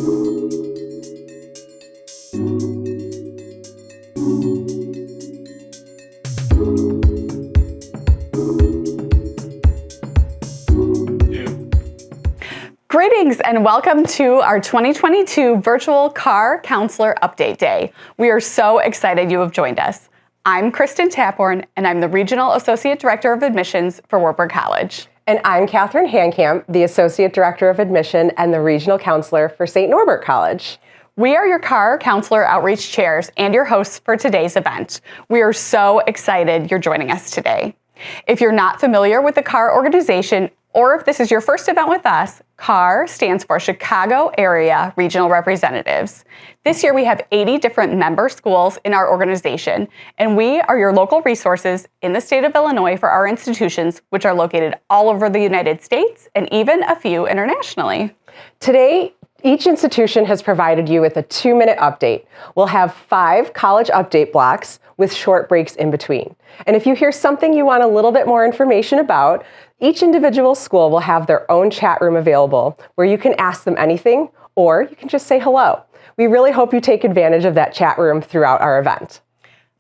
Greetings and welcome to our 2022 virtual CARR Counselor Update Day. We are so excited you have joined us. I'm Kristen Taphorn, and I'm the Regional Associate Director of Admissions for Wartburg College. And I'm Catherine Hankamp, the Associate Director of Admission and the Regional Counselor for St. Norbert College. We are your CARR Counselor Outreach Chairs and your hosts for today's event. We are so excited you're joining us today. If you're not familiar with the CARR organization, or if this is your first event with us, CARR stands for Chicago Area Regional Representatives. This year we have 80 different member schools in our organization, and we are your local resources in the state of Illinois for our institutions, which are located all over the United States and even a few internationally. Today, each institution has provided you with a 2-minute update. We'll have 5 college update blocks with short breaks in between. And if you hear something you want a little bit more information about, each individual school will have their own chat room available where you can ask them anything or you can just say hello. We really hope you take advantage of that chat room throughout our event.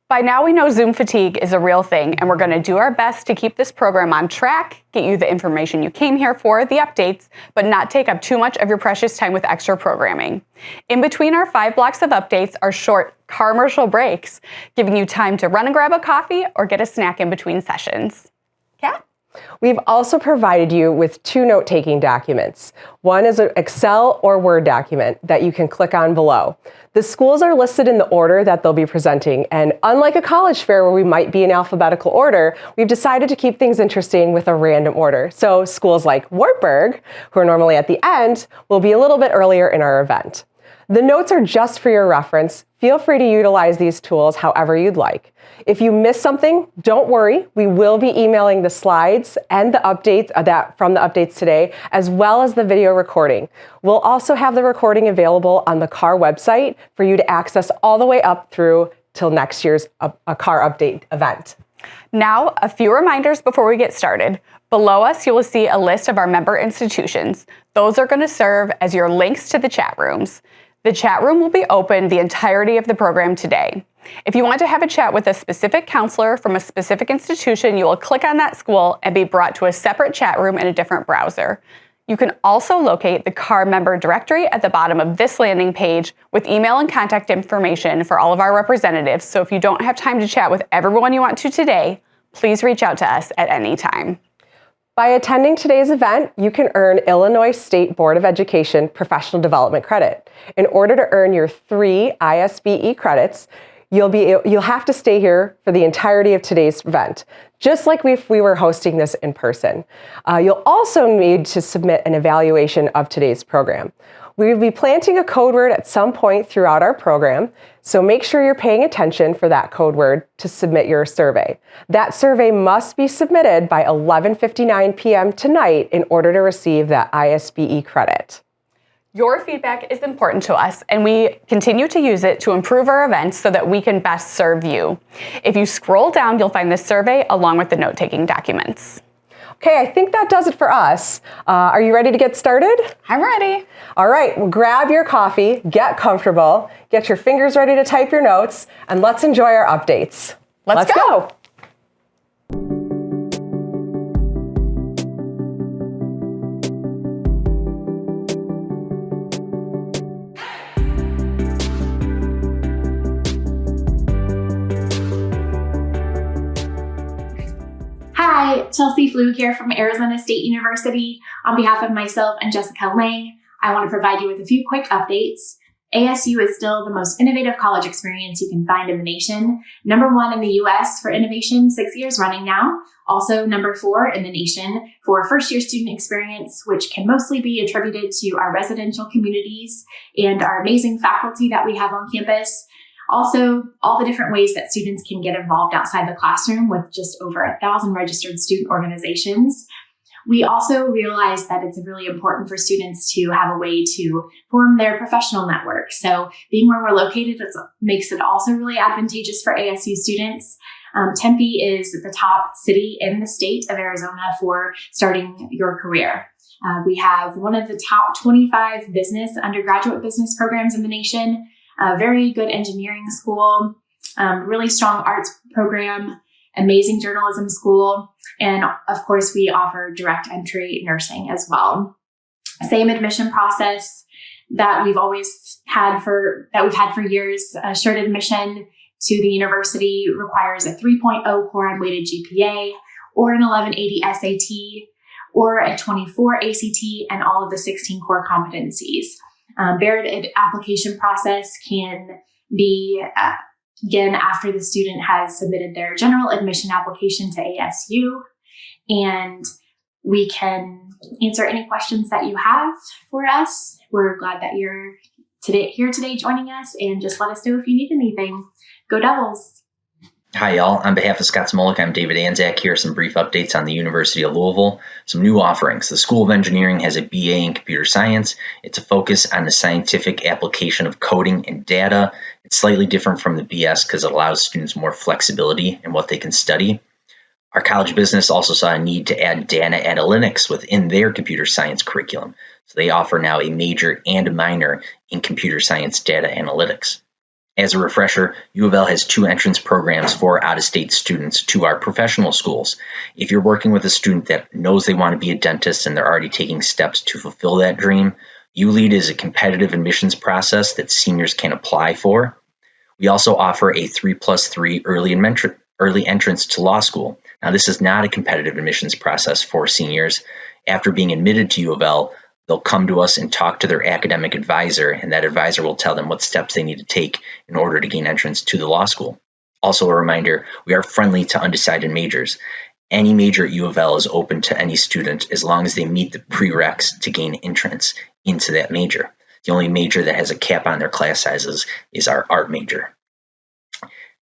By now we know Zoom fatigue is a real thing, and we're going to do our best to keep this program on track, get you the information you came here for, the updates, but not take up too much of your precious time with extra programming. In between our 5 blocks of updates are short commercial breaks, giving you time to run and grab a coffee or get a snack in between sessions. Kat? We've also provided you with 2 note-taking documents. One is an Excel or Word document that you can click on below. The schools are listed in the order that they'll be presenting, and unlike a college fair where we might be in alphabetical order, we've decided to keep things interesting with a random order. So schools like Wartburg, who are normally at the end, will be a little bit earlier in our event. The notes are just for your reference. Feel free to utilize these tools however you'd like. If you miss something, don't worry. We will be emailing the slides and the updates from the updates today, as well as the video recording. We'll also have the recording available on the CARR website for you to access all the way up through till next year's CARR update event. Now, a few reminders before we get started. Below us, you will see a list of our member institutions. Those are going to serve as your links to the chat rooms. The chat room will be open the entirety of the program today. If you want to have a chat with a specific counselor from a specific institution, you will click on that school and be brought to a separate chat room in a different browser. You can also locate the CARR member directory at the bottom of this landing page with email and contact information for all of our representatives. So if you don't have time to chat with everyone you want to today, please reach out to us at any time. By attending today's event, you can earn Illinois State Board of Education Professional Development Credit. In order to earn your 3 ISBE credits, you'll have to stay here for the entirety of today's event, just like if we were hosting this in person. You'll also need to submit an evaluation of today's program. We will be planting a code word at some point throughout our program, so make sure you're paying attention for that code word to submit your survey. That survey must be submitted by 11:59 p.m. tonight in order to receive that ISBE credit. Your feedback is important to us, and we continue to use it to improve our events so that we can best serve you. If you scroll down, you'll find this survey along with the note-taking documents. Okay, I think that does it for us. Are you ready to get started? I'm ready. All right, well, grab your coffee, get comfortable, get your fingers ready to type your notes, and let's enjoy our updates. Let's go. Hi, Chelsea Flug here from Arizona State University. On behalf of myself and Jessica Lang, I want to provide you with a few quick updates. ASU is still the most innovative college experience you can find in the nation. #1 in the US for innovation 6 years running now. Also #4 in the nation for first-year student experience, which can mostly be attributed to our residential communities and our amazing faculty that we have on campus. Also, all the different ways that students can get involved outside the classroom with just over 1,000 registered student organizations. We also realize that it's really important for students to have a way to form their professional network. So being where we're located makes it also really advantageous for ASU students. Tempe is the top city in the state of Arizona for starting your career. We have one of the top 25 undergraduate business programs in the nation, a very good engineering school, really strong arts program, amazing journalism school, and of course, we offer direct entry nursing as well. Same admission process that we've had for years. Assured admission to the university requires a 3.0 core unweighted GPA or an 1180 SAT or a 24 ACT and all of the 16 core competencies. Barred application process can be again after the student has submitted their general admission application to ASU, and we can answer any questions that you have for us. We're glad that you're here today joining us, and just let us know if you need anything. Go Devils! Hi, y'all. On behalf of Scott Smolik, I'm David Anzac. Here are some brief updates on the University of Louisville. Some new offerings. The School of Engineering has a BA in Computer Science. It's a focus on the scientific application of coding and data. It's slightly different from the BS because it allows students more flexibility in what they can study. Our College of Business also saw a need to add data analytics within their computer science curriculum. So they offer now a major and a minor in computer science data analytics. As a refresher, U of L has 2 entrance programs for out-of-state students to our professional schools. If you're working with a student that knows they want to be a dentist and they're already taking steps to fulfill that dream, ULEAD is a competitive admissions process that seniors can apply for. We also offer a 3+3 early entrance to law school. Now, this is not a competitive admissions process for seniors. After being admitted to U of L, they'll come to us and talk to their academic advisor, and that advisor will tell them what steps they need to take in order to gain entrance to the law school. Also a reminder, we are friendly to undecided majors. Any major at U of L is open to any student as long as they meet the prereqs to gain entrance into that major. The only major that has a cap on their class sizes is our art major.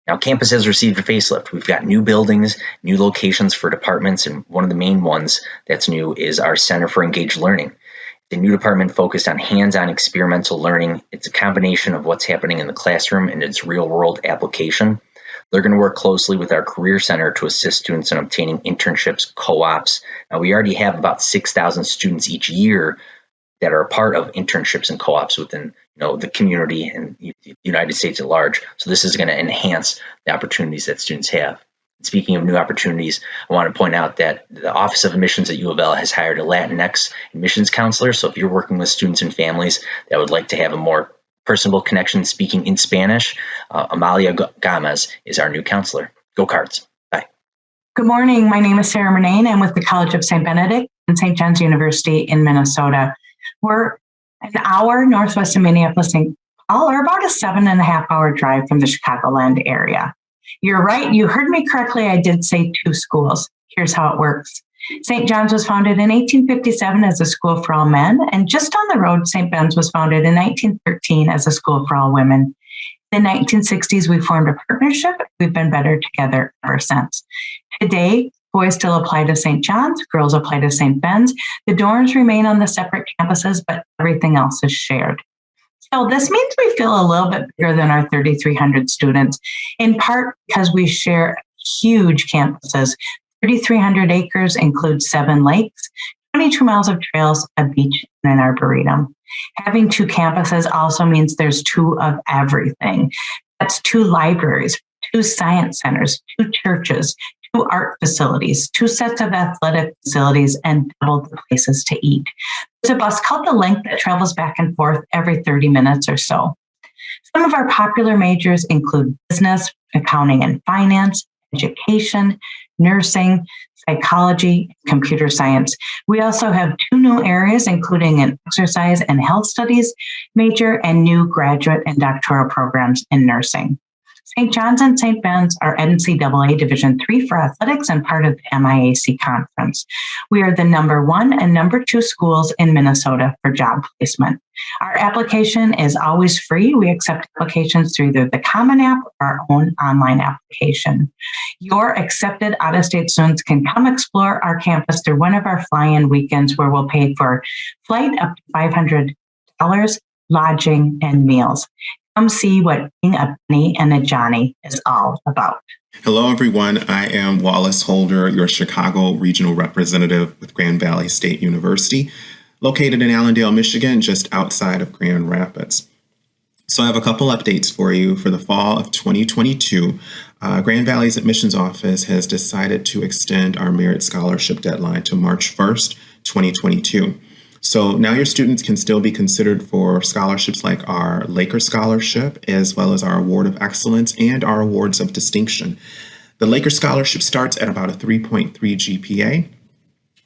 Now, campus has received a facelift. We've got new buildings, new locations for departments, and one of the main ones that's new is our Center for Engaged Learning. The new department focused on hands-on experimental learning. It's a combination of what's happening in the classroom and its real-world application. They're going to work closely with our Career Center to assist students in obtaining internships, co-ops. Now, we already have about 6,000 students each year that are a part of internships and co-ops within the community and the United States at large. So this is going to enhance the opportunities that students have. Speaking of new opportunities, I want to point out that the Office of Admissions at U of L has hired a Latinx admissions counselor. So if you're working with students and families that would like to have a more personable connection speaking in Spanish, Amalia Gomez is our new counselor. Go Cards. Bye. Good morning. My name is Sarah Murnane. I'm with the College of St. Benedict and St. John's University in Minnesota. We're an hour northwest of Minneapolis, St. Paul, or about a 7.5-hour drive from the Chicagoland area. You're right. You heard me correctly. I did say 2 schools. Here's how it works. St. John's was founded in 1857 as a school for all men, and just on the road, St. Ben's was founded in 1913 as a school for all women. In the 1960s, we formed a partnership. We've been better together ever since. Today, boys still apply to St. John's, girls apply to St. Ben's. The dorms remain on the separate campuses, but everything else is shared. So this means we feel a little bit bigger than our 3,300 students, in part because we share huge campuses. 3,300 acres includes 7 lakes, 22 miles of trails, a beach, and an arboretum. Having 2 campuses also means there's 2 of everything. That's 2 libraries, 2 science centers, 2 churches, 2 art facilities, 2 sets of athletic facilities, and double the places to eat. There's a bus called the Link that travels back and forth every 30 minutes or so. Some of our popular majors include business, accounting and finance, education, nursing, psychology, computer science. We also have 2 new areas, including an exercise and health studies major and new graduate and doctoral programs in nursing. St. John's and St. Ben's are NCAA Division III for athletics and part of the MIAC conference. We are the number 1 and number 2 schools in Minnesota for job placement. Our application is always free. We accept applications through either the Common App or our own online application. Your accepted out-of-state students can come explore our campus through one of our fly-in weekends where we'll pay for flight up to $500, lodging, and meals. Come see what being a Penny and a Johnny is all about. Hello, everyone. I am Wallace Holder, your Chicago Regional Representative with Grand Valley State University, located in Allendale, Michigan, just outside of Grand Rapids. So I have a couple updates for you for the fall of 2022. Grand Valley's admissions office has decided to extend our merit scholarship deadline to March 1st, 2022. So now your students can still be considered for scholarships like our Laker Scholarship, as well as our Award of Excellence and our Awards of Distinction. The Laker Scholarship starts at about a 3.3 GPA.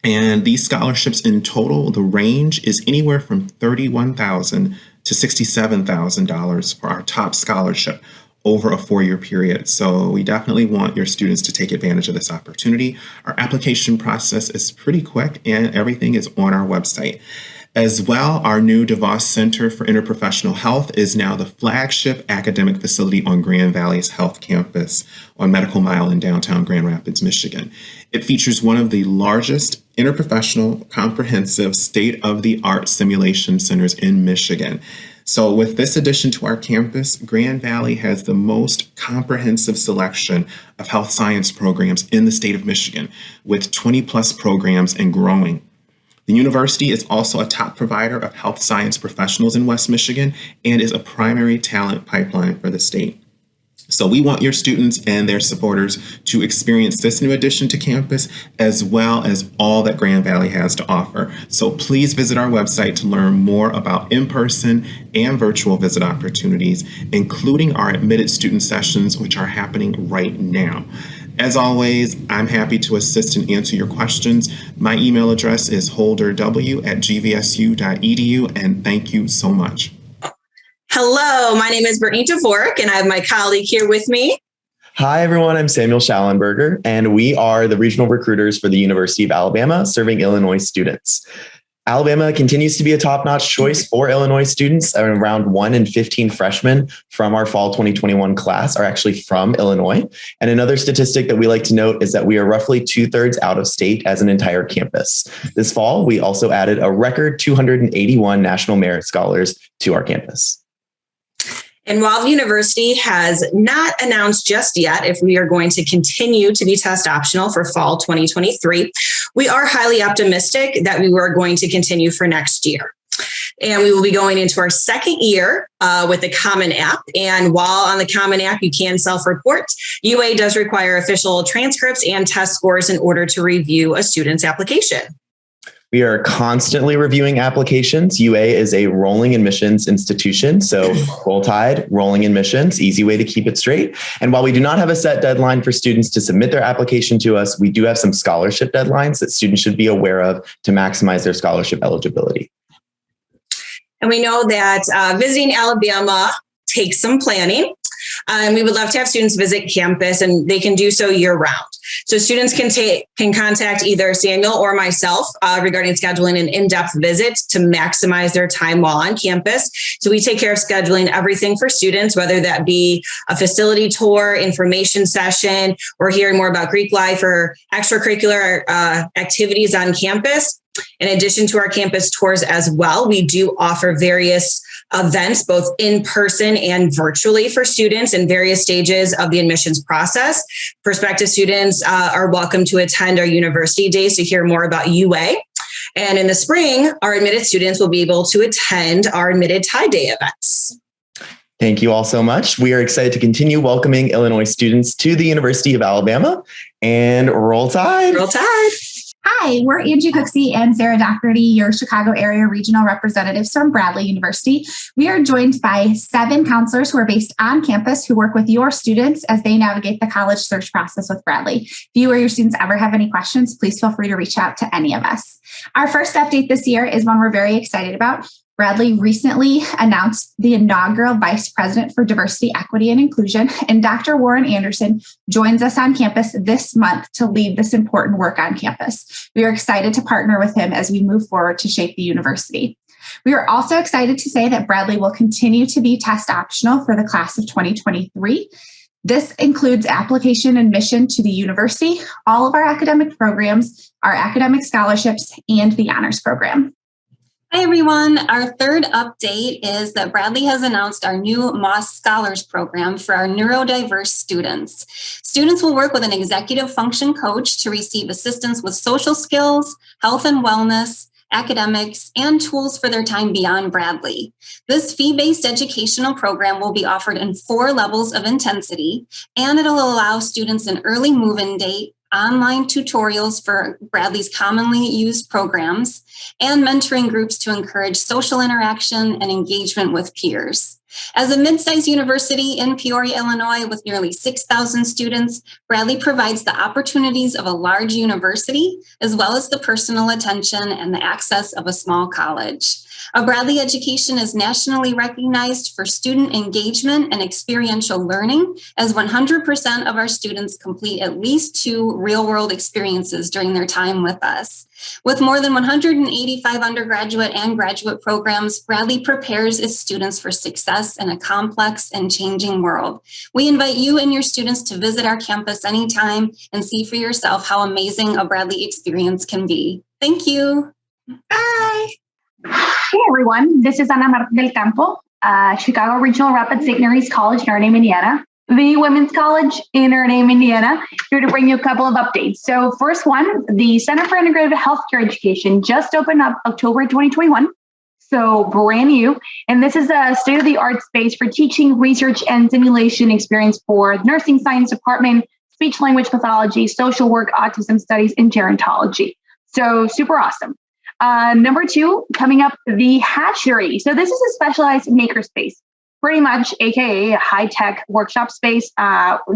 And these scholarships in total, the range is anywhere from $31,000 to $67,000 for our top scholarship over a 4-year period. So we definitely want your students to take advantage of this opportunity. Our application process is pretty quick and everything is on our website. As well, our new DeVos Center for Interprofessional Health is now the flagship academic facility on Grand Valley's Health Campus on Medical Mile in downtown Grand Rapids, Michigan. It features one of the largest interprofessional, comprehensive, state-of-the-art simulation centers in Michigan. So with this addition to our campus, Grand Valley has the most comprehensive selection of health science programs in the state of Michigan, with 20 plus programs and growing. The university is also a top provider of health science professionals in West Michigan and is a primary talent pipeline for the state. So we want your students and their supporters to experience this new addition to campus, as well as all that Grand Valley has to offer. So please visit our website to learn more about in-person and virtual visit opportunities, including our admitted student sessions, which are happening right now. As always, I'm happy to assist and answer your questions. My email address is holderw@gvsu.edu, and thank you so much. Hello, my name is Brittany Dvorak, and I have my colleague here with me. Hi, everyone. I'm Samuel Schallenberger, and we are the regional recruiters for the University of Alabama, serving Illinois students. Alabama continues to be a top-notch choice for Illinois students. Around 1 in 15 freshmen from our fall 2021 class are actually from Illinois. And another statistic that we like to note is that we are roughly 2/3 out of state as an entire campus. This fall, we also added a record 281 National Merit Scholars to our campus. And while the university has not announced just yet if we are going to continue to be test optional for fall 2023, we are highly optimistic that we are going to continue for next year. And we will be going into our second year with the Common App. And while on the Common App, you can self-report, UA does require official transcripts and test scores in order to review a student's application. We are constantly reviewing applications. UA is a rolling admissions institution. So roll tide, rolling admissions, easy way to keep it straight. And while we do not have a set deadline for students to submit their application to us, we do have some scholarship deadlines that students should be aware of to maximize their scholarship eligibility. And we know that visiting Alabama takes some planning. And we would love to have students visit campus, and they can do so year round. So students can contact either Samuel or myself regarding scheduling an in-depth visit to maximize their time while on campus. So we take care of scheduling everything for students, whether that be a facility tour, information session, or hearing more about Greek life or extracurricular activities on campus. In addition to our campus tours as well, we do offer various events, both in person and virtually for students in various stages of the admissions process. Prospective students are welcome to attend our university days to hear more about UA. And in the spring, our admitted students will be able to attend our admitted Tie Day events. Thank you all so much. We are excited to continue welcoming Illinois students to the University of Alabama, and roll tide. Roll tide. Hi, we're Angie Cooksey and Sarah Doherty, your Chicago area regional representatives from Bradley University. We are joined by 7 counselors who are based on campus who work with your students as they navigate the college search process with Bradley. If you or your students ever have any questions, please feel free to reach out to any of us. Our first update this year is one we're very excited about. Bradley recently announced the inaugural Vice President for Diversity, Equity, and Inclusion, and Dr. Warren Anderson joins us on campus this month to lead this important work on campus. We are excited to partner with him as we move forward to shape the university. We are also excited to say that Bradley will continue to be test optional for the class of 2023. This includes application admission to the university, all of our academic programs, our academic scholarships, and the honors program. Hi, everyone. Our third update is that Bradley has announced our new Moss Scholars Program for our neurodiverse students. Students will work with an executive function coach to receive assistance with social skills, health and wellness, academics, and tools for their time beyond Bradley. This fee-based educational program will be offered in 4 levels of intensity, and it'll allow students an early move-in date, online tutorials for Bradley's commonly used programs, and mentoring groups to encourage social interaction and engagement with peers. As a mid-sized university in Peoria, Illinois, with nearly 6,000 students, Bradley provides the opportunities of a large university, as well as the personal attention and the access of a small college. A Bradley education is nationally recognized for student engagement and experiential learning, as 100% of our students complete at least 2 real-world experiences during their time with us. With more than 185 undergraduate and graduate programs, Bradley prepares its students for success in a complex and changing world. We invite you and your students to visit our campus anytime and see for yourself how amazing a Bradley experience can be. Thank you. Bye. Hey everyone, this is Ana Marta del Campo, Chicago Regional Rep at St. Mary's College in our name, Indiana, the Women's College in our name, Indiana, here to bring you a couple of updates. So first one, the Center for Integrative Healthcare Education just opened up October 2021, so brand new. And this is a state-of-the-art space for teaching, research, and simulation experience for the nursing science department, speech language pathology, social work, autism studies, and gerontology. So super awesome. Number 2, coming up, the Hatchery. So this is a specialized makerspace, pretty much AKA a high-tech workshop space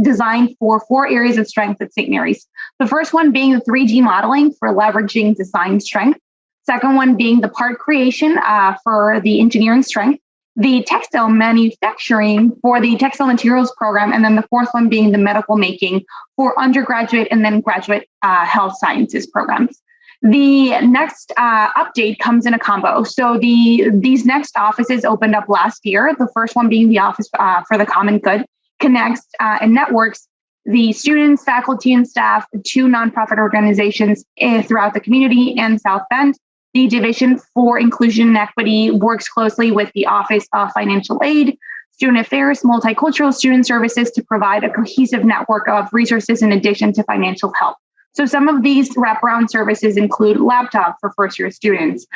designed for 4 areas of strength at St. Mary's. The first one being the 3D modeling for leveraging design strength. Second one being the part creation for the engineering strength. The textile manufacturing for the textile materials program. And then the fourth one being the medical making for undergraduate and then graduate health sciences programs. The next update comes in a combo. So these next offices opened up last year. The first one being the Office for the Common Good, connects and networks the students, faculty, and staff to nonprofit organizations throughout the community and South Bend. The Division for Inclusion and Equity works closely with the Office of Financial Aid, Student Affairs, Multicultural Student Services to provide a cohesive network of resources in addition to financial help. So some of these wraparound services include laptop for first-year students,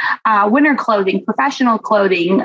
winter clothing, professional clothing,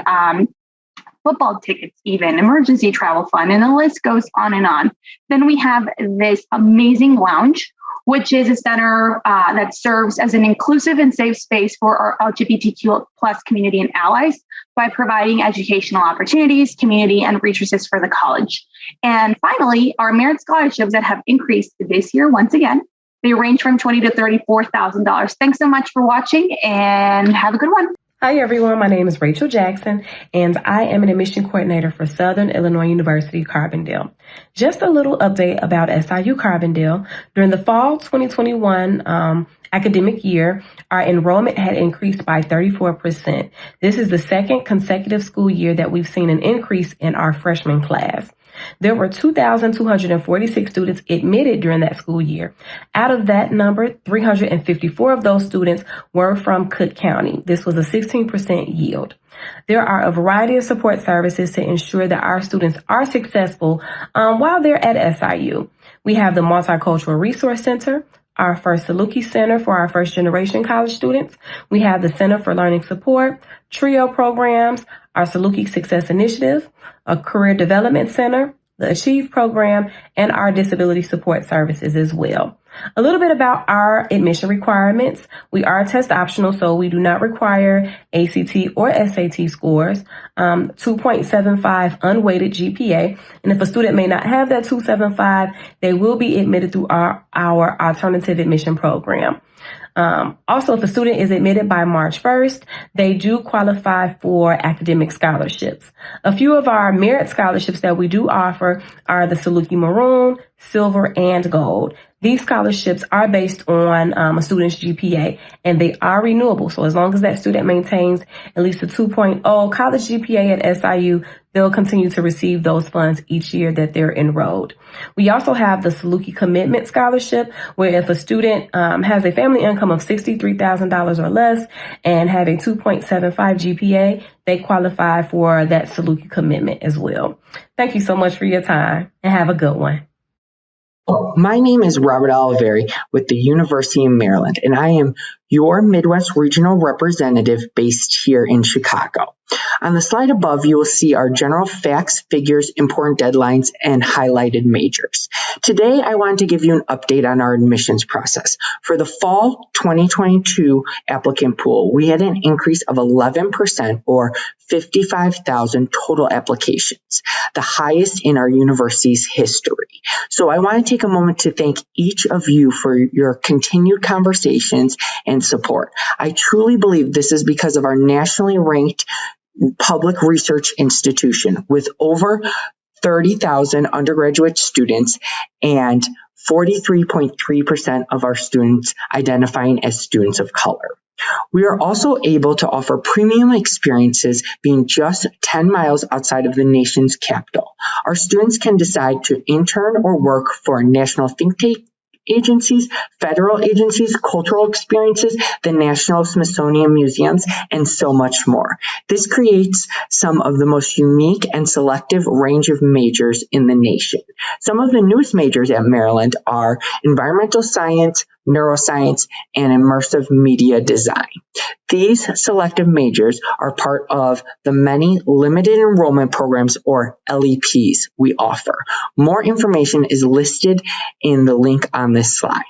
football tickets even, emergency travel fund, and the list goes on and on. Then we have this amazing lounge, which is a center that serves as an inclusive and safe space for our LGBTQ plus community and allies by providing educational opportunities, community, and resources for the college. And finally, our merit scholarships that have increased this year once again. They range from $20,000 to $34,000. Thanks so much for watching and have a good one. Hi, everyone. My name is Rachel Jackson, and I am an admission coordinator for Southern Illinois University Carbondale. Just a little update about SIU Carbondale. During the fall 2021 academic year, our enrollment had increased by 34%. This is the second consecutive school year that we've seen an increase in our freshman class. There were 2,246 students admitted during that school year. Out of that number, 354 of those students were from Cook County. This was a 16% yield. There are a variety of support services to ensure that our students are successful while they're at SIU. We have the Multicultural Resource Center, our First Saluki Center for our first generation college students. We have the Center for Learning Support, TRIO programs, our Saluki Success Initiative, a Career Development Center, the Achieve program, and our disability support services as well. A little bit about our admission requirements. We are test optional, so we do not require ACT or SAT scores, 2.75 unweighted GPA. And if a student may not have that 2.75, they will be admitted through our alternative admission program. Also, if a student is admitted by March 1st, they do qualify for academic scholarships. A few of our merit scholarships that we do offer are the Saluki Maroon, silver, and gold. These scholarships are based on a student's GPA, and they are renewable. So as long as that student maintains at least a 2.0 college GPA at SIU, they'll continue to receive those funds each year that they're enrolled. We also have the Saluki Commitment Scholarship, where if a student has a family income of $63,000 or less and have a 2.75 GPA, they qualify for that Saluki Commitment as well. Thank you so much for your time, and have a good one. My name is Robert Oliveri with the University of Maryland, and I am your Midwest Regional Representative based here in Chicago. On the slide above, you will see our general facts, figures, important deadlines, and highlighted majors. Today, I want to give you an update on our admissions process. For the fall 2022 applicant pool, we had an increase of 11% or 55,000 total applications, the highest in our university's history. So I want to take a moment to thank each of you for your continued conversations and support. I truly believe this is because of our nationally ranked public research institution with over 30,000 undergraduate students and 43.3% of our students identifying as students of color. We are also able to offer premium experiences being just 10 miles outside of the nation's capital. Our students can decide to intern or work for national think tank agencies, federal agencies, cultural experiences, the National Smithsonian Museums, and so much more. This creates some of the most unique and selective range of majors in the nation. Some of the newest majors at Maryland are environmental science, neuroscience, and immersive media design. These selective majors are part of the many limited enrollment programs, or LEPs, we offer. More information is listed in the link on this slide.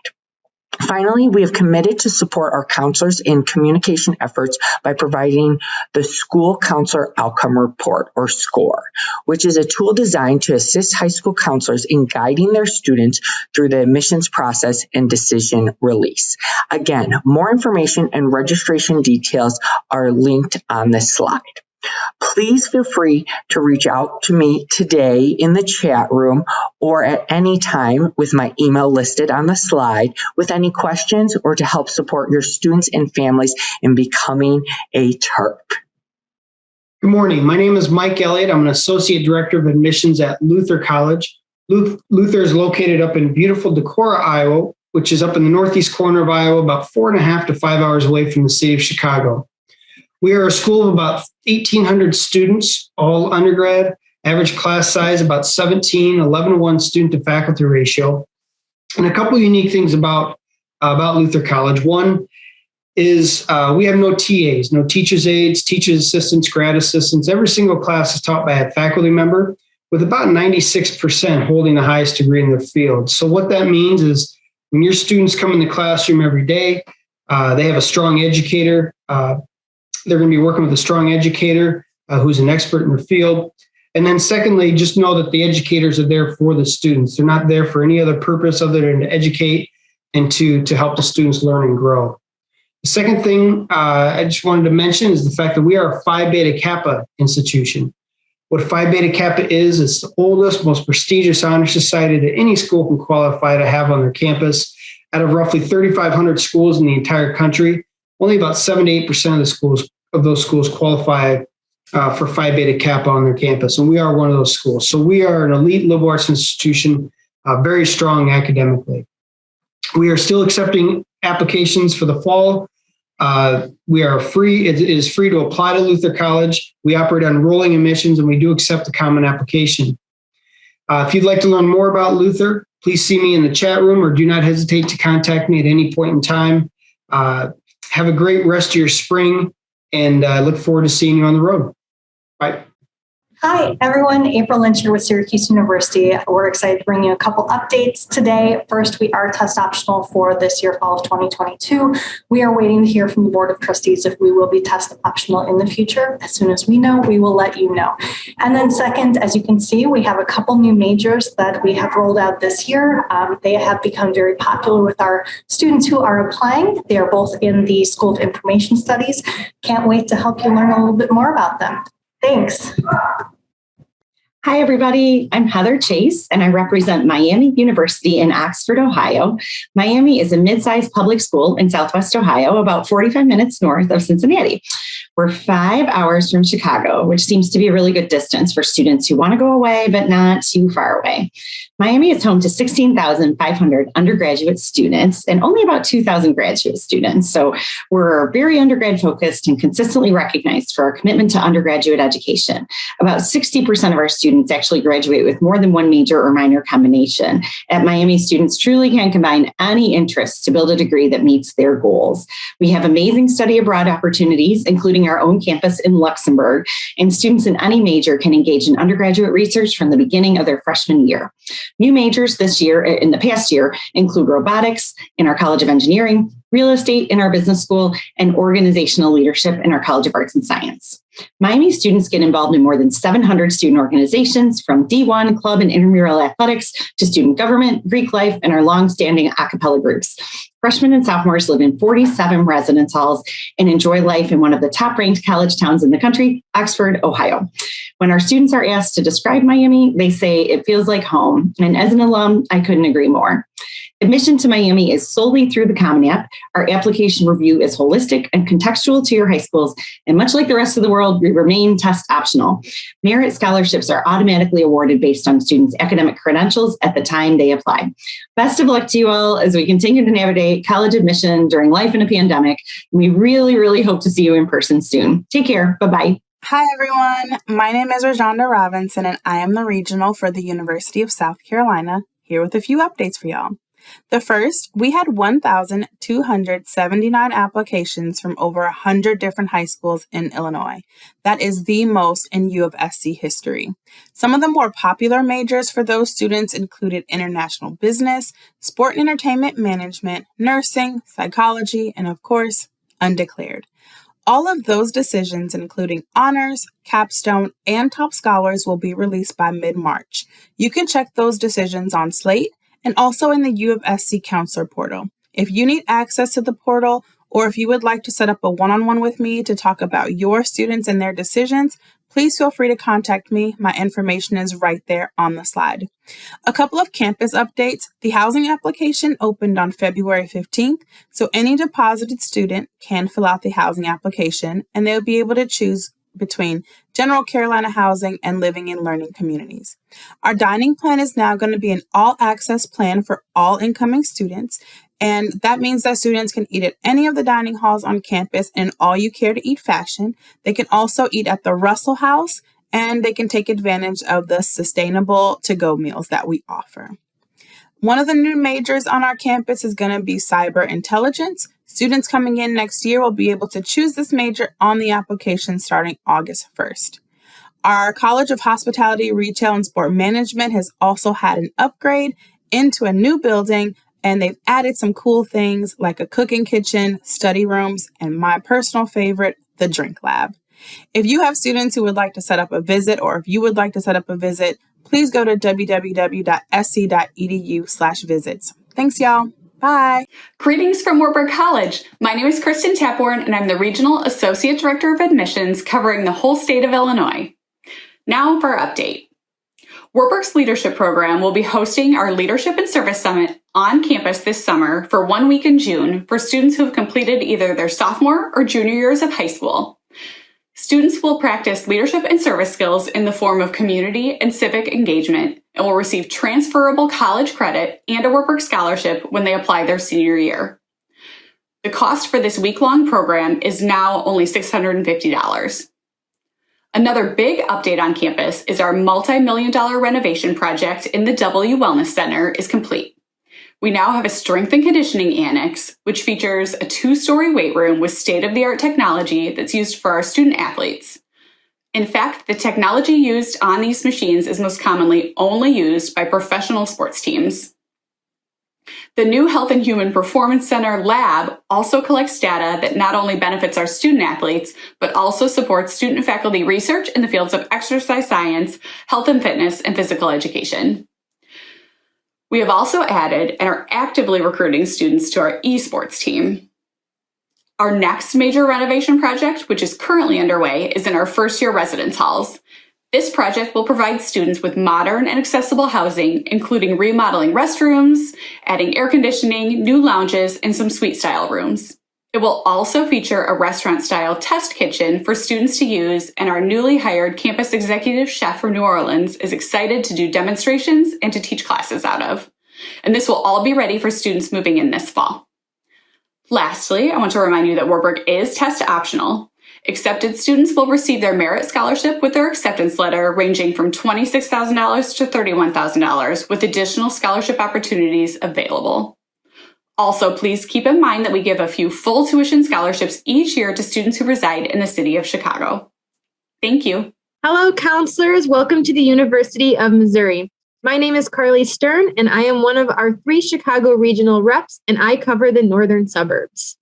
Finally, we have committed to support our counselors in communication efforts by providing the School Counselor Outcome Report, or SCORE, which is a tool designed to assist high school counselors in guiding their students through the admissions process and decision release. Again, more information and registration details are linked on this slide. Please feel free to reach out to me today in the chat room or at any time with my email listed on the slide with any questions or to help support your students and families in becoming a TERP. Good morning. My name is Mike Elliott. I'm an Associate Director of Admissions at Luther College. Luther is located up in beautiful Decorah, Iowa, which is up in the northeast corner of Iowa, about 4.5 to 5 hours away from the city of Chicago. We are a school of about 1,800 students, all undergrad, average class size about 17, 11 to 1 student to faculty ratio. And a couple unique things about Luther College. One is we have no TAs, no teachers' aides, teachers' assistants, grad assistants. Every single class is taught by a faculty member with about 96% holding the highest degree in their field. So what that means is when your students come in the classroom every day, they have a strong educator. They're going to be working with a strong educator who's an expert in their field. And then secondly, just know that the educators are there for the students. They're not there for any other purpose other than to educate and to help the students learn and grow. The second thing I just wanted to mention is the fact that we are a Phi Beta Kappa institution. What Phi Beta Kappa is, it's the oldest, most prestigious honor society that any school can qualify to have on their campus. Out of roughly 3,500 schools in the entire country, only about 7 to 8% of those schools qualify for Phi Beta Kappa on their campus, and we are one of those schools. So we are an elite liberal arts institution, very strong academically. We are still accepting applications for the fall. We are free. It is free to apply to Luther College. We operate on rolling admissions, and we do accept the common application. If you'd like to learn more about Luther, please see me in the chat room or do not hesitate to contact me at any point in time. Have a great rest of your spring, and I look forward to seeing you on the road. Bye. Hi, everyone. April Lynch here with Syracuse University. We're excited to bring you a couple updates today. First, we are test optional for this year, fall of 2022. We are waiting to hear from the Board of Trustees if we will be test optional in the future. As soon as we know, we will let you know. And then second, as you can see, we have a couple new majors that we have rolled out this year. They have become very popular with our students who are applying. They are both in the School of Information Studies. Can't wait to help you learn a little bit more about them. Thanks. Hi, everybody. I'm Heather Chase, and I represent Miami University in Oxford, Ohio. Miami is a mid-sized public school in Southwest Ohio, about 45 minutes north of Cincinnati. We're 5 hours from Chicago, which seems to be a really good distance for students who want to go away, but not too far away. Miami is home to 16,500 undergraduate students and only about 2,000 graduate students. So we're very undergrad focused and consistently recognized for our commitment to undergraduate education. About 60% of our students actually graduate with more than one major or minor combination. At Miami, students truly can combine any interests to build a degree that meets their goals. We have amazing study abroad opportunities, including our own campus in Luxembourg, and students in any major can engage in undergraduate research from the beginning of their freshman year. New majors this year, in the past year, include robotics in our College of Engineering, real estate in our business school, and organizational leadership in our College of Arts and Science. Miami students get involved in more than 700 student organizations, from D1, club, and intramural athletics to student government, Greek life, and our longstanding a cappella groups. Freshmen and sophomores live in 47 residence halls and enjoy life in one of the top-ranked college towns in the country, Oxford, Ohio. When our students are asked to describe Miami, they say it feels like home. And as an alum, I couldn't agree more. Admission to Miami is solely through the Common App. Our application review is holistic and contextual to your high schools. And much like the rest of the world, we remain test optional. Merit scholarships are automatically awarded based on students' academic credentials at the time they apply. Best of luck to you all as we continue to navigate college admission during life in a pandemic. We really, really hope to see you in person soon. Take care. Bye-bye. Hi, everyone. My name is Rajonda Robinson, and I am the regional for the University of South Carolina, here with a few updates for y'all. The first, we had 1,279 applications from over 100 different high schools in Illinois. That is the most in U of SC history. Some of the more popular majors for those students included international business, sport and entertainment management, nursing, psychology, and of course, undeclared. All of those decisions, including honors, capstone, and top scholars, will be released by mid-March. You can check those decisions on Slate and also in the U of SC Counselor portal. If you need access to the portal, or if you would like to set up a one-on-one with me to talk about your students and their decisions, please feel free to contact me. My information is right there on the slide. A couple of campus updates. The housing application opened on February 15th, so any deposited student can fill out the housing application, and they'll be able to choose between General Carolina housing and living and learning communities. Our dining plan is now going to be an all-access plan for all incoming students, and that means that students can eat at any of the dining halls on campus in all-you-care-to-eat fashion. They can also eat at the Russell House, and they can take advantage of the sustainable to-go meals that we offer. One of the new majors on our campus is going to be cyber intelligence. Students coming in next year will be able to choose this major on the application starting August 1st. Our College of Hospitality, Retail, and Sport Management has also had an upgrade into a new building, and they've added some cool things like a cooking kitchen, study rooms, and my personal favorite, the drink lab. If you have students who would like to set up a visit, or if you would like to set up a visit, please go to www.sc.edu/visits. Thanks, y'all. Bye. Greetings from Wartburg College. My name is Kristen Tapborn, and I'm the Regional Associate Director of Admissions covering the whole state of Illinois. Now for our update. Wartburg's Leadership Program will be hosting our Leadership and Service Summit on campus this summer for 1 week in June for students who have completed either their sophomore or junior years of high school. Students will practice leadership and service skills in the form of community and civic engagement and will receive transferable college credit and a Wartburg scholarship when they apply their senior year. The cost for this week-long program is now only $650. Another big update on campus is our multi-million-dollar renovation project in the W Wellness Center is complete. We now have a strength and conditioning annex, which features a 2-story weight room with state-of-the-art technology that's used for our student athletes. In fact, the technology used on these machines is most commonly only used by professional sports teams. The new Health and Human Performance Center lab also collects data that not only benefits our student athletes, but also supports student and faculty research in the fields of exercise science, health and fitness, and physical education. We have also added and are actively recruiting students to our esports team. Our next major renovation project, which is currently underway, is in our first-year residence halls. This project will provide students with modern and accessible housing, including remodeling restrooms, adding air conditioning, new lounges, and some suite-style rooms. It will also feature a restaurant-style test kitchen for students to use, and our newly hired campus executive chef from New Orleans is excited to do demonstrations and to teach classes out of. And this will all be ready for students moving in this fall. Lastly, I want to remind you that Warburg is test optional. Accepted students will receive their merit scholarship with their acceptance letter, ranging from $26,000 to $31,000, with additional scholarship opportunities available. Also, please keep in mind that we give a few full tuition scholarships each year to students who reside in the city of Chicago. Thank you. Hello, counselors. Welcome to the University of Missouri. My name is Carly Stern, and I am one of our 3 Chicago regional reps, and I cover the northern suburbs.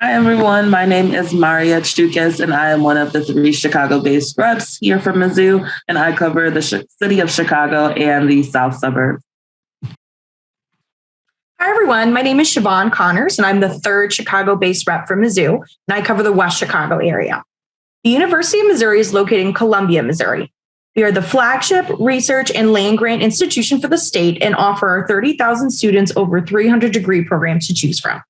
Hi, everyone. My name is Maria Chukes, and I am one of the 3 Chicago-based reps here from Mizzou, and I cover the city of Chicago and the south suburbs. Hi, everyone. My name is Siobhan Connors, and I'm the 3rd Chicago-based rep for Mizzou, and I cover the West Chicago area. The University of Missouri is located in Columbia, Missouri. We are the flagship research and land grant institution for the state and offer our 30,000 students over 300 degree programs to choose from.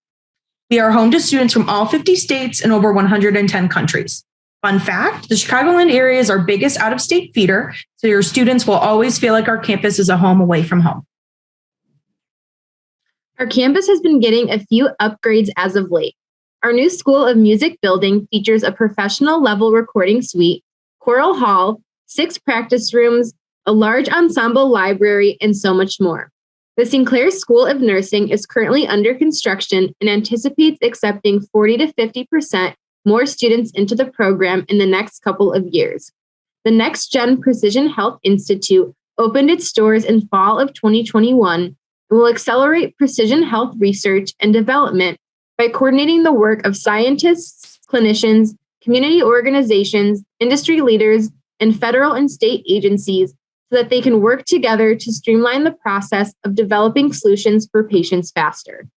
We are home to students from all 50 states and over 110 countries. Fun fact, the Chicagoland area is our biggest out-of-state feeder, so your students will always feel like our campus is a home away from home. Our campus has been getting a few upgrades as of late. Our new School of Music building features a professional level recording suite, choral hall, 6 practice rooms, a large ensemble library, and so much more. The Sinclair School of Nursing is currently under construction and anticipates accepting 40 to 50% more students into the program in the next couple of years. The Next Gen Precision Health Institute opened its doors in fall of 2021 and will accelerate precision health research and development by coordinating the work of scientists, clinicians, community organizations, industry leaders, and federal and state agencies so that they can work together to streamline the process of developing solutions for patients faster.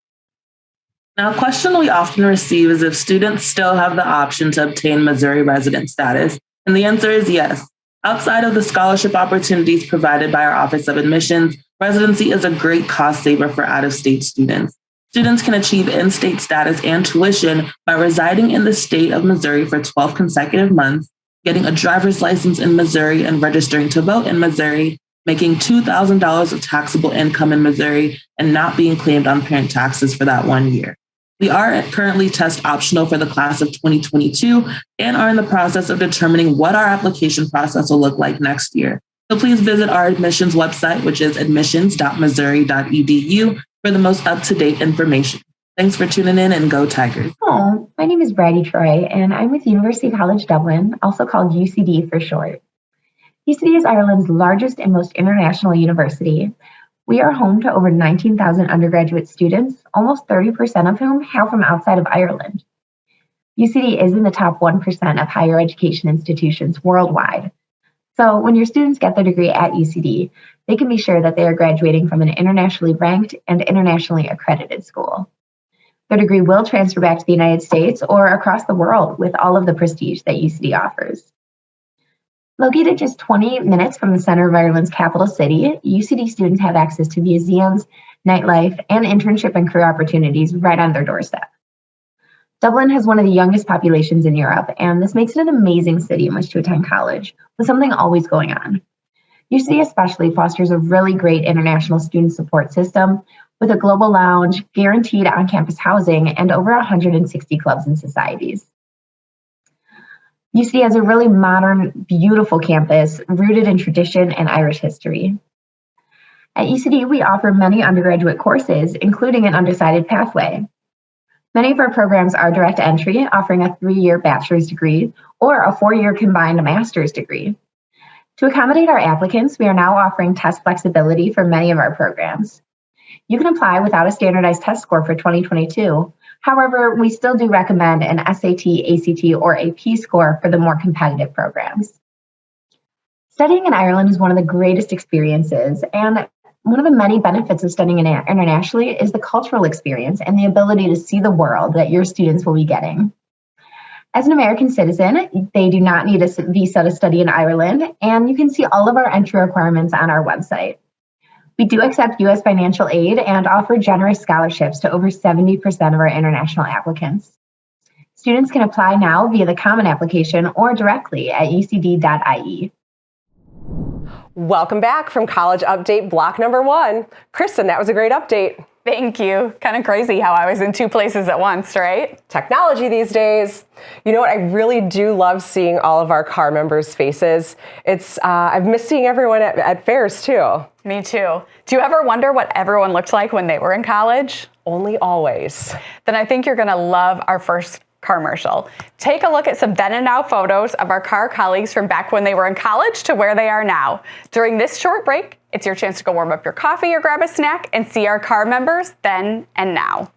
Now, a question we often receive is if students still have the option to obtain Missouri resident status, and the answer is yes. Outside of the scholarship opportunities provided by our Office of Admissions, residency is a great cost saver for out-of-state students. Students can achieve in-state status and tuition by residing in the state of Missouri for 12 consecutive months, getting a driver's license in Missouri and registering to vote in Missouri, making $2,000 of taxable income in Missouri, and not being claimed on parent taxes for that 1 year. We are currently test optional for the class of 2022 and are in the process of determining what our application process will look like next year. So please visit our admissions website, which is admissions.missouri.edu, for the most up-to-date information. Thanks for tuning in, and go Tigers. Hello, my name is Brady Troy, and I'm with University College Dublin, also called UCD for short. UCD is Ireland's largest and most international university. We are home to over 19,000 undergraduate students, almost 30% of whom hail from outside of Ireland. UCD is in the top 1% of higher education institutions worldwide. So when your students get their degree at UCD, they can be sure that they are graduating from an internationally ranked and internationally accredited school. Their degree will transfer back to the United States or across the world with all of the prestige that UCD offers. Located just 20 minutes from the center of Ireland's capital city, UCD students have access to museums, nightlife, and internship and career opportunities right on their doorstep. Dublin has one of the youngest populations in Europe, and this makes it an amazing city in which to attend college, with something always going on. UCD especially fosters a really great international student support system with a global lounge, guaranteed on-campus housing, and over 160 clubs and societies. UCD has a really modern, beautiful campus rooted in tradition and Irish history. At UCD, we offer many undergraduate courses, including an undecided pathway. Many of our programs are direct entry, offering a 3-year bachelor's degree or a 4-year combined master's degree. To accommodate our applicants, we are now offering test flexibility for many of our programs. You can apply without a standardized test score for 2022. However, we still do recommend an SAT, ACT, or AP score for the more competitive programs. Studying in Ireland is one of the greatest experiences, and one of the many benefits of studying internationally is the cultural experience and the ability to see the world that your students will be getting. As an American citizen, they do not need a visa to study in Ireland, and you can see all of our entry requirements on our website. We do accept U.S. financial aid and offer generous scholarships to over 70% of our international applicants. Students can apply now via the Common Application or directly at ucd.ie. Welcome back from College Update Block number 1. Kristen, that was a great update. Thank you. Kind of crazy how I was in 2 places at once, right? Technology these days. You know what? I really do love seeing all of our CARR members' faces. I've missed seeing everyone at fairs too. Me too. Do you ever wonder what everyone looked like when they were in college? Only always. Then I think you're going to love our first commercial. Take a look at some then and now photos of our CARR colleagues from back when they were in college to where they are now. During this short break, it's your chance to go warm up your coffee or grab a snack and see our CARR members then and now.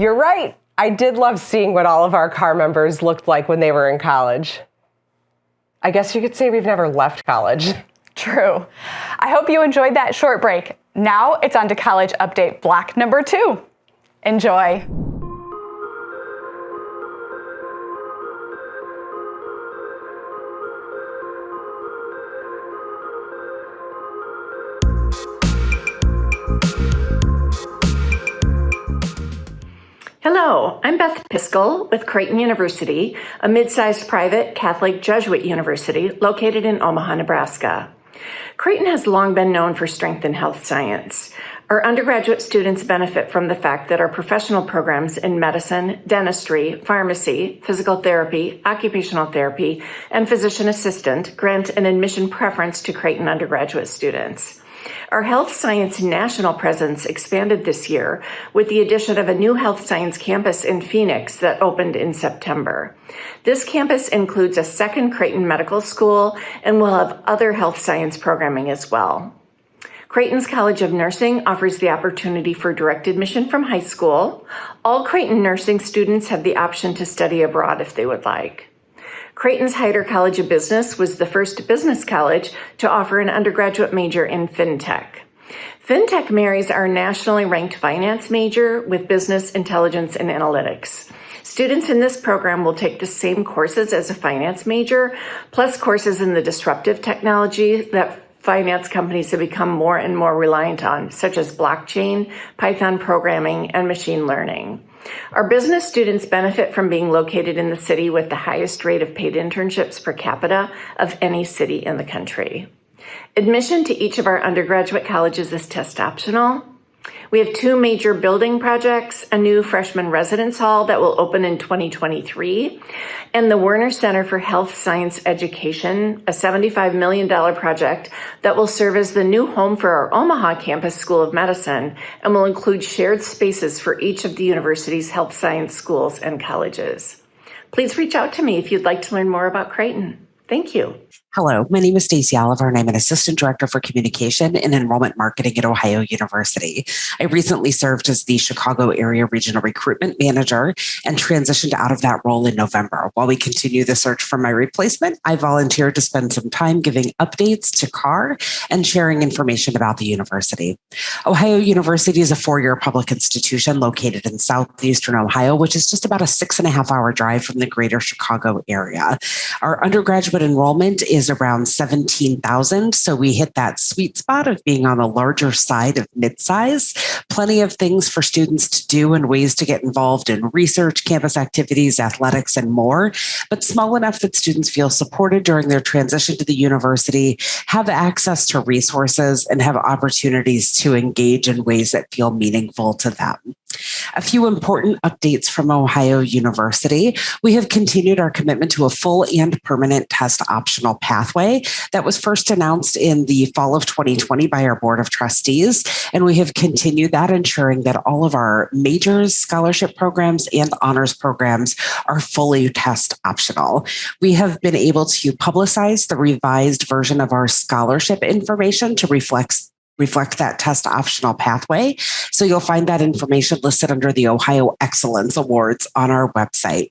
You're right. I did love seeing what all of our CARR members looked like when they were in college. I guess you could say we've never left college. True. I hope you enjoyed that short break. Now it's on to college update block number 2. Enjoy. Hello, I'm Beth Piskel with Creighton University, a mid-sized private Catholic Jesuit university located in Omaha, Nebraska. Creighton has long been known for strength in health science. Our undergraduate students benefit from the fact that our professional programs in medicine, dentistry, pharmacy, physical therapy, occupational therapy, and physician assistant grant an admission preference to Creighton undergraduate students. Our health science national presence expanded this year with the addition of a new health science campus in Phoenix that opened in September. This campus includes a second Creighton Medical School and will have other health science programming as well. Creighton's College of Nursing offers the opportunity for direct admission from high school. All Creighton nursing students have the option to study abroad if they would like. Creighton's Heider College of Business was the first business college to offer an undergraduate major in FinTech. FinTech marries our nationally ranked finance major with business intelligence and analytics. Students in this program will take the same courses as a finance major, plus courses in the disruptive technology that finance companies have become more and more reliant on, such as blockchain, Python programming, and machine learning. Our business students benefit from being located in the city with the highest rate of paid internships per capita of any city in the country. Admission to each of our undergraduate colleges is test optional. We have 2 major building projects, a new freshman residence hall that will open in 2023, and the Werner Center for Health Science Education, a $75 million project that will serve as the new home for our Omaha campus School of Medicine and will include shared spaces for each of the university's health science schools and colleges. Please reach out to me if you'd like to learn more about Creighton. Thank you. Hello, my name is Stacey Oliver, and I'm an Assistant Director for Communication and Enrollment Marketing at Ohio University. I recently served as the Chicago Area Regional Recruitment Manager and transitioned out of that role in November. While we continue the search for my replacement, I volunteered to spend some time giving updates to CARR and sharing information about the university. Ohio University is a 4-year public institution located in southeastern Ohio, which is just about a 6.5-hour drive from the greater Chicago area. Our undergraduate enrollment is around 17,000. So we hit that sweet spot of being on the larger side of midsize. Plenty of things for students to do and ways to get involved in research, campus activities, athletics, and more, but small enough that students feel supported during their transition to the university, have access to resources, and have opportunities to engage in ways that feel meaningful to them. A few important updates from Ohio University. We have continued our commitment to a full and permanent test optional pathway that was first announced in the fall of 2020 by our Board of Trustees. And we have continued that, ensuring that all of our majors, scholarship programs, and honors programs are fully test optional. We have been able to publicize the revised version of our scholarship information to reflect that test optional pathway. So you'll find that information listed under the Ohio Excellence Awards on our website.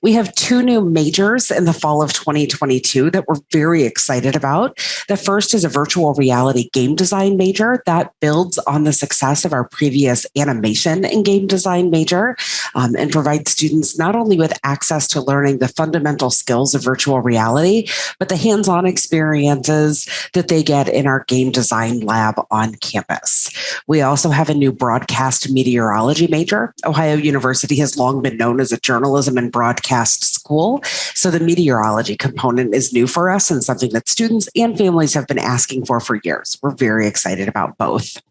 We have 2 new majors in the fall of 2022 that we're very excited about. The first is a virtual reality game design major that builds on the success of our previous animation and game design major and provides students not only with access to learning the fundamental skills of virtual reality, but the hands-on experiences that they get in our game design lab on campus. We also have a new broadcast meteorology major. Ohio University has long been known as a journalism and broadcast school. So the meteorology component is new for us and something that students and families have been asking for years. We're very excited about both.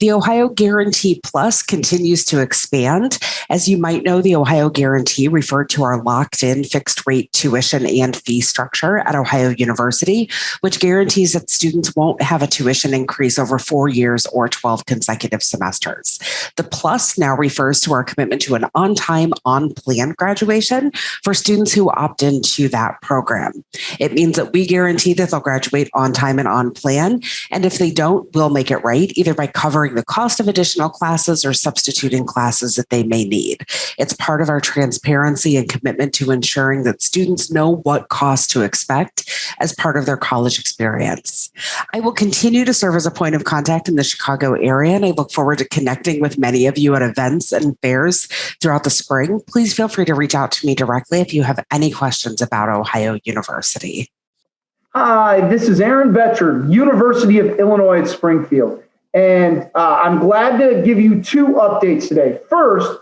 The Ohio Guarantee Plus continues to expand. As you might know, the Ohio Guarantee referred to our locked-in fixed-rate tuition and fee structure at Ohio University, which guarantees that students won't have a tuition increase over 4 years or 12 consecutive semesters. The Plus now refers to our commitment to an on-time, on-plan graduation for students who opt into that program. It means that we guarantee that they'll graduate on time and on plan, and if they don't, we'll make it right meet either by covering the cost of additional classes or substituting classes that they may need. It's part of our transparency and commitment to ensuring that students know what costs to expect as part of their college experience. I will continue to serve as a point of contact in the Chicago area, and I look forward to connecting with many of you at events and fairs throughout the spring. Please feel free to reach out to me directly if you have any questions about Ohio University. Hi, this is Aaron Betcher, University of Illinois at Springfield. And I'm glad to give you two updates today. First,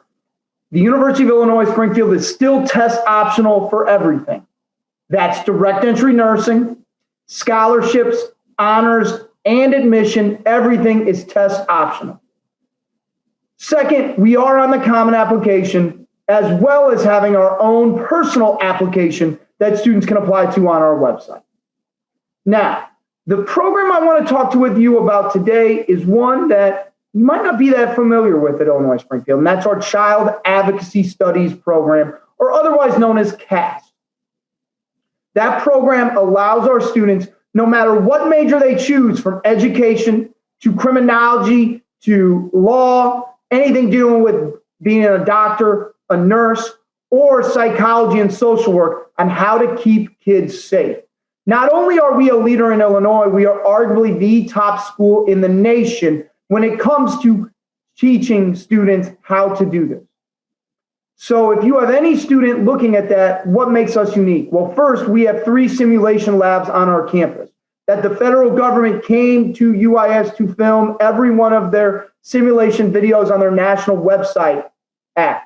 the University of Illinois Springfield is still test optional for everything. That's direct entry nursing, scholarships, honors, and admission. Everything is test optional. Second, we are on the Common Application, as well as having our own personal application that students can apply to on our website. Now, the program I want to talk with you about today is one that you might not be that familiar with at Illinois Springfield, and that's our Child Advocacy Studies program, or otherwise known as CAST. That program allows our students, no matter what major they choose, from education to criminology to law, anything dealing with being a doctor, a nurse, or psychology and social work, on how to keep kids safe. Not only are we a leader in Illinois, we are arguably the top school in the nation when it comes to teaching students how to do this. So if you have any student looking at that, what makes us unique? Well, first, we have 3 simulation labs on our campus that the federal government came to UIS to film every one of their simulation videos on their national website at.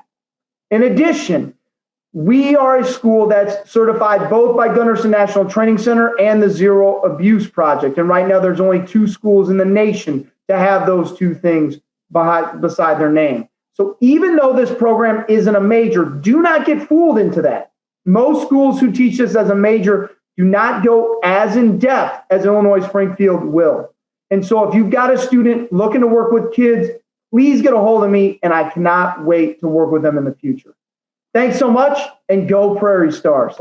In addition, we are a school that's certified both by Gunderson National Training Center and the Zero Abuse Project. And right now there's only 2 schools in the nation to have those 2 things beside their name. So even though this program isn't a major, do not get fooled into that. Most schools who teach this as a major do not go as in depth as Illinois Springfield will. And so if you've got a student looking to work with kids, please get a hold of me, and I cannot wait to work with them in the future. Thanks so much, and go Prairie Stars.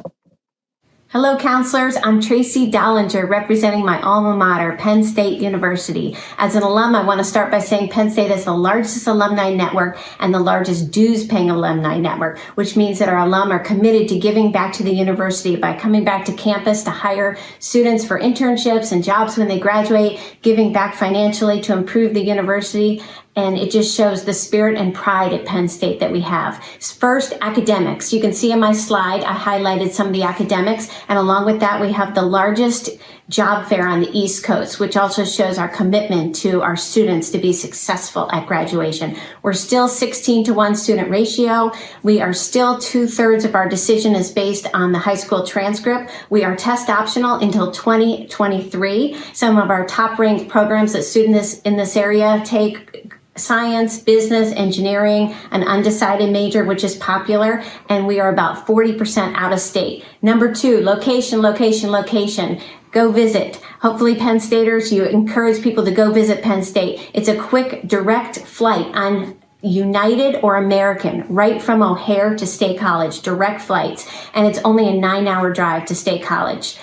Hello, counselors. I'm Tracy Dollinger, representing my alma mater, Penn State University. As an alum, I want to start by saying Penn State is the largest alumni network and the largest dues-paying alumni network, which means that our alum are committed to giving back to the university by coming back to campus to hire students for internships and jobs when they graduate, giving back financially to improve the university. And it just shows the spirit and pride at Penn State that we have. First, academics. You can see on my slide, I highlighted some of the academics. And along with that, we have the largest job fair on the East Coast, which also shows our commitment to our students to be successful at graduation. We're still 16-to-1 student ratio. We are still 2/3 of our decision is based on the high school transcript. We are test optional until 2023. Some of our top ranked programs that students in this area take: science, business, engineering, an undecided major, which is popular, and we are about 40% out of state. Number 2, location, location, location. Go visit. Hopefully, Penn Staters, you encourage people to go visit Penn State. It's a quick, direct flight on United or American, right from O'Hare to State College, direct flights, and it's only a 9-hour drive to State College.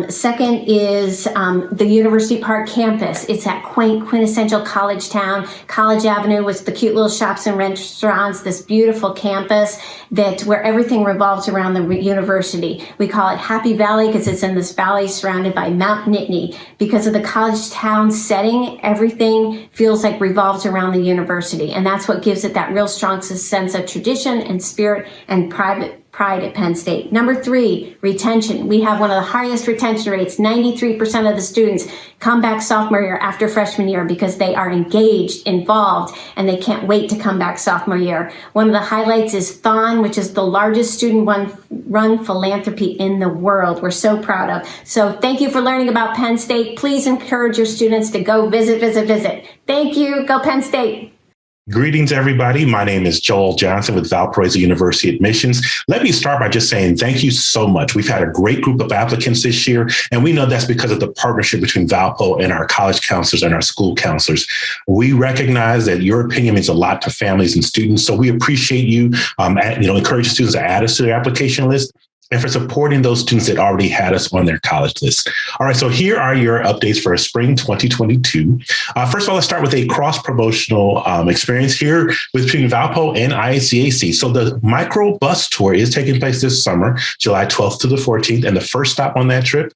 Second is the University Park campus. It's that quaint, quintessential college town. College Avenue with the cute little shops and restaurants, this beautiful campus where everything revolves around the university. We call it Happy Valley because it's in this valley surrounded by Mount Nittany. Because of the college town setting, everything feels like revolves around the university, and that's what gives it that real strong sense of tradition and spirit and pride at Penn State. Number 3, retention. We have one of the highest retention rates. 93% of the students come back sophomore year after freshman year because they are engaged, involved, and they can't wait to come back sophomore year. One of the highlights is Thon, which is the largest student-run philanthropy in the world. We're so proud of. So thank you for learning about Penn State. Please encourage your students to go visit. Thank you. Go Penn State. Greetings, everybody. My name is Joel Johnson with Valparaiso University Admissions. Let me start by just saying thank you so much. We've had a great group of applicants this year, and we know that's because of the partnership between Valpo and our college counselors and our school counselors. We recognize that your opinion means a lot to families and students, so we appreciate you. Encourage students to add us to their application list. and for supporting those students that already had us on their college list. All right, so here are your updates for spring 2022. First of all, let's start with a cross-promotional experience here between Valpo and ICAC. So the micro bus tour is taking place this summer, July 12th to the 14th, and the first stop on that trip,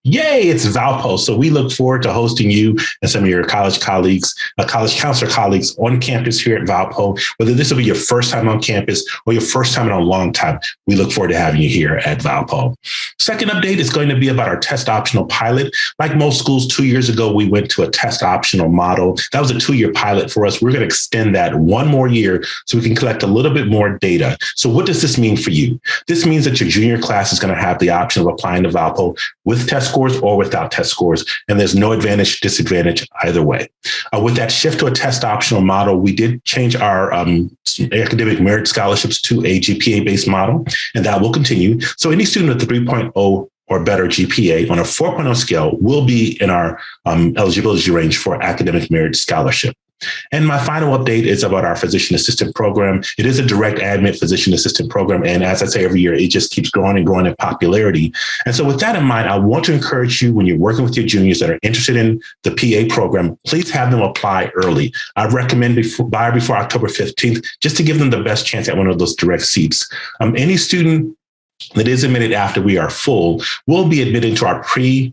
yay, it's Valpo. So we look forward to hosting you and some of your college colleagues, college counselor colleagues on campus here at Valpo. Whether this will be your first time on campus or your first time in a long time, we look forward to having you here at Valpo. Second update is going to be about our test optional pilot. Like most schools, 2 years ago, we went to a test optional model. That was a 2-year pilot for us. We're going to extend that 1 more year so we can collect a little bit more data. So what does this mean for you? This means that your junior class is going to have the option of applying to Valpo with test scores or without test scores, and there's no advantage, disadvantage either way. With that shift to a test optional model, we did change our academic merit scholarships to a GPA-based model, and that will continue. So any student with a 3.0 or better GPA on a 4.0 scale will be in our eligibility range for academic merit scholarship. And my final update is about our physician assistant program. It is a direct admit physician assistant program. And as I say every year, it just keeps growing and growing in popularity. And so with that in mind, I want to encourage you when you're working with your juniors that are interested in the PA program, please have them apply early. I recommend before October 15th, just to give them the best chance at one of those direct seats. Any student that is admitted after we are full will be admitted to our PA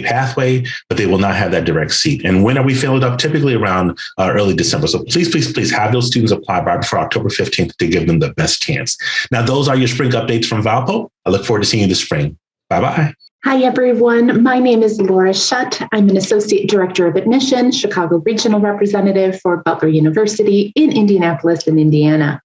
pathway, but they will not have that direct seat. And when are we filled up? Typically around early December. So please have those students apply by before October 15th to give them the best chance. Now, those are your spring updates from Valpo. I look forward to seeing you this spring. Bye-bye. Hi, everyone. My name is Laura Shutt. I'm an Associate Director of Admissions, Chicago Regional Representative for Butler University in Indianapolis in Indiana.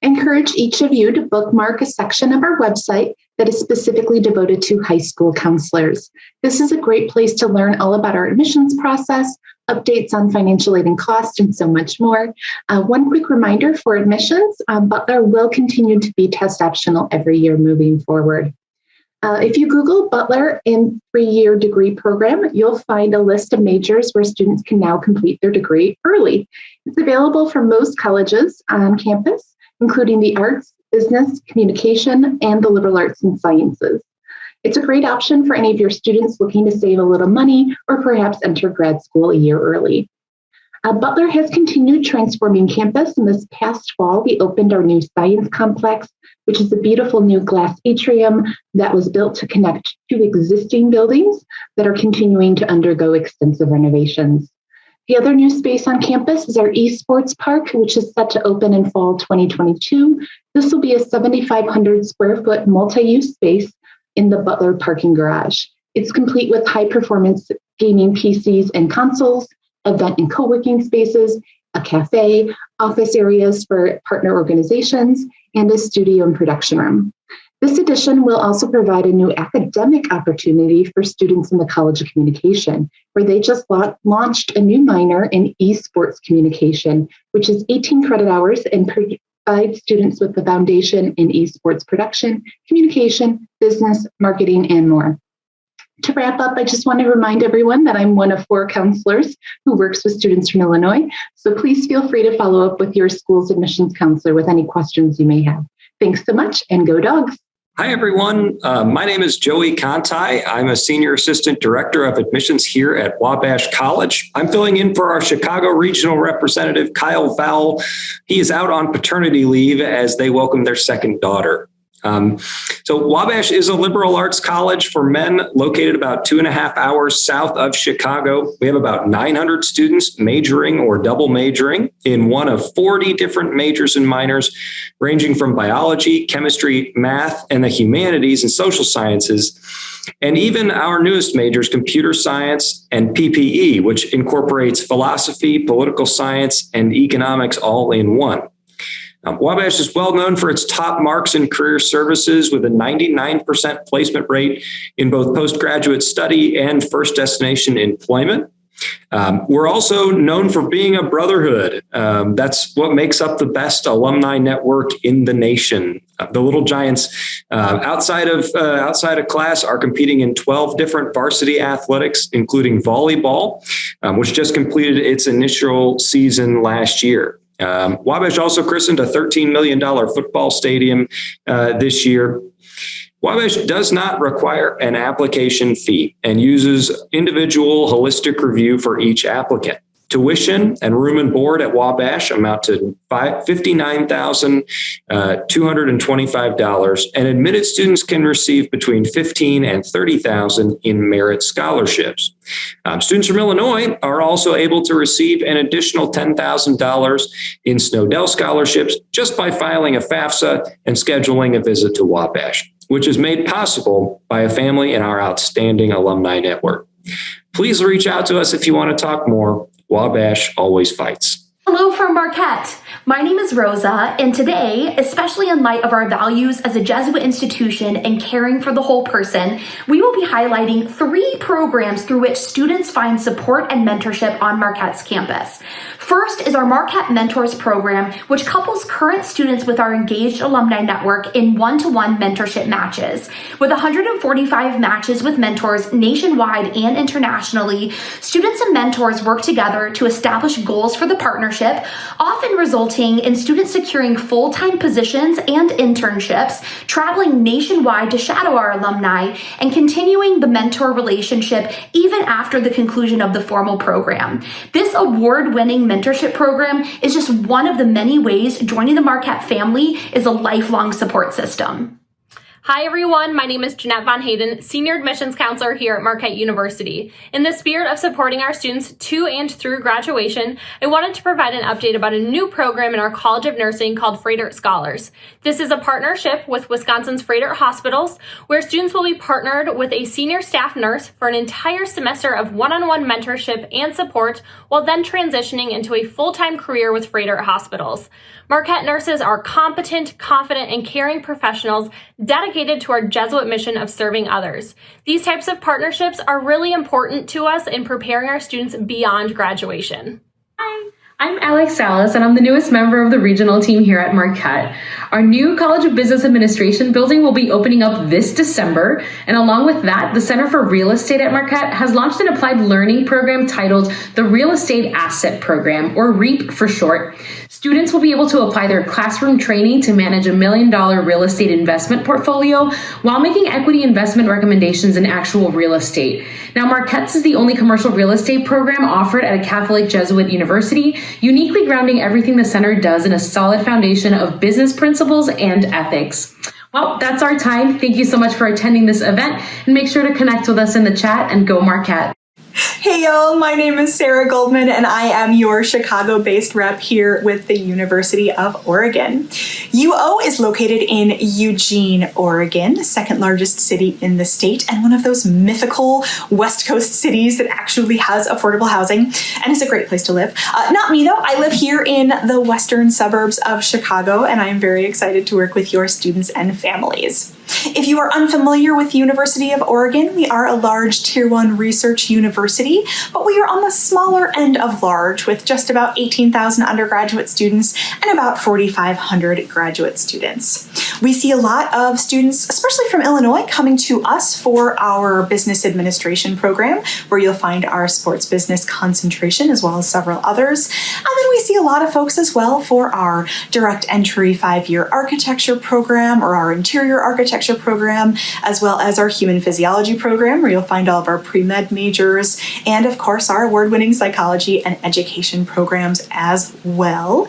I encourage each of you to bookmark a section of our website that is specifically devoted to high school counselors. This is a great place to learn all about our admissions process, updates on financial aid and cost, and so much more. One quick reminder for admissions, Butler will continue to be test optional every year moving forward. If you Google Butler and 3-year degree program, you'll find a list of majors where students can now complete their degree early. It's available for most colleges on campus, including the arts, business, communication, and the liberal arts and sciences. It's a great option for any of your students looking to save a little money or perhaps enter grad school a year early. Butler has continued transforming campus, and this past fall, we opened our new science complex, which is a beautiful new glass atrium that was built to connect 2 existing buildings that are continuing to undergo extensive renovations. The other new space on campus is our esports park, which is set to open in fall 2022. This will be a 7,500 square foot multi-use space in the Butler parking garage. It's complete with high performance gaming PCs and consoles, event and co-working spaces, a cafe, office areas for partner organizations, and a studio and production room. This addition will also provide a new academic opportunity for students in the College of Communication, where they just launched a new minor in esports communication, which is 18 credit hours and provides students with the foundation in esports production, communication, business, marketing, and more. To wrap up, I just want to remind everyone that I'm one of 4 counselors who works with students from Illinois. So please feel free to follow up with your school's admissions counselor with any questions you may have. Thanks so much, and go Dogs. Hi, everyone. My name is Joey Conti. I'm a Senior Assistant Director of Admissions here at Wabash College. I'm filling in for our Chicago Regional Representative, Kyle Vowell. He is out on paternity leave as they welcome their second daughter. So Wabash is a liberal arts college for men located about 2.5 hours south of Chicago. We have about 900 students majoring or double majoring in one of 40 different majors and minors, ranging from biology, chemistry, math, and the humanities and social sciences. And even our newest majors, computer science and PPE, which incorporates philosophy, political science, and economics all in one. Wabash is well known for its top marks in career services with a 99% placement rate in both postgraduate study and first destination employment. We're also known for being a brotherhood. That's what makes up the best alumni network in the nation. The Little Giants, outside of class, are competing in 12 different varsity athletics, including volleyball, which just completed its initial season last year. Wabash also christened a $13 million football stadium this year. Wabash does not require an application fee and uses individual holistic review for each applicant. Tuition and room and board at Wabash amount to $59,225, and admitted students can receive between $15,000 and $30,000 in merit scholarships. Students from Illinois are also able to receive an additional $10,000 in Snowdell scholarships just by filing a FAFSA and scheduling a visit to Wabash, which is made possible by a family in our outstanding alumni network. Please reach out to us if you want to talk more. Wabash always fights. Hello from Marquette. My name is Rosa, and today, especially in light of our values as a Jesuit institution and caring for the whole person, we will be highlighting 3 programs through which students find support and mentorship on Marquette's campus. First is our Marquette Mentors program, which couples current students with our engaged alumni network in one-to-one mentorship matches. With 145 matches with mentors nationwide and internationally, students and mentors work together to establish goals for the partnership, often resulting in students securing full-time positions and internships, traveling nationwide to shadow our alumni, and continuing the mentor relationship even after the conclusion of the formal program. This award-winning mentorship program is just one of the many ways joining the Marquette family is a lifelong support system. Hi everyone, my name is Jeanette Von Hayden, Senior Admissions Counselor here at Marquette University. In the spirit of supporting our students to and through graduation, I wanted to provide an update about a new program in our College of Nursing called Froedtert Scholars. This is a partnership with Wisconsin's Froedtert Hospitals, where students will be partnered with a senior staff nurse for an entire semester of one-on-one mentorship and support, while then transitioning into a full-time career with Froedtert Hospitals. Marquette nurses are competent, confident, and caring professionals dedicated to our Jesuit mission of serving others. These types of partnerships are really important to us in preparing our students beyond graduation. I'm Alex Salas, and I'm the newest member of the regional team here at Marquette. Our new College of Business Administration building will be opening up this December, and along with that, the Center for Real Estate at Marquette has launched an applied learning program titled the Real Estate Asset Program, or REAP for short. Students will be able to apply their classroom training to manage $1 million real estate investment portfolio while making equity investment recommendations in actual real estate. Now, Marquette's is the only commercial real estate program offered at a Catholic Jesuit university, uniquely grounding everything the center does in a solid foundation of business principles and ethics. Well, that's our time. Thank you so much for attending this event, and make sure to connect with us in the chat and go Marquette. Hey y'all, my name is Sarah Goldman and I am your Chicago-based rep here with the University of Oregon. UO is located in Eugene, Oregon, the second largest city in the state and one of those mythical West Coast cities that actually has affordable housing and is a great place to live. Not me though, I live here in the western suburbs of Chicago and I am very excited to work with your students and families. If you are unfamiliar with the University of Oregon, we are a large Tier 1 research university, but we are on the smaller end of large with just about 18,000 undergraduate students and about 4,500 graduate students. We see a lot of students, especially from Illinois, coming to us for our business administration program, where you'll find our sports business concentration as well as several others. And then we see a lot of folks as well for our direct entry 5-year architecture program or our interior architecture program, as well as our human physiology program, where you'll find all of our pre-med majors, and of course our award-winning psychology and education programs as well.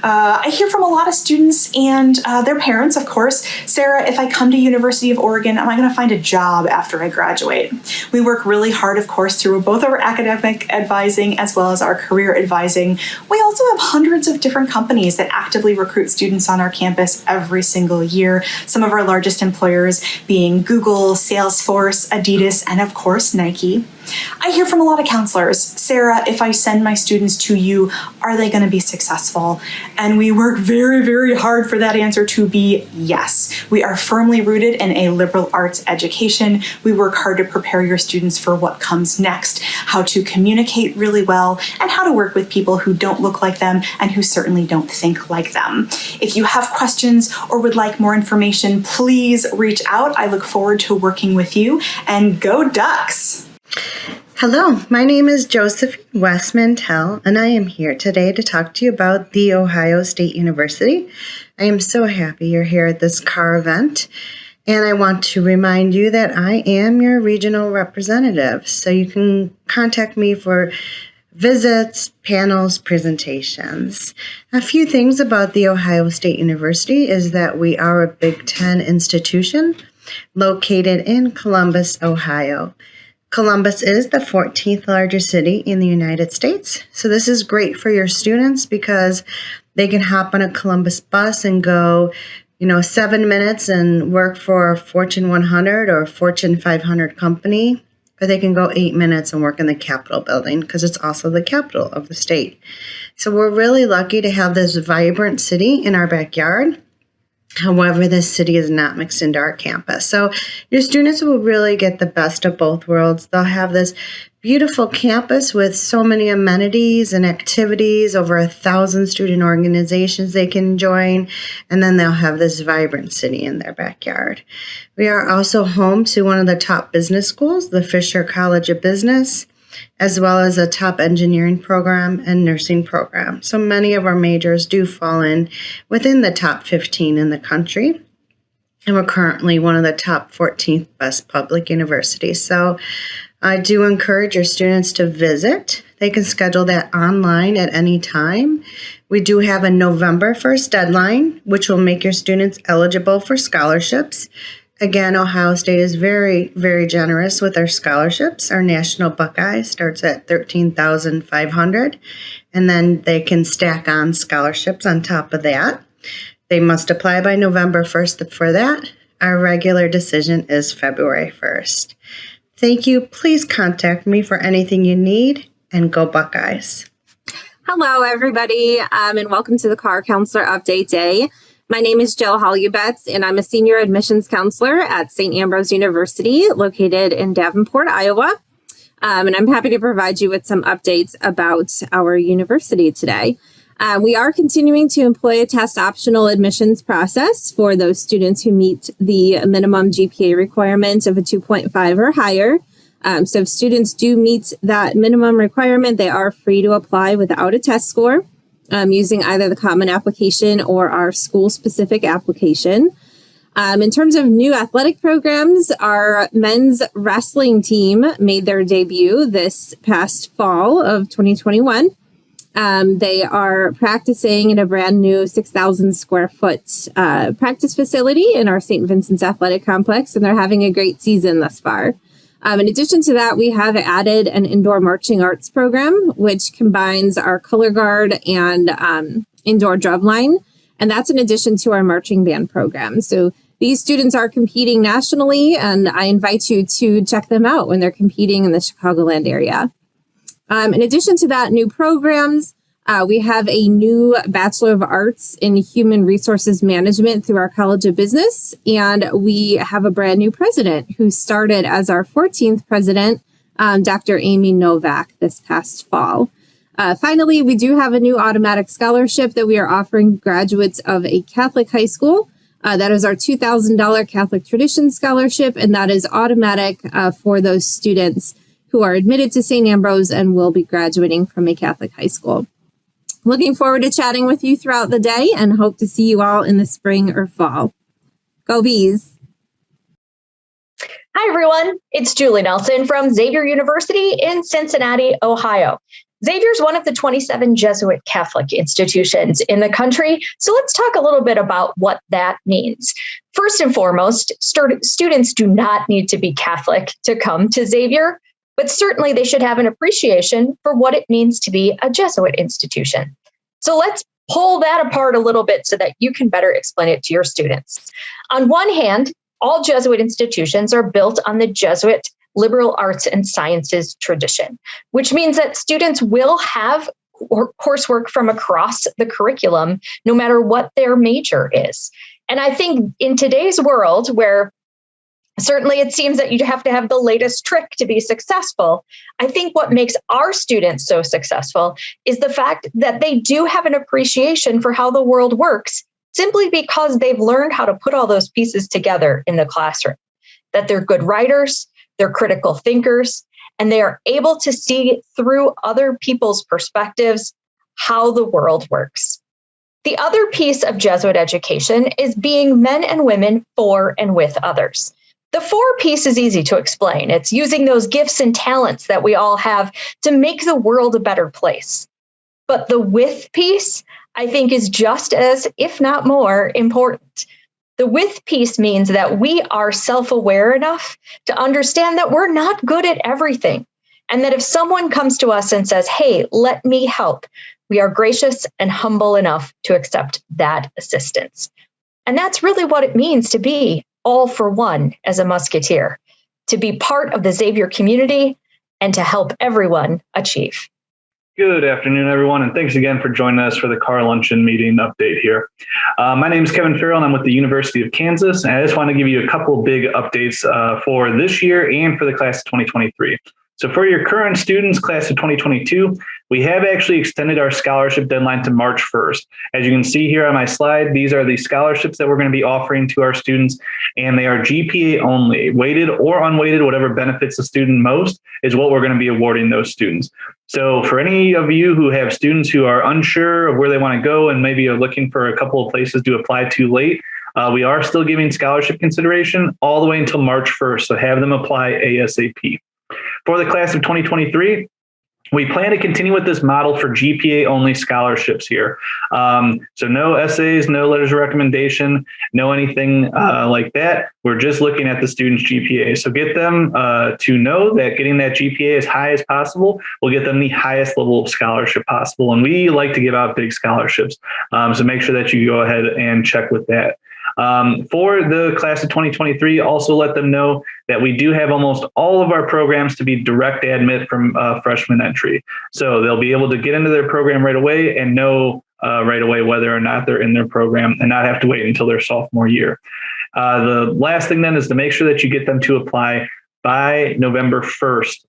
I hear from a lot of students and their parents, of course, Sarah, if I come to University of Oregon, am I going to find a job after I graduate? We work really hard, of course, through both our academic advising as well as our career advising. We also have hundreds of different companies that actively recruit students on our campus every single year. Some of our largest employers being Google, Salesforce, Adidas, and of course, Nike. I hear from a lot of counselors, Sarah, if I send my students to you, are they going to be successful? And we work very, very hard for that answer to be yes. We are firmly rooted in a liberal arts education. We work hard to prepare your students for what comes next, how to communicate really well, and how to work with people who don't look like them and who certainly don't think like them. If you have questions or would like more information, please reach out. I look forward to working with you, and go Ducks! Hello, my name is Josephine Westman-Tell, and I am here today to talk to you about The Ohio State University. I am so happy you're here at this CARR event. And I want to remind you that I am your regional representative, so you can contact me for visits, panels, presentations. A few things about The Ohio State University is that we are a Big Ten institution located in Columbus, Ohio. Columbus is the 14th largest city in the United States, so this is great for your students because they can hop on a Columbus bus and go 7 minutes and work for a Fortune 100 or Fortune 500 company, or they can go 8 minutes and work in the Capitol building because it's also the capital of the state. So we're really lucky to have this vibrant city in our backyard. However, this city is not mixed into our campus. So your students will really get the best of both worlds. They'll have this beautiful campus with so many amenities and activities, over 1,000 student organizations they can join, and then they'll have this vibrant city in their backyard. We are also home to one of the top business schools, the Fisher College of Business, as well as a top engineering program and nursing program. So many of our majors do fall in within the top 15 in the country. And we're currently one of the top 14th best public universities. So I do encourage your students to visit. They can schedule that online at any time. We do have a November 1st deadline, which will make your students eligible for scholarships. Again, Ohio State is very, very generous with our scholarships. Our National Buckeye starts at $13,500, and then they can stack on scholarships on top of that. They must apply by November 1st for that. Our regular decision is February 1st. Thank you. Please contact me for anything you need, and go Buckeyes. Hello, everybody, and welcome to the CARR Counselor Update Day. My name is Jill Holubetz, and I'm a senior admissions counselor at St. Ambrose University, located in Davenport, Iowa. And I'm happy to provide you with some updates about our university today. We are continuing to employ a test optional admissions process for those students who meet the minimum GPA requirement of a 2.5 or higher. So if students do meet that minimum requirement, they are free to apply without a test score, using either the common application or our school-specific application. In terms of new athletic programs, our men's wrestling team made their debut this past fall of 2021. They are practicing in a brand new 6,000 square foot practice facility in our St. Vincent's Athletic Complex, and they're having a great season thus far. In addition to that, we have added an indoor marching arts program, which combines our color guard and indoor drumline. And that's in addition to our marching band program. So these students are competing nationally, and I invite you to check them out when they're competing in the Chicagoland area. In addition to that, new programs, we have a new Bachelor of Arts in Human Resources Management through our College of Business, and we have a brand new president who started as our 14th president, Dr. Amy Novak, this past fall. Finally, we do have a new automatic scholarship that we are offering graduates of a Catholic high school. That is our $2,000 Catholic Tradition Scholarship, and that is automatic for those students who are admitted to St. Ambrose and will be graduating from a Catholic high school. Looking forward to chatting with you throughout the day and hope to see you all in the spring or fall. Go Bees! Hi, everyone. It's Julie Nelson from Xavier University in Cincinnati, Ohio. Xavier is one of the 27 Jesuit Catholic institutions in the country. So let's talk a little bit about what that means. First and foremost, students do not need to be Catholic to come to Xavier, but certainly they should have an appreciation for what it means to be a Jesuit institution. So let's pull that apart a little bit so that you can better explain it to your students. On one hand, all Jesuit institutions are built on the Jesuit liberal arts and sciences tradition, which means that students will have coursework from across the curriculum, no matter what their major is. And I think in today's world, where certainly it seems that you have to have the latest trick to be successful, I think what makes our students so successful is the fact that they do have an appreciation for how the world works, simply because they've learned how to put all those pieces together in the classroom, that they're good writers, they're critical thinkers, and they are able to see through other people's perspectives how the world works. The other piece of Jesuit education is being men and women for and with others. The for piece is easy to explain. It's using those gifts and talents that we all have to make the world a better place. But the with piece, I think, is just as, if not more, important. The with piece means that we are self-aware enough to understand that we're not good at everything. And that if someone comes to us and says, hey, let me help, we are gracious and humble enough to accept that assistance. And that's really what it means to be all for one as a musketeer, to be part of the Xavier community and to help everyone achieve. Good afternoon, everyone, and thanks again for joining us for the CARR Luncheon Meeting update here. My name is Kevin Farrell, and I'm with the University of Kansas, and I just want to give you a couple of big updates for this year and for the class of 2023. So for your current students, class of 2022, we have actually extended our scholarship deadline to March 1st. As you can see here on my slide, these are the scholarships that we're going to be offering to our students, and they are GPA only. Weighted or unweighted, whatever benefits the student most is what we're going to be awarding those students. So for any of you who have students who are unsure of where they want to go and maybe are looking for a couple of places to apply to late, we are still giving scholarship consideration all the way until March 1st, so have them apply ASAP. For the class of 2023, we plan to continue with this model for GPA only scholarships here. So no essays, no letters of recommendation, no anything like that. We're just looking at the student's GPA. So get them to know that getting that GPA as high as possible will get them the highest level of scholarship possible. And we like to give out big scholarships. So make sure that you go ahead and check with that. For the class of 2023, also let them know that we do have almost all of our programs to be direct admit from freshman entry. So they'll be able to get into their program right away and know right away whether or not they're in their program and not have to wait until their sophomore year. The last thing then is to make sure that you get them to apply by November 1st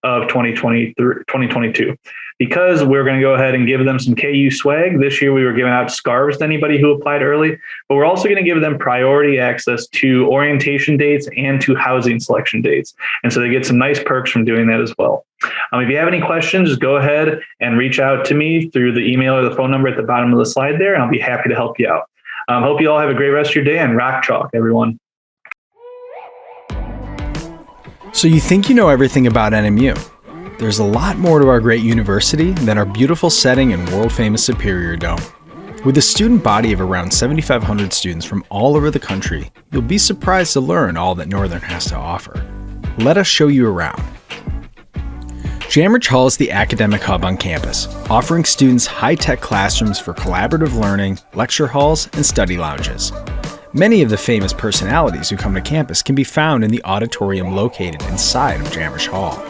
of 2022. Because we're going to go ahead and give them some KU swag. This year we were giving out scarves to anybody who applied early, but we're also going to give them priority access to orientation dates and to housing selection dates. And so they get some nice perks from doing that as well. If you have any questions, just go ahead and reach out to me through the email or the phone number at the bottom of the slide there, and I'll be happy to help you out. Hope you all have a great rest of your day, and rock chalk, everyone. So you think you know everything about NMU? There's a lot more to our great university than our beautiful setting and world-famous Superior Dome. With a student body of around 7,500 students from all over the country, you'll be surprised to learn all that Northern has to offer. Let us show you around. Jamridge Hall is the academic hub on campus, offering students high-tech classrooms for collaborative learning, lecture halls, and study lounges. Many of the famous personalities who come to campus can be found in the auditorium located inside of Jamridge Hall.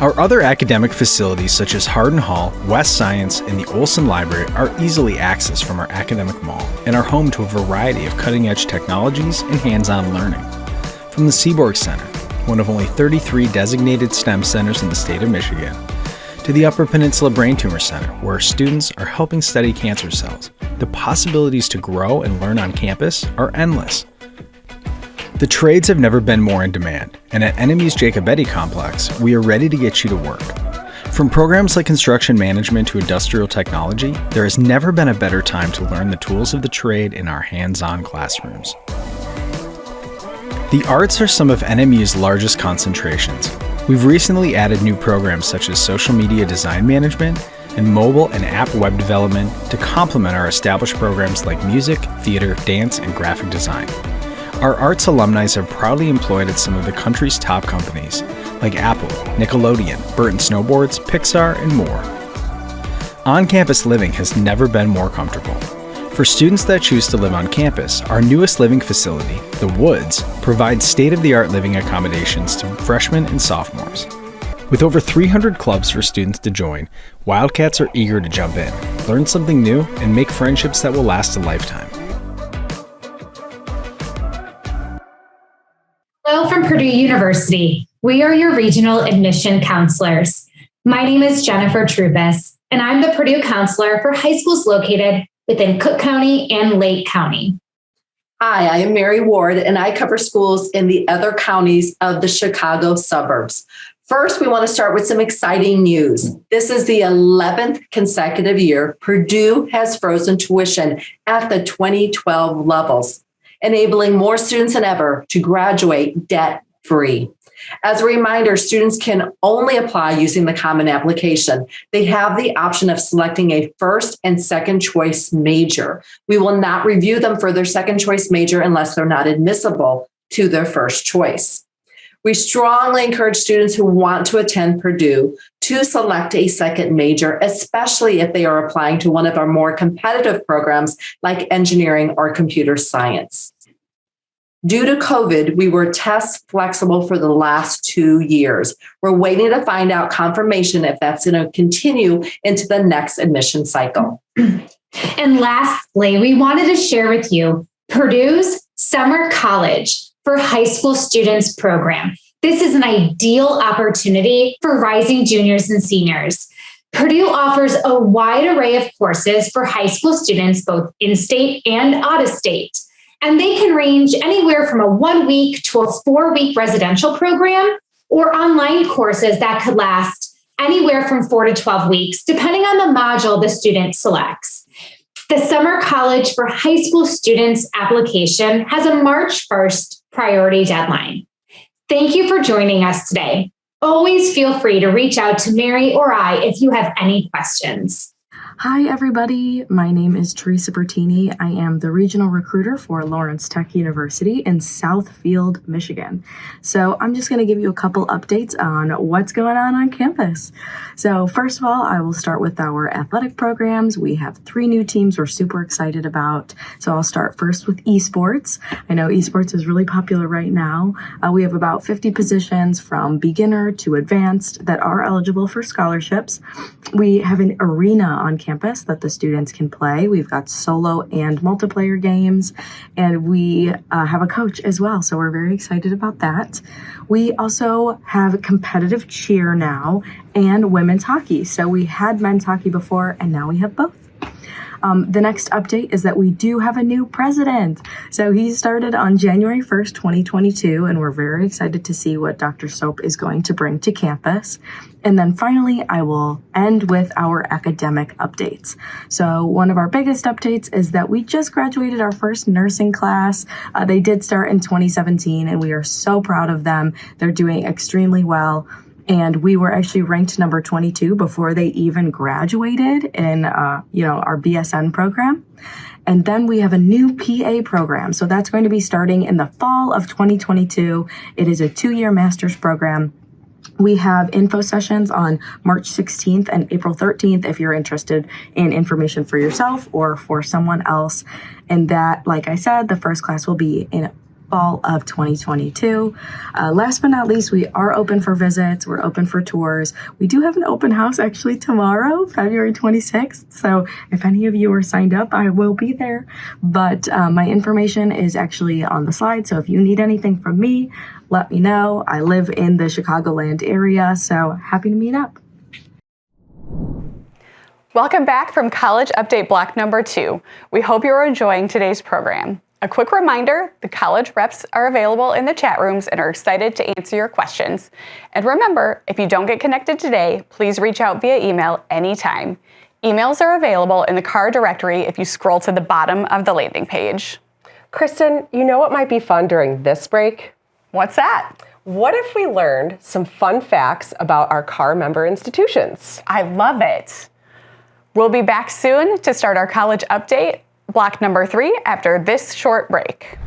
Our other academic facilities such as Hardin Hall, West Science, and the Olson Library are easily accessed from our academic mall and are home to a variety of cutting-edge technologies and hands-on learning. From the Seaborg Center, one of only 33 designated STEM centers in the state of Michigan, to the Upper Peninsula Brain Tumor Center, where students are helping study cancer cells. The possibilities to grow and learn on campus are endless. The trades have never been more in demand, and at NMU's Jacobetti complex, we are ready to get you to work. From programs like construction management to industrial technology, there has never been a better time to learn the tools of the trade in our hands-on classrooms. The arts are some of NMU's largest concentrations. We've recently added new programs such as social media design management and mobile and app web development to complement our established programs like music, theater, dance, and graphic design. Our arts alumni are proudly employed at some of the country's top companies, like Apple, Nickelodeon, Burton Snowboards, Pixar, and more. On-campus living has never been more comfortable. For students that choose to live on campus, our newest living facility, The Woods, provides state-of-the-art living accommodations to freshmen and sophomores. With over 300 clubs for students to join, Wildcats are eager to jump in, learn something new, and make friendships that will last a lifetime. Hello from Purdue University. We are your regional admission counselors. My name is Jennifer Trubis, and I'm the Purdue counselor for high schools located within Cook County and Lake County. Hi, I am Mary Ward, and I cover schools in the other counties of the Chicago suburbs. First, we want to start with some exciting news. This is the 11th consecutive year Purdue has frozen tuition at the 2012 levels, enabling more students than ever to graduate debt-free. As a reminder, students can only apply using the common application. They have the option of selecting a first and second choice major. We will not review them for their second choice major unless they're not admissible to their first choice. We strongly encourage students who want to attend Purdue to select a second major, especially if they are applying to one of our more competitive programs like engineering or computer science. Due to COVID, we were test flexible for the last 2 years. We're waiting to find out confirmation if that's going to continue into the next admission cycle. And lastly, we wanted to share with you Purdue's Summer College for High School Students program. This is an ideal opportunity for rising juniors and seniors. Purdue offers a wide array of courses for high school students, both in-state and out-of-state. And they can range anywhere from a 1-week to a 4-week residential program or online courses that could last anywhere from 4 to 12 weeks, depending on the module the student selects. The Summer College for High School Students application has a March 1st priority deadline. Thank you for joining us today. Always feel free to reach out to Mary or I if you have any questions. Hi, everybody. My name is Teresa Bertini. I am the regional recruiter for Lawrence Tech University in Southfield, Michigan. So I'm just going to give you a couple updates on what's going on campus. So first of all, I will start with our athletic programs. We have 3 new teams we're super excited about. So I'll start first with esports. I know esports is really popular right now. We have about 50 positions from beginner to advanced that are eligible for scholarships. We have an arena on campus that the students can play. We've got solo and multiplayer games, and we have a coach as well. So we're very excited about that. We also have competitive cheer now and women's hockey. So we had men's hockey before, and now we have both. The next update is that we do have a new president. So he started on January 1st, 2022, and we're very excited to see what Dr. Soap is going to bring to campus. And then finally, I will end with our academic updates. So one of our biggest updates is that we just graduated our first nursing class. They did start in 2017, and we are so proud of them. They're doing extremely well. And we were actually ranked number 22 before they even graduated in, our BSN program. And then we have a new PA program. So that's going to be starting in the fall of 2022. It is a 2-year master's program. We have info sessions on March 16th and April 13th if you're interested in information for yourself or for someone else. And that, like I said, the first class will be in fall of 2022. Last but not least, we are open for visits. We're open for tours. We do have an open house actually tomorrow, February 26th. So if any of you are signed up, I will be there. But my information is actually on the slide. So if you need anything from me, let me know. I live in the Chicagoland area, so happy to meet up. Welcome back from College Update Block number 2. We hope you're enjoying today's program. A quick reminder, the college reps are available in the chat rooms and are excited to answer your questions. And remember, if you don't get connected today, please reach out via email anytime. Emails are available in the CARR directory if you scroll to the bottom of the landing page. Kristen, you know what might be fun during this break? What's that? What if we learned some fun facts about our CARR member institutions? I love it. We'll be back soon to start our college update. Block number 3 after this short break.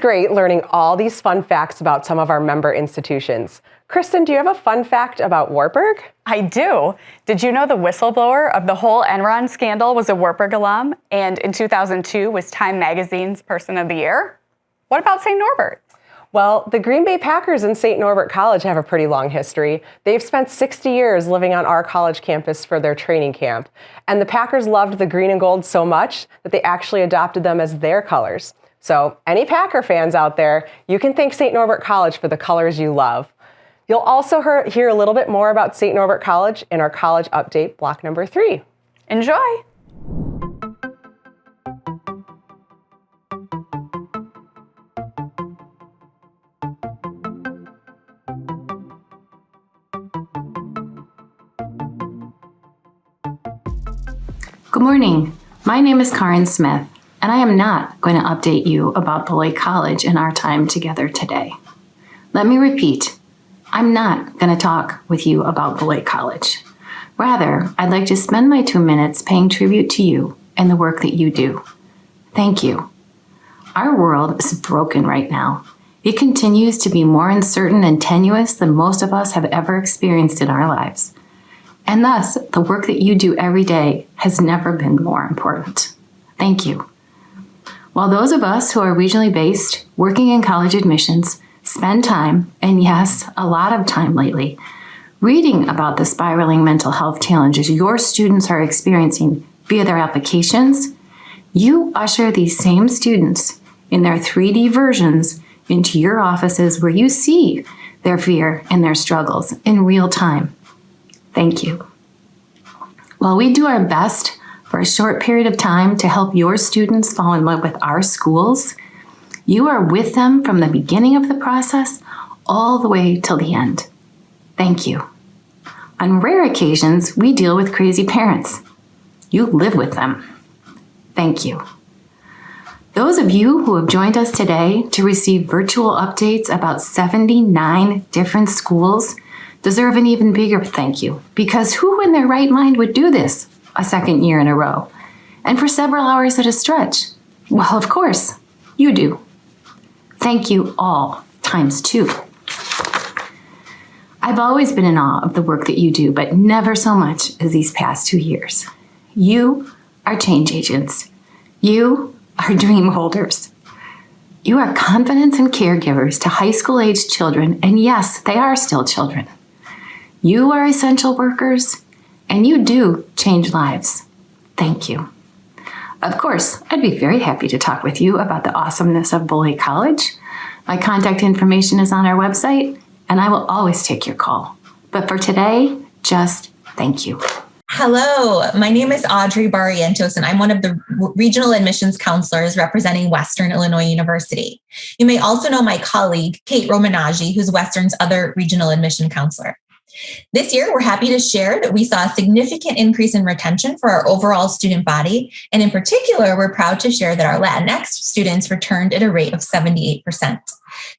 great learning all these fun facts about some of our member institutions. Kristen, do you have a fun fact about Wartburg? I do. Did you know the whistleblower of the whole Enron scandal was a Wartburg alum and in 2002 was Time Magazine's Person of the Year? What about St. Norbert? Well, the Green Bay Packers and St. Norbert College have a pretty long history. They've spent 60 years living on our college campus for their training camp. And the Packers loved the green and gold so much that they actually adopted them as their colors. So any Packer fans out there, you can thank St. Norbert College for the colors you love. You'll also hear a little bit more about St. Norbert College in our college update block number 3. Enjoy! Good morning. My name is Karen Smith, and I am not going to update you about Beloit College and our time together today. Let me repeat, I'm not going to talk with you about Beloit College. Rather, I'd like to spend my 2 minutes paying tribute to you and the work that you do. Thank you. Our world is broken right now. It continues to be more uncertain and tenuous than most of us have ever experienced in our lives. And thus, the work that you do every day has never been more important. Thank you. While those of us who are regionally based, working in college admissions, spend time, and yes, a lot of time lately, reading about the spiraling mental health challenges your students are experiencing via their applications, you usher these same students in their 3D versions into your offices where you see their fear and their struggles in real time. Thank you. While we do our best for a short period of time to help your students fall in love with our schools, you are with them from the beginning of the process all the way till the end. Thank you. On rare occasions, we deal with crazy parents. You live with them. Thank you. Those of you who have joined us today to receive virtual updates about 79 different schools deserve an even bigger thank you, because who in their right mind would do this a second year in a row and for several hours at a stretch? Well, of course, you do. Thank you all times 2. I've always been in awe of the work that you do, but never so much as these past 2 years. You are change agents. You are dream holders. You are confidence and caregivers to high school aged children, and yes, they are still children. You are essential workers, and you do change lives. Thank you. Of course, I'd be very happy to talk with you about the awesomeness of Beloit College. My contact information is on our website, and I will always take your call. But for today, just thank you. Hello, my name is Audrey Barrientos, and I'm one of the regional admissions counselors representing Western Illinois University. You may also know my colleague, Kate Romanaggi, who's Western's other regional admission counselor. This year, we're happy to share that we saw a significant increase in retention for our overall student body. And in particular, we're proud to share that our Latinx students returned at a rate of 78%.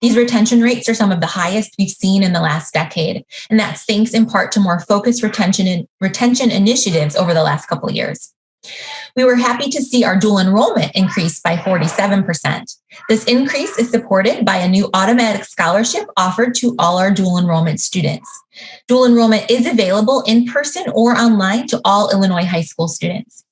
These retention rates are some of the highest we've seen in the last decade. And that's thanks in part to more focused retention initiatives over the last couple of years. We were happy to see our dual enrollment increase by 47%. This increase is supported by a new automatic scholarship offered to all our dual enrollment students. Dual enrollment is available in person or online to all Illinois high school students.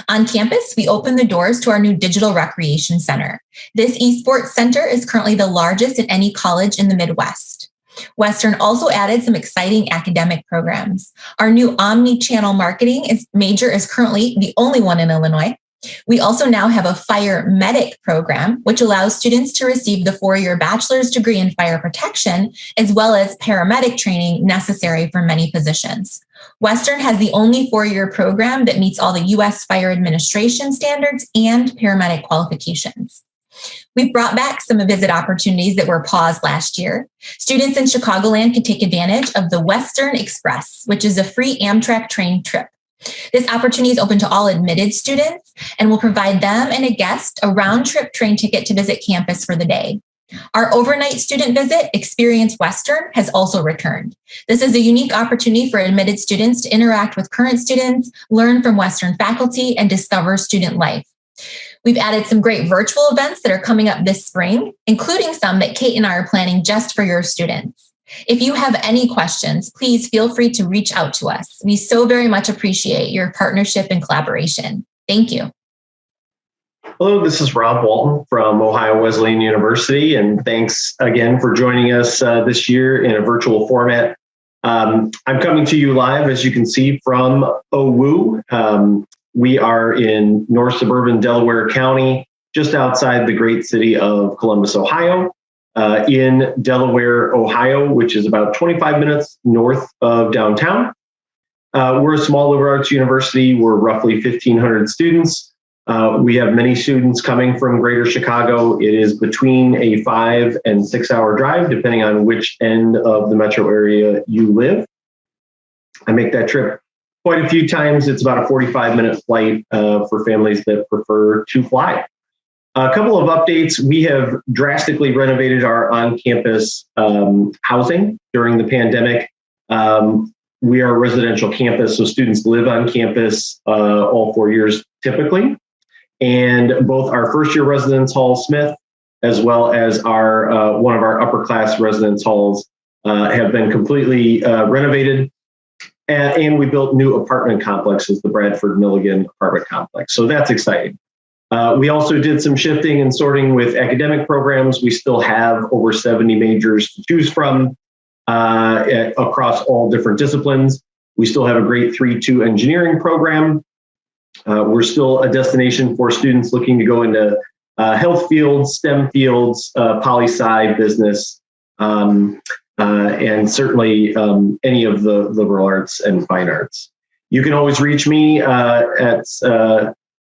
On campus, we opened the doors to our new Digital Recreation Center. This esports center is currently the largest at any college in the Midwest. Western also added some exciting academic programs. Our new omni-channel marketing major is currently the only one in Illinois. We also now have a fire medic program, which allows students to receive the 4-year bachelor's degree in fire protection, as well as paramedic training necessary for many positions. Western has the only 4-year program that meets all the U.S. Fire Administration standards and paramedic qualifications. We've brought back some visit opportunities that were paused last year. Students in Chicagoland can take advantage of the Western Express, which is a free Amtrak train trip. This opportunity is open to all admitted students and will provide them and a guest a round-trip train ticket to visit campus for the day. Our overnight student visit, Experience Western, has also returned. This is a unique opportunity for admitted students to interact with current students, learn from Western faculty, and discover student life. We've added some great virtual events that are coming up this spring, including some that Kate and I are planning just for your students. If you have any questions, please feel free to reach out to us. We so very much appreciate your partnership and collaboration. Thank you. Hello, this is Rob Walton from Ohio Wesleyan University, and thanks again for joining us this year in a virtual format. I'm coming to you live, as you can see, from OWU. We are in north suburban Delaware County, just outside the great city of Columbus, Ohio. In Delaware, Ohio, which is about 25 minutes north of downtown. We're a small liberal arts university. We're roughly 1,500 students. We have many students coming from greater Chicago. It is between a 5 and 6 hour drive, depending on which end of the metro area you live. I make that trip quite a few times. It's about a 45-minute flight for families that prefer to fly. A couple of updates. We have drastically renovated our on-campus housing during the pandemic. We are a residential campus, so students live on campus all 4 years typically. And both our first-year residence hall, Smith, as well as our one of our upper-class residence halls have been completely renovated. And we built new apartment complexes, the Bradford Milligan apartment complex. So that's exciting. We also did some shifting and sorting with academic programs. We still have over 70 majors to choose from across all different disciplines. We still have a great 3-2 engineering program. We're still a destination for students looking to go into health fields, STEM fields, poli-sci, business, and certainly any of the liberal arts and fine arts. You can always reach me at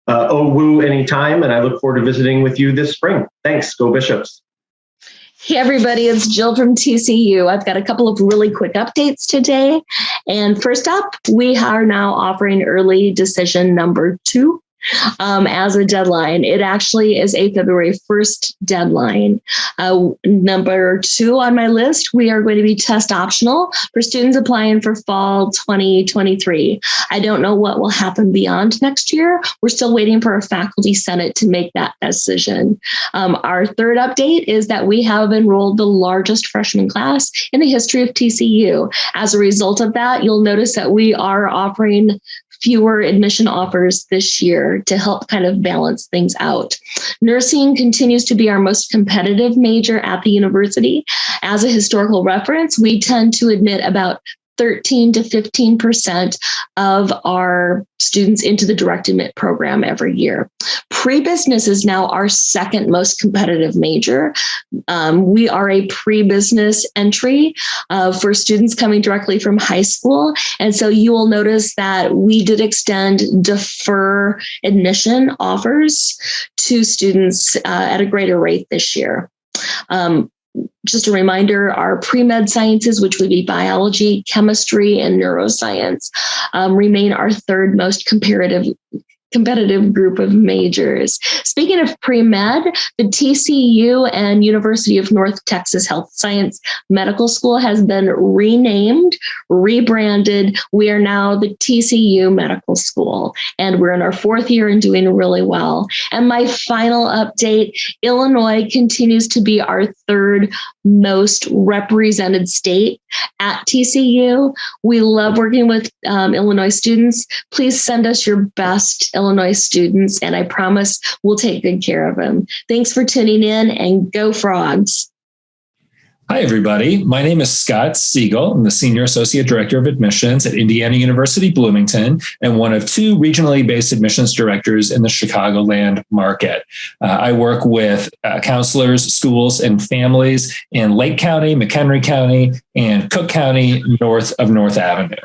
OWU anytime, and I look forward to visiting with you this spring. Thanks. Go Bishops. Hey, everybody, it's Jill from TCU. I've got a couple of really quick updates today. And first up, we are now offering early decision number 2 as a deadline. It actually is a February 1st deadline. Number 2 on my list, we are going to be test optional for students applying for fall 2023. I don't know what will happen beyond next year. We're still waiting for a faculty senate to make that decision. Our third update is that we have enrolled the largest freshman class in the history of TCU. As a result of that, you'll notice that we are offering fewer admission offers this year to help kind of balance things out. Nursing continues to be our most competitive major at the university. As a historical reference, we tend to admit about 13 to 15% of our students into the direct admit program every year. Pre-business is now our second most competitive major. We are a pre-business entry for students coming directly from high school. And so you will notice that we did extend defer admission offers to students at a greater rate this year. Just a reminder, our pre-med sciences, which would be biology, chemistry, and neuroscience, remain our third most competitive group of majors. Speaking of pre-med, the TCU and University of North Texas Health Science Medical School has been renamed, rebranded. We are now the TCU Medical School, and we're in our 4th year and doing really well. And my final update, Illinois continues to be our 3rd most represented state at TCU. We love working with Illinois students. Please send us your best Illinois students, and I promise we'll take good care of them. Thanks for tuning in, and go Frogs. Hi, everybody. My name is Scott Siegel. I'm the Senior Associate Director of Admissions at Indiana University Bloomington and one of 2 regionally based admissions directors in the Chicagoland market. I work with counselors, schools, and families in Lake County, McHenry County, and Cook County north of North Avenue.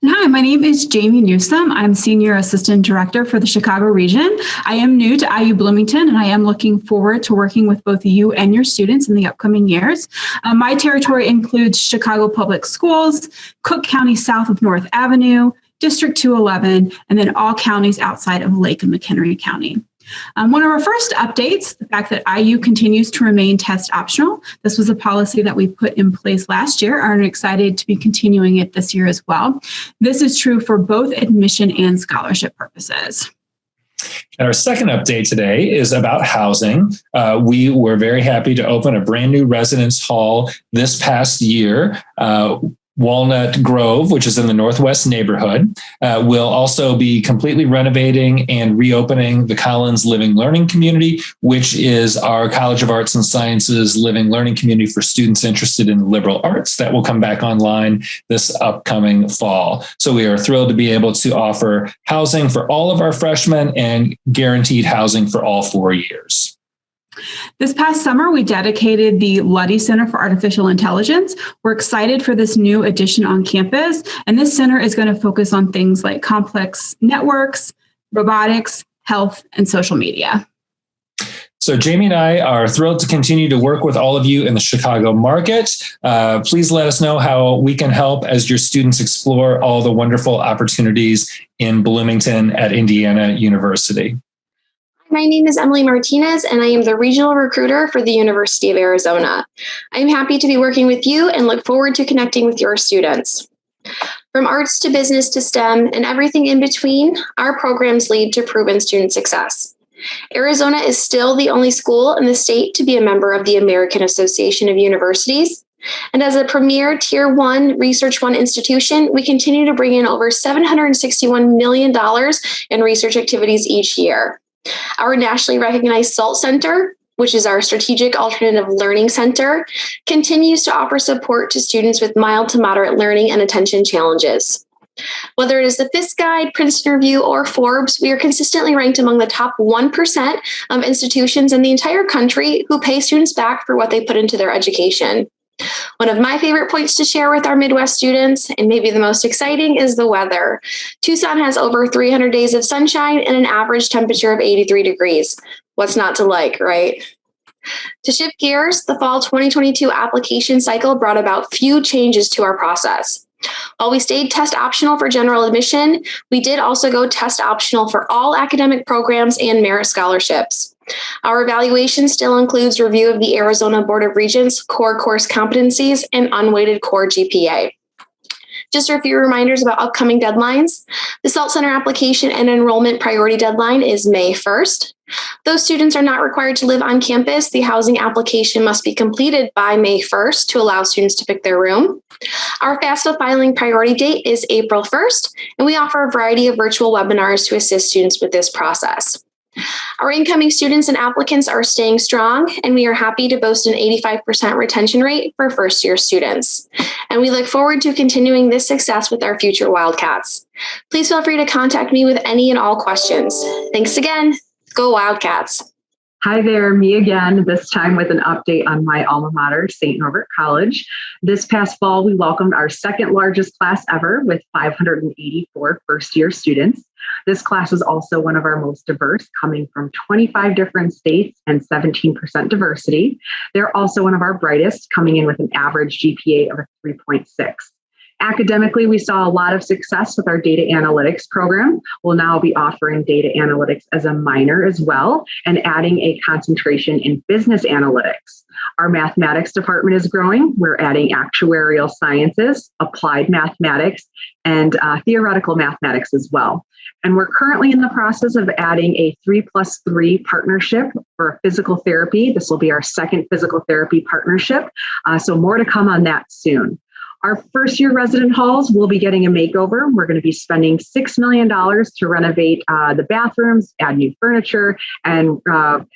Hi, my name is Jamie Newsome. I'm Senior Assistant Director for the Chicago region. I am new to IU Bloomington, and I am looking forward to working with both you and your students in the upcoming years. My territory includes Chicago Public Schools, Cook County south of North Avenue, District 211, and then all counties outside of Lake and McHenry County. One of our first updates, the fact that IU continues to remain test optional. This was a policy that we put in place last year, and are excited to be continuing it this year as well. This is true for both admission and scholarship purposes. And our second update today is about housing. We were very happy to open a brand new residence hall this past year. Walnut Grove, which is in the Northwest neighborhood, will also be completely renovating and reopening the Collins Living Learning Community, which is our College of Arts and Sciences living learning community for students interested in liberal arts that will come back online this upcoming fall. So we are thrilled to be able to offer housing for all of our freshmen and guaranteed housing for all 4 years. This past summer, we dedicated the Luddy Center for Artificial Intelligence. We're excited for this new addition on campus, and this center is going to focus on things like complex networks, robotics, health, and social media. So Jamie and I are thrilled to continue to work with all of you in the Chicago market. Please let us know how we can help as your students explore all the wonderful opportunities in Bloomington at Indiana University. My name is Emily Martinez, and I am the regional recruiter for the University of Arizona. I am happy to be working with you and look forward to connecting with your students. From arts to business to STEM and everything in between, our programs lead to proven student success. Arizona is still the only school in the state to be a member of the American Association of Universities. And as a premier Tier 1 Research 1 institution, we continue to bring in over $761 million in research activities each year. Our nationally recognized SALT Center, which is our Strategic Alternative Learning Center, continues to offer support to students with mild to moderate learning and attention challenges. Whether it is the FISC Guide, Princeton Review, or Forbes, we are consistently ranked among the top 1% of institutions in the entire country who pay students back for what they put into their education. One of my favorite points to share with our Midwest students, and maybe the most exciting, is the weather. Tucson has over 300 days of sunshine and an average temperature of 83 degrees. What's not to like, right? To shift gears, the fall 2022 application cycle brought about few changes to our process. While we stayed test optional for general admission, we did also go test optional for all academic programs and merit scholarships. Our evaluation still includes review of the Arizona Board of Regents core course competencies and unweighted core GPA. Just a few reminders about upcoming deadlines. The SALT Center application and enrollment priority deadline is May 1st. Those students are not required to live on campus. The housing application must be completed by May 1st to allow students to pick their room. Our FAFSA filing priority date is April 1st, and we offer a variety of virtual webinars to assist students with this process. Our incoming students and applicants are staying strong, and we are happy to boast an 85% retention rate for first-year students. And we look forward to continuing this success with our future Wildcats. Please feel free to contact me with any and all questions. Thanks again. Go Wildcats. Hi there, me again, this time with an update on my alma mater, St. Norbert College. This past fall, we welcomed our second largest class ever with 584 first-year students. This class was also one of our most diverse, coming from 25 different states and 17% diversity. They're also one of our brightest, coming in with an average GPA of a 3.6. Academically, we saw a lot of success with our data analytics program. We'll now be offering data analytics as a minor as well, and adding a concentration in business analytics. Our mathematics department is growing. We're adding actuarial sciences, applied mathematics, and theoretical mathematics as well. And we're currently in the process of adding a 3+3 partnership for physical therapy. This will be our second physical therapy partnership. So more to come on that soon. Our first year resident halls will be getting a makeover. We're going to be spending $6 million to renovate the bathrooms, add new furniture, and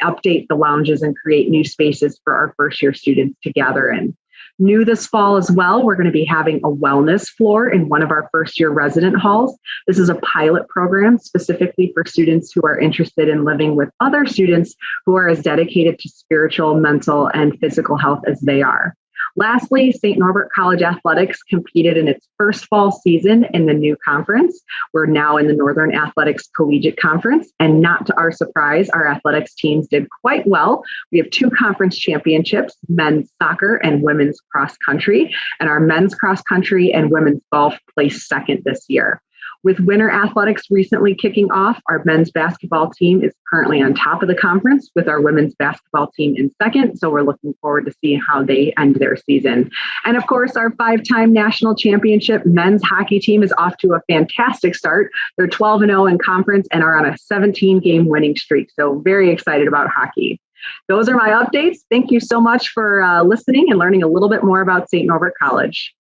update the lounges and create new spaces for our first year students to gather in. New this fall as well, we're going to be having a wellness floor in one of our first year resident halls. This is a pilot program specifically for students who are interested in living with other students who are as dedicated to spiritual, mental, and physical health as they are. Lastly, St. Norbert College Athletics competed in its first fall season in the new conference. We're now in the Northern Athletics Collegiate Conference, and not to our surprise, our athletics teams did quite well. We have 2 conference championships, men's soccer and women's cross country, and our men's cross country and women's golf placed second this year. With winter athletics recently kicking off, our men's basketball team is currently on top of the conference with our women's basketball team in second. So we're looking forward to seeing how they end their season. And of course, our 5-time national championship men's hockey team is off to a fantastic start. They're 12-0 in conference and are on a 17-game winning streak. So very excited about hockey. Those are my updates. Thank you so much for listening and learning a little bit more about St. Norbert College.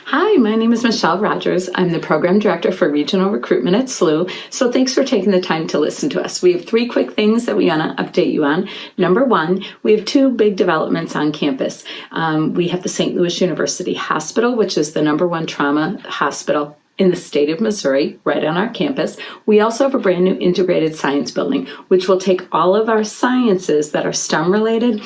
Hi, my name is Michelle Rogers. I'm the Program Director for Regional Recruitment at SLU. So thanks for taking the time to listen to us. We have 3 quick things that we want to update you on. Number 1, we have 2 big developments on campus. We have the St. Louis University Hospital, which is the #1 trauma hospital in the state of Missouri, right on our campus. We also have a brand new integrated science building, which will take all of our sciences that are STEM related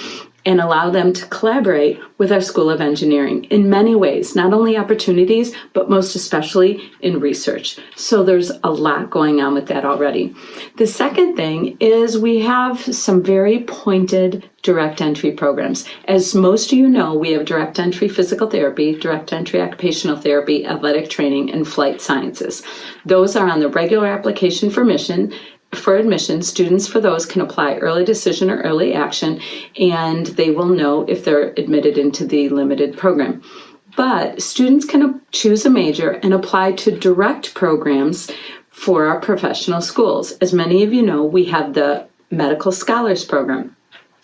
and allow them to collaborate with our School of Engineering in many ways, not only opportunities, but most especially in research. So there's a lot going on with that already. The second thing is we have some very pointed direct entry programs. As most of you know, we have direct entry physical therapy, direct entry occupational therapy, athletic training, and flight sciences. Those are on the regular application for admission. Students for those can apply early decision or early action, and they will know if they're admitted into the limited program. But students can choose a major and apply to direct programs for our professional schools. As many of you know, we have the Medical Scholars Program.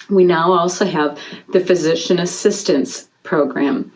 We now also have the Physician Assistance Program.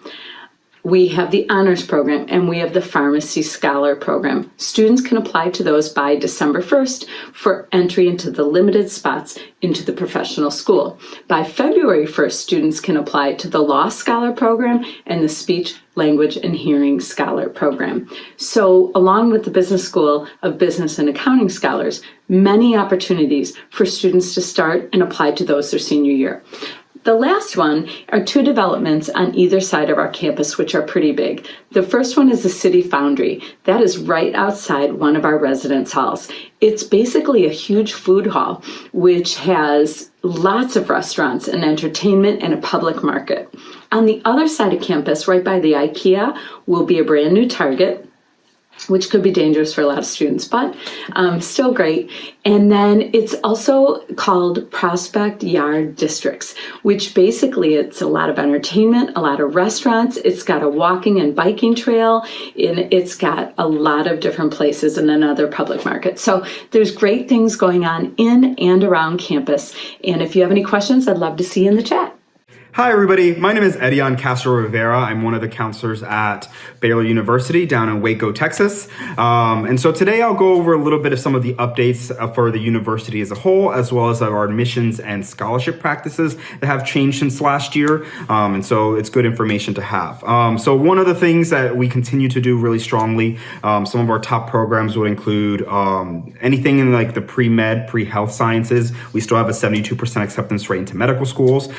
We have the Honors Program, and we have the Pharmacy Scholar Program. Students can apply to those by December 1st for entry into the limited spots into the professional school. By February 1st, students can apply to the Law Scholar Program and the Speech, Language, and Hearing Scholar Program. So, along with the Business School of Business and Accounting Scholars, many opportunities for students to start and apply to those their senior year. The last one are 2 developments on either side of our campus, which are pretty big. The first one is the City Foundry. That is right outside one of our residence halls. It's basically a huge food hall, which has lots of restaurants and entertainment and a public market. On the other side of campus, right by the IKEA, will be a brand new Target, which could be dangerous for a lot of students, but still great. And then it's also called Prospect Yard Districts, which basically it's a lot of entertainment, a lot of restaurants. It's got a walking and biking trail, and it's got a lot of different places and another public market. So there's great things going on in and around campus. And if you have any questions, I'd love to see you in the chat. Hi, everybody. My name is Edion Castro Rivera. I'm one of the counselors at Baylor University down in Waco, Texas. And so today I'll go over a little bit of some of the updates for the university as a whole, as well as our admissions and scholarship practices that have changed since last year. And so it's good information to have. So one of the things that we continue to do really strongly, some of our top programs would include anything in like the pre-med, pre-health sciences. We still have a 72% acceptance rate into medical schools,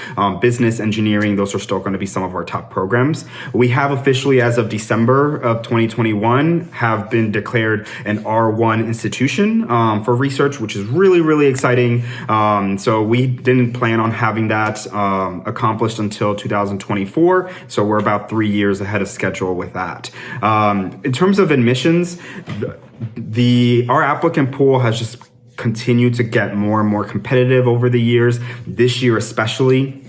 business, engineering, those are still going to be some of our top programs. We have officially, as of December of 2021, have been declared an R1 institution for research, which is really, really exciting. So we didn't plan on having that accomplished until 2024. So we're about 3 years ahead of schedule with that. In terms of admissions, our applicant pool has just continued to get more and more competitive over the years, this year especially.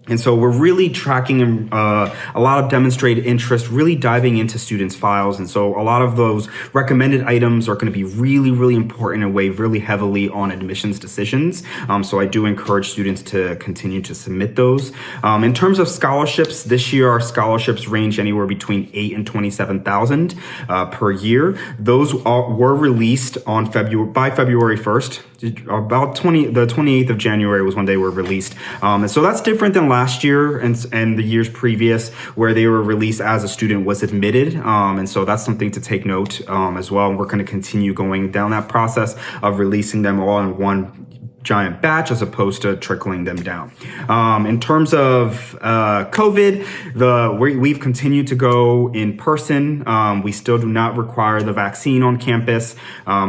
And so we're really tracking a lot of demonstrated interest, really diving into students' files. And so a lot of those recommended items are going to be really, really important and weigh really heavily on admissions decisions. So I do encourage students to continue to submit those. In terms of scholarships, this year our scholarships range anywhere between $8,000 and $27,000 per year. Those were released on by February 1st. About the 28th of January was when they were released. And so that's different than last year and the years previous, where they were released as a student was admitted. And so that's something to take note as well. And we're going to continue going down that process of releasing them all in one giant batch as opposed to trickling them down. In terms of COVID, we've continued to go in person. We still do not require the vaccine on campus.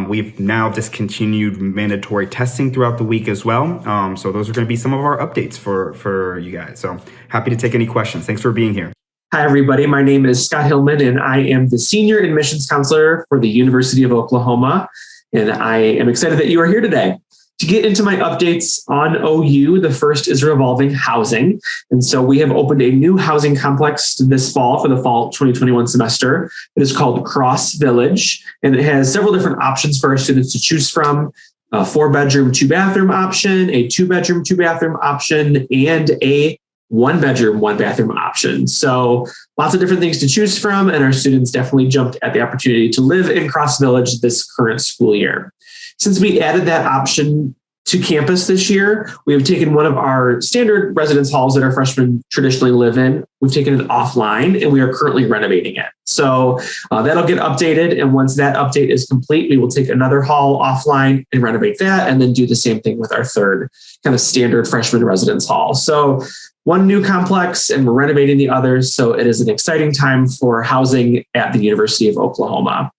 We've now discontinued mandatory testing throughout the week as well. So those are going to be some of our updates for you guys. So happy to take any questions. Thanks for being here. Hi, everybody. My name is Scott Hillman, and I am the Senior Admissions Counselor for the University of Oklahoma. And I am excited that you are here today. To get into my updates on OU, the first is revolving housing. And so we have opened a new housing complex this fall for the fall 2021 semester. It is called Cross Village, and it has several different options for our students to choose from. A 4-bedroom, 2-bathroom option, a 2-bedroom, 2-bathroom option, and a 1-bedroom, 1-bathroom option. So lots of different things to choose from, and our students definitely jumped at the opportunity to live in Cross Village this current school year. Since we added that option to campus this year, we have taken one of our standard residence halls that our freshmen traditionally live in. We've taken it offline, and we are currently renovating it. So that'll get updated. And once that update is complete, we will take another hall offline and renovate that, and then do the same thing with our third kind of standard freshman residence hall. So one new complex, and we're renovating the others. So it is an exciting time for housing at the University of Oklahoma.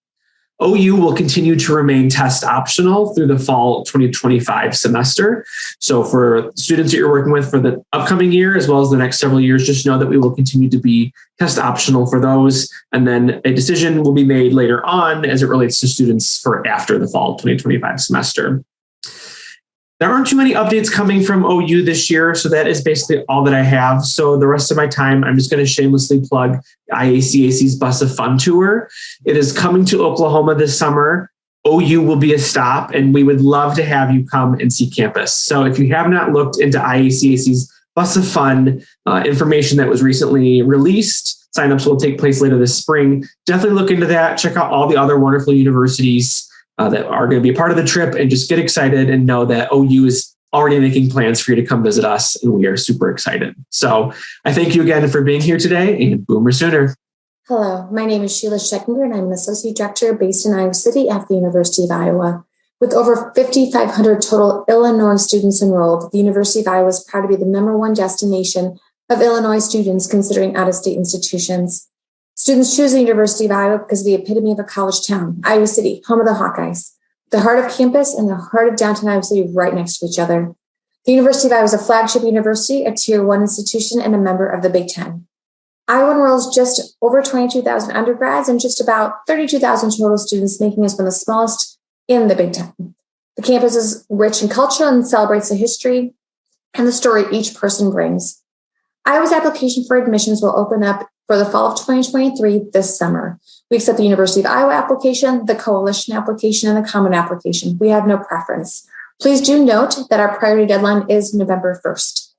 OU will continue to remain test optional through the fall 2025 semester. So for students that you're working with for the upcoming year, as well as the next several years, just know that we will continue to be test optional for those. And then a decision will be made later on as it relates to students for after the fall 2025 semester. There aren't too many updates coming from OU this year, so that is basically all that I have. So the rest of my time, I'm just going to shamelessly plug IACAC's Bus of Fun tour. It is coming to Oklahoma this summer. OU will be a stop, and we would love to have you come and see campus. So if you have not looked into IACAC's Bus of Fun information that was recently released, signups will take place later this spring. Definitely look into that. Check out all the other wonderful universities that are going to be a part of the trip, and just get excited and know that OU is already making plans for you to come visit us, and we are super excited. So I thank you again for being here today, and Boomer Sooner. Hello, my name is Sheila Scheckinger, and I'm an associate director based in Iowa City at the University of Iowa. With over 5,500 total Illinois students enrolled, the University of Iowa is proud to be the #1 destination of Illinois students considering out-of-state institutions. Students choose the University of Iowa because of the epitome of a college town, Iowa City, home of the Hawkeyes. The heart of campus and the heart of downtown Iowa City right next to each other. The University of Iowa is a flagship university, a Tier 1 institution, and a member of the Big Ten. Iowa enrolls just over 22,000 undergrads and just about 32,000 total students, making us one of the smallest in the Big Ten. The campus is rich in culture and celebrates the history and the story each person brings. Iowa's application for admissions will open up for the fall of 2023 this summer. We accept the University of Iowa application, the coalition application, and the common application. We have no preference. Please do note that our priority deadline is November 1st.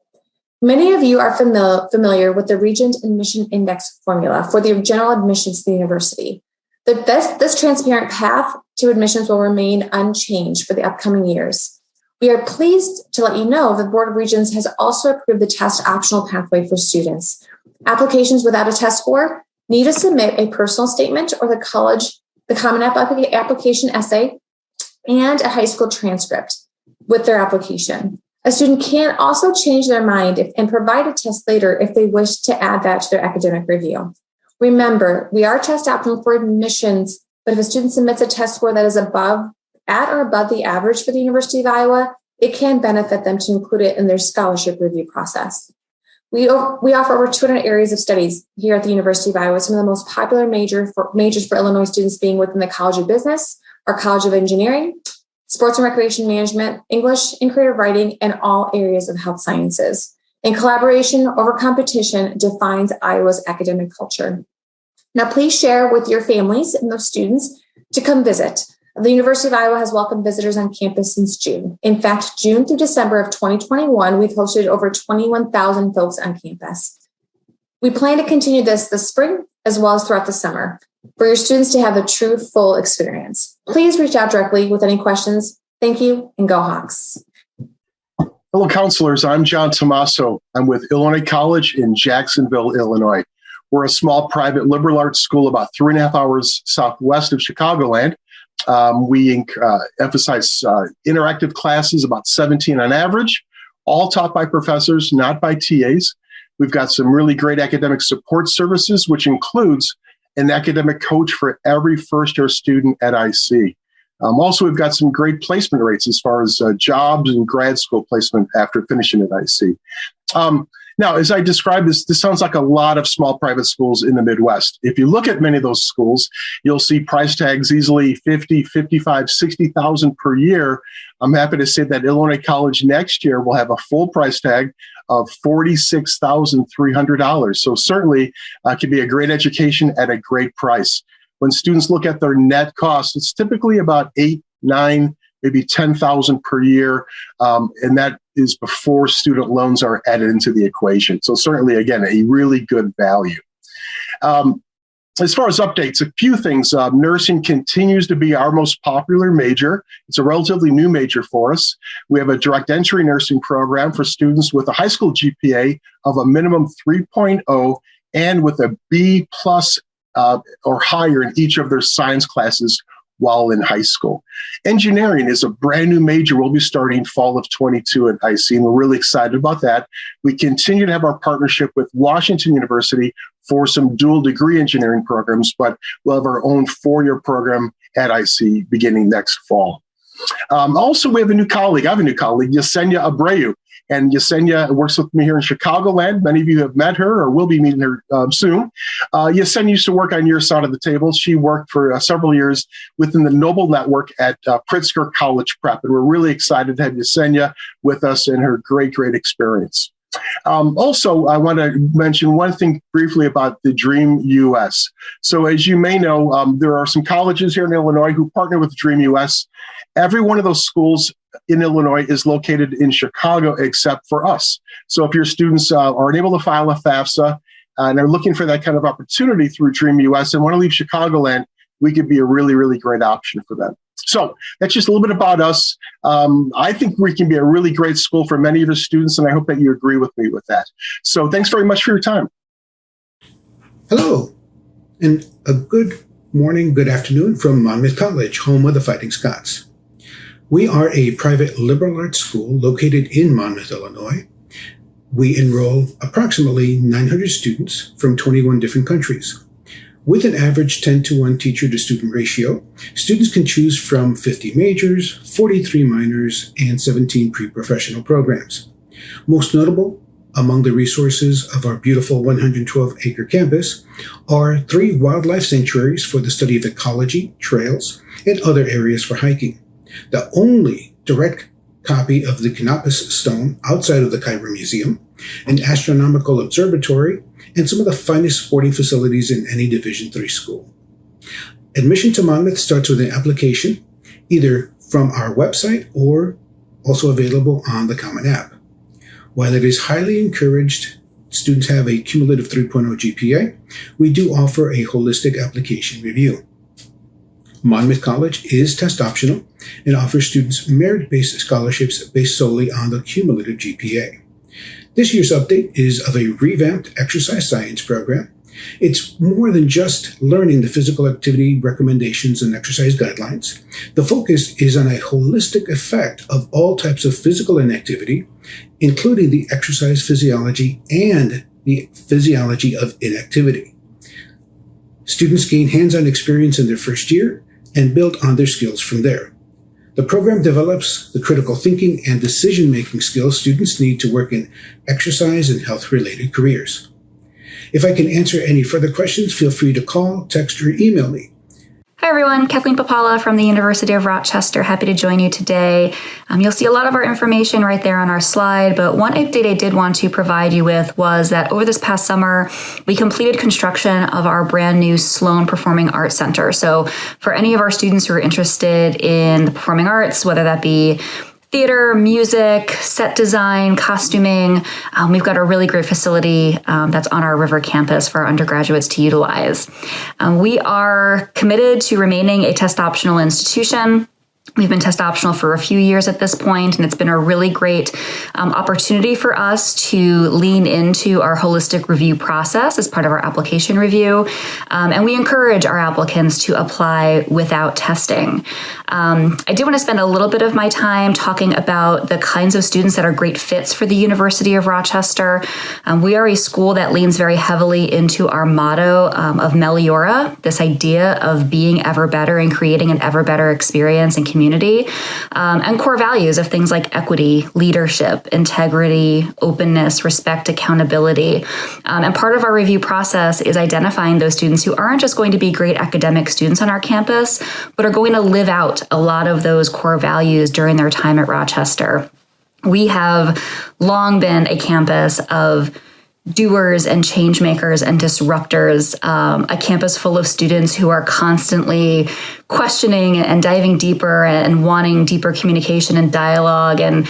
Many of you are familiar with the Regent Admission Index formula for the general admissions to the university. This transparent path to admissions will remain unchanged for the upcoming years. We are pleased to let you know the Board of Regents has also approved the test optional pathway for students. Applications without a test score need to submit a personal statement or the common application essay and a high school transcript with their application. A student can also change their mind and provide a test later if they wish to add that to their academic review. Remember, we are test optional for admissions, but if a student submits a test score that is at or above the average for the University of Iowa, it can benefit them to include it in their scholarship review process. We offer over 200 areas of studies here at the University of Iowa. Some of the most popular majors for Illinois students being within the College of Business, our College of Engineering, Sports and Recreation Management, English and Creative Writing, and all areas of health sciences. And collaboration over competition defines Iowa's academic culture. Now, please share with your families and those students to come visit. The University of Iowa has welcomed visitors on campus since June. In fact, June through December of 2021, we've hosted over 21,000 folks on campus. We plan to continue this spring as well as throughout the summer for your students to have the true full experience. Please reach out directly with any questions. Thank you, and go Hawks. Hello, counselors. I'm John Tomaso. I'm with Illinois College in Jacksonville, Illinois. We're a small private liberal arts school about 3.5 hours southwest of Chicagoland. We emphasize interactive classes, about 17 on average, all taught by professors, not by TAs. We've got some really great academic support services, which includes an academic coach for every first-year student at IC. Also, we've got some great placement rates as far as jobs and grad school placement after finishing at IC. Now, as I describe this sounds like a lot of small private schools in the Midwest. If you look at many of those schools, you'll see price tags easily 50, 55, 60,000 per year. I'm happy to say that Illinois College next year will have a full price tag of $46,300. So certainly could be a great education at a great price. When students look at their net cost, it's typically about 8, 9, maybe 10,000 per year. And that is before student loans are added into the equation. So certainly, again, a really good value. As far as updates, a few things. Nursing continues to be our most popular major. It's a relatively new major for us. We have a direct entry nursing program for students with a high school GPA of a minimum 3.0 and with a B plus or higher in each of their science classes while in high school. Engineering is a brand new major. We'll be starting fall of 22 at IC, and we're really excited about that. We continue to have our partnership with Washington University for some dual degree engineering programs, but we'll have our own 4-year program at IC beginning next fall. Also, we have a new colleague. I have a new colleague, Yesenia Abreu. And Yesenia works with me here in Chicagoland. Many of you have met her or will be meeting her soon. Yesenia used to work on your side of the table. She worked for several years within the Noble Network at Pritzker College Prep. And we're really excited to have Yesenia with us and her great, great experience. Also, I want to mention one thing briefly about the Dream US. So as you may know, there are some colleges here in Illinois who partner with Dream US. Every one of those schools in Illinois is located in Chicago except for us. So if your students are unable to file a FAFSA and are looking for that kind of opportunity through Dream US and want to leave Chicagoland, we could be a really, really great option for them. So that's just a little bit about us. I think we can be a really great school for many of your students, and I hope that you agree with me with that. So thanks very much for your time. Hello, and a good morning, good afternoon from Monmouth College, home of the Fighting Scots. We are a private liberal arts school located in Monmouth, Illinois. We enroll approximately 900 students from 21 different countries. With an average 10-to-1 teacher-to-student ratio, students can choose from 50 majors, 43 minors, and 17 pre-professional programs. Most notable among the resources of our beautiful 112-acre campus are 3 wildlife sanctuaries for the study of ecology, trails, and other areas for hiking. The only direct copy of the Canopus stone outside of the CARR Museum, an astronomical observatory, and some of the finest sporting facilities in any Division III school. Admission to Monmouth starts with an application, either from our website or also available on the Common App. While it is highly encouraged students have a cumulative 3.0 GPA, we do offer a holistic application review. Monmouth College is test optional and offers students merit-based scholarships based solely on the cumulative GPA. This year's update is of a revamped exercise science program. It's more than just learning the physical activity recommendations and exercise guidelines. The focus is on a holistic effect of all types of physical inactivity, including the exercise physiology and the physiology of inactivity. Students gain hands-on experience in their first year and build on their skills from there. The program develops the critical thinking and decision-making skills students need to work in exercise and health-related careers. If I can answer any further questions, feel free to call, text, or email me. Hi everyone, Kathleen Papala from the University of Rochester. Happy to join you today. You'll see a lot of our information right there on our slide, but one update I did want to provide you with was that over this past summer, we completed construction of our brand new Sloan Performing Arts Center. So for any of our students who are interested in the performing arts, whether that be theater, music, set design, costuming. We've got a really great facility that's on our River campus for our undergraduates to utilize. We are committed to remaining a test optional institution. We've been test optional for a few years at this point, and it's been a really great opportunity for us to lean into our holistic review process as part of our application review. And we encourage our applicants to apply without testing. I do want to spend a little bit of my time talking about the kinds of students that are great fits for the University of Rochester. We are a school that leans very heavily into our motto of Meliora, this idea of being ever better and creating an ever better experience and community, and core values of things like equity, leadership, integrity, openness, respect, accountability. And part of our review process is identifying those students who aren't just going to be great academic students on our campus, but are going to live out a lot of those core values during their time at Rochester. We have long been a campus of doers and change makers and disruptors, a campus full of students who are constantly questioning and diving deeper and wanting deeper communication and dialogue and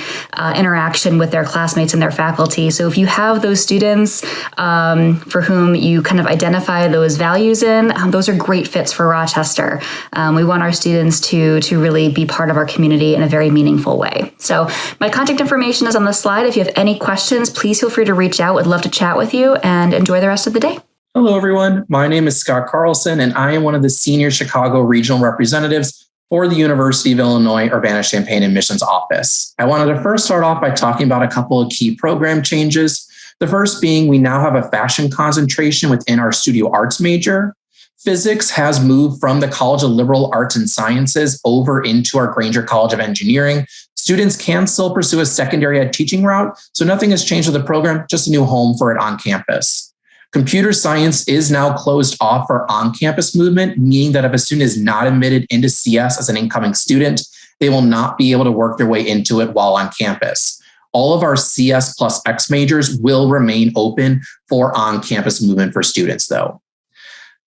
interaction with their classmates and their faculty. So if you have those students for whom you kind of identify those values in, those are great fits for Rochester. We want our students to really be part of our community in a very meaningful way. So my contact information is on the slide. If you have any questions, please feel free to reach out. Would love to chat with you, and enjoy the rest of the day. Hello, everyone. My name is Scott Carlson, and I am one of the senior Chicago regional representatives for the University of Illinois Urbana-Champaign Admissions Office. I wanted to first start off by talking about a couple of key program changes. The first being we now have a fashion concentration within our studio arts major. Physics has moved from the College of Liberal Arts and Sciences over into our Granger College of Engineering. Students can still pursue a secondary ed teaching route, so nothing has changed with the program, just a new home for it on campus. Computer science is now closed off for on-campus movement, meaning that if a student is not admitted into CS as an incoming student, they will not be able to work their way into it while on campus. All of our CS plus X majors will remain open for on-campus movement for students, though.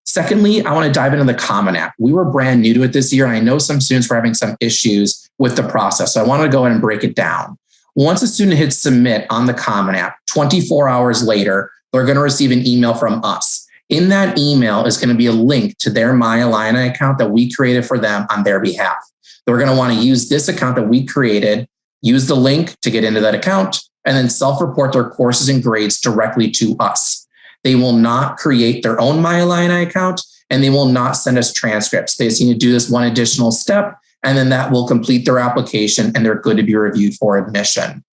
Secondly, I want to dive into the Common App. We were brand new to it this year, and I know some students were having some issues with the process, so I want to go ahead and break it down. Once a student hits submit on the Common App, 24 hours later, they're going to receive an email from us. In that email is going to be a link to their My Illini account that we created for them on their behalf. They're going to want to use this account that we created, use the link to get into that account, and then self-report their courses and grades directly to us. They will not create their own My Illini account, and they will not send us transcripts. They just need to do this one additional step, and then that will complete their application, and they're good to be reviewed for admission.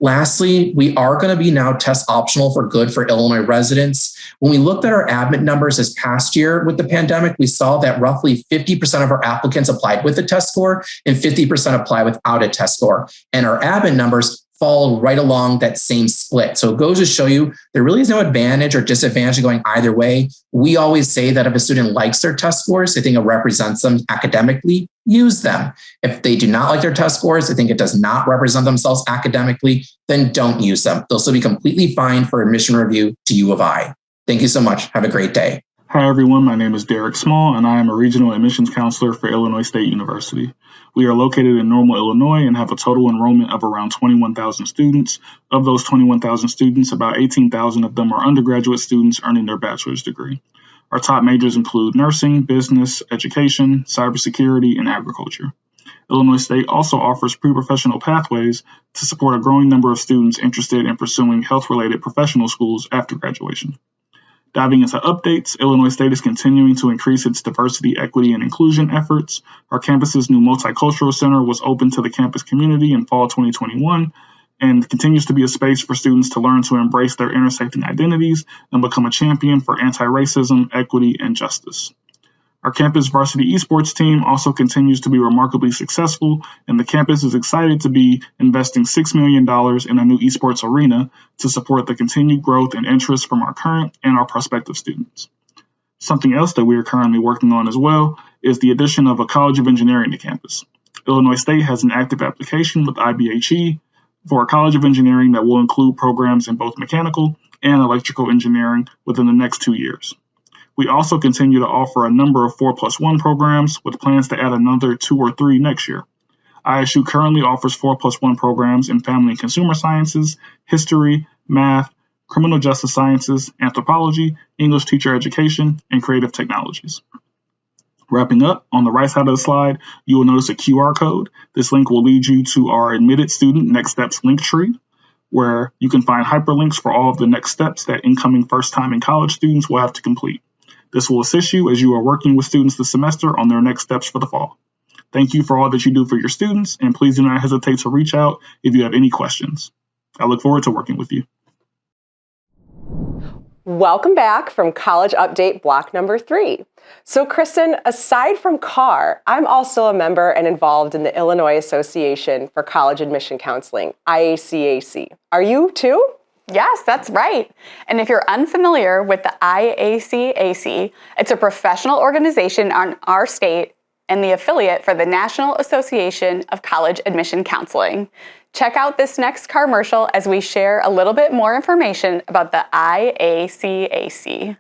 Lastly, we are going to be now test optional for good for Illinois residents. When we looked at our admit numbers this past year with the pandemic, we saw that roughly 50% of our applicants applied with a test score and 50% apply without a test score. And our admit numbers fall right along that same split. So it goes to show you there really is no advantage or disadvantage going either way. We always say that if a student likes their test scores, they think it represents them academically, use them. If they do not like their test scores, they think it does not represent themselves academically, then don't use them. They'll still be completely fine for admission review to U of I. Thank you so much. Have a great day. Hi, everyone. My name is Derek Small, and I am a regional admissions counselor for Illinois State University. We are located in Normal, Illinois, and have a total enrollment of around 21,000 students. Of those 21,000 students, about 18,000 of them are undergraduate students earning their bachelor's degree. Our top majors include nursing, business, education, cybersecurity, and agriculture. Illinois State also offers pre-professional pathways to support a growing number of students interested in pursuing health-related professional schools after graduation. Diving into updates, Illinois State is continuing to increase its diversity, equity, and inclusion efforts. Our campus's new multicultural center was open to the campus community in fall 2021 and continues to be a space for students to learn to embrace their intersecting identities and become a champion for anti-racism, equity, and justice. Our campus varsity esports team also continues to be remarkably successful, and the campus is excited to be investing $6 million in a new esports arena to support the continued growth and interest from our current and our prospective students. Something else that we are currently working on as well is the addition of a College of Engineering to campus. Illinois State has an active application with IBHE for a College of Engineering that will include programs in both mechanical and electrical engineering within the next 2 years. We also continue to offer a number of 4+1 programs with plans to add another 2 or 3 next year. ISU currently offers 4+1 programs in family and consumer sciences, history, math, criminal justice sciences, anthropology, English teacher education, and creative technologies. Wrapping up, on the right side of the slide, you will notice a QR code. This link will lead you to our admitted student next steps link tree, where you can find hyperlinks for all of the next steps that incoming first-time in college students will have to complete. This will assist you as you are working with students this semester on their next steps for the fall. Thank you for all that you do for your students, and please do not hesitate to reach out if you have any questions. I look forward to working with you. Welcome back from College Update block number 3. So Kristen, aside from CARR, I'm also a member and involved in the Illinois Association for College Admission Counseling, IACAC. Are you too? Yes, that's right. And if you're unfamiliar with the IACAC, it's a professional organization in our state and the affiliate for the National Association of College Admission Counseling. Check out this next commercial as we share a little bit more information about the IACAC.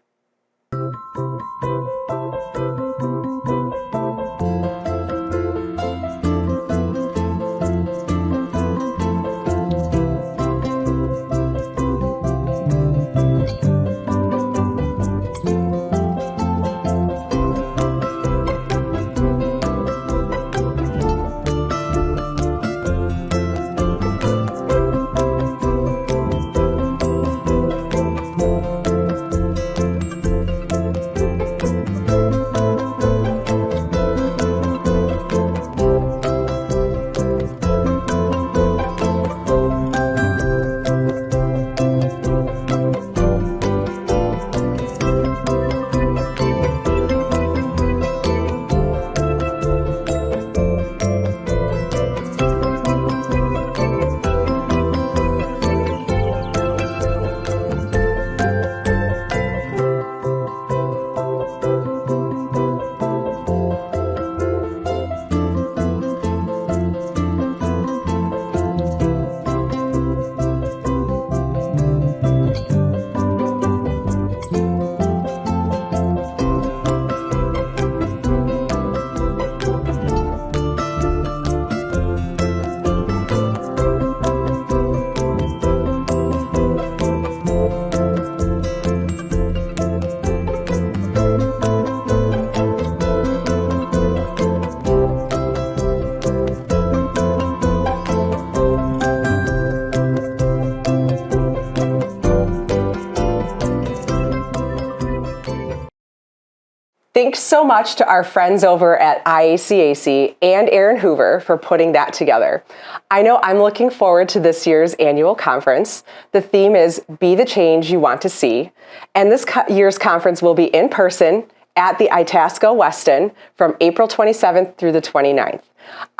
Thanks so much to our friends over at IACAC and Aaron Hoover for putting that together. I know I'm looking forward to this year's annual conference. The theme is Be the Change You Want to See, and this year's conference will be in person at the Itasca Weston from April 27th through the 29th.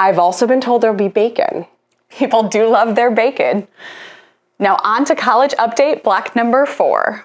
I've also been told there'll be bacon. People do love their bacon. Now on to College Update block number 4.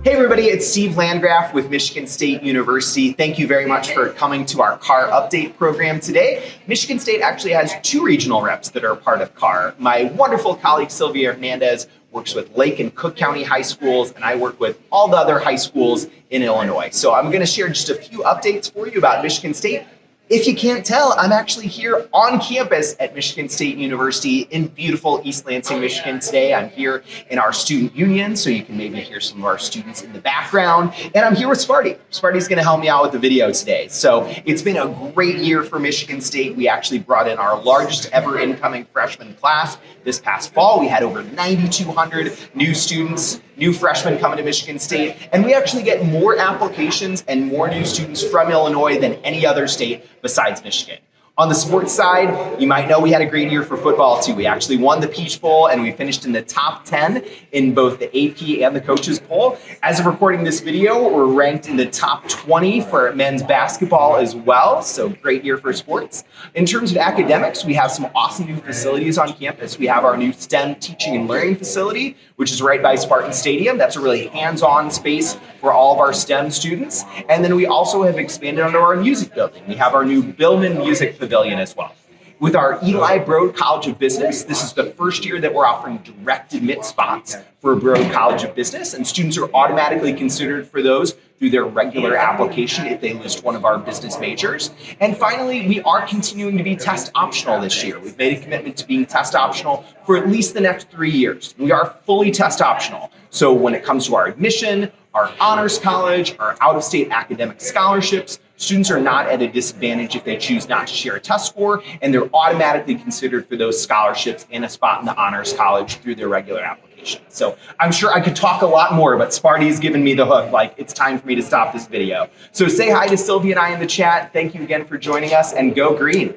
Hey everybody, it's Steve Landgraf with Michigan State University. Thank you very much for coming to our CARR Update program today. Michigan State actually has 2 regional reps that are a part of CARR. My wonderful colleague Sylvia Hernandez works with Lake and Cook County high schools, and I work with all the other high schools in Illinois. So I'm going to share just a few updates for you about Michigan State. If you can't tell, I'm actually here on campus at Michigan State University in beautiful East Lansing, Michigan today. I'm here in our student union, so you can maybe hear some of our students in the background. And I'm here with Sparty. Sparty's gonna help me out with the video today. So it's been a great year for Michigan State. We actually brought in our largest ever incoming freshman class this past fall. We had over 9,200 new students, new freshmen coming to Michigan State, and we actually get more applications and more new students from Illinois than any other state besides Michigan. On the sports side, you might know we had a great year for football too. We actually won the Peach Bowl and we finished in the top 10 in both the AP and the coaches poll. As of recording this video, we're ranked in the top 20 for men's basketball as well. So great year for sports. In terms of academics, we have some awesome new facilities on campus. We have our new STEM teaching and learning facility, which is right by Spartan Stadium. That's a really hands-on space for all of our STEM students. And then we also have expanded onto our music building. We have our new Billman Music Pavilion as well. With our Eli Broad College of Business, this is the first year that we're offering direct admit spots for Broad College of Business, and students are automatically considered for those through their regular application if they list one of our business majors. And finally, we are continuing to be test optional this year. We've made a commitment to being test optional for at least the next 3 years. We are fully test optional. So when it comes to our admission, our honors college, our out-of-state academic scholarships, students are not at a disadvantage if they choose not to share a test score, and they're automatically considered for those scholarships and a spot in the honors college through their regular application. So I'm sure I could talk a lot more, but Sparty's given me the hook. Like, it's time for me to stop this video. So say hi to Sylvia and I in the chat. Thank you again for joining us, and go green.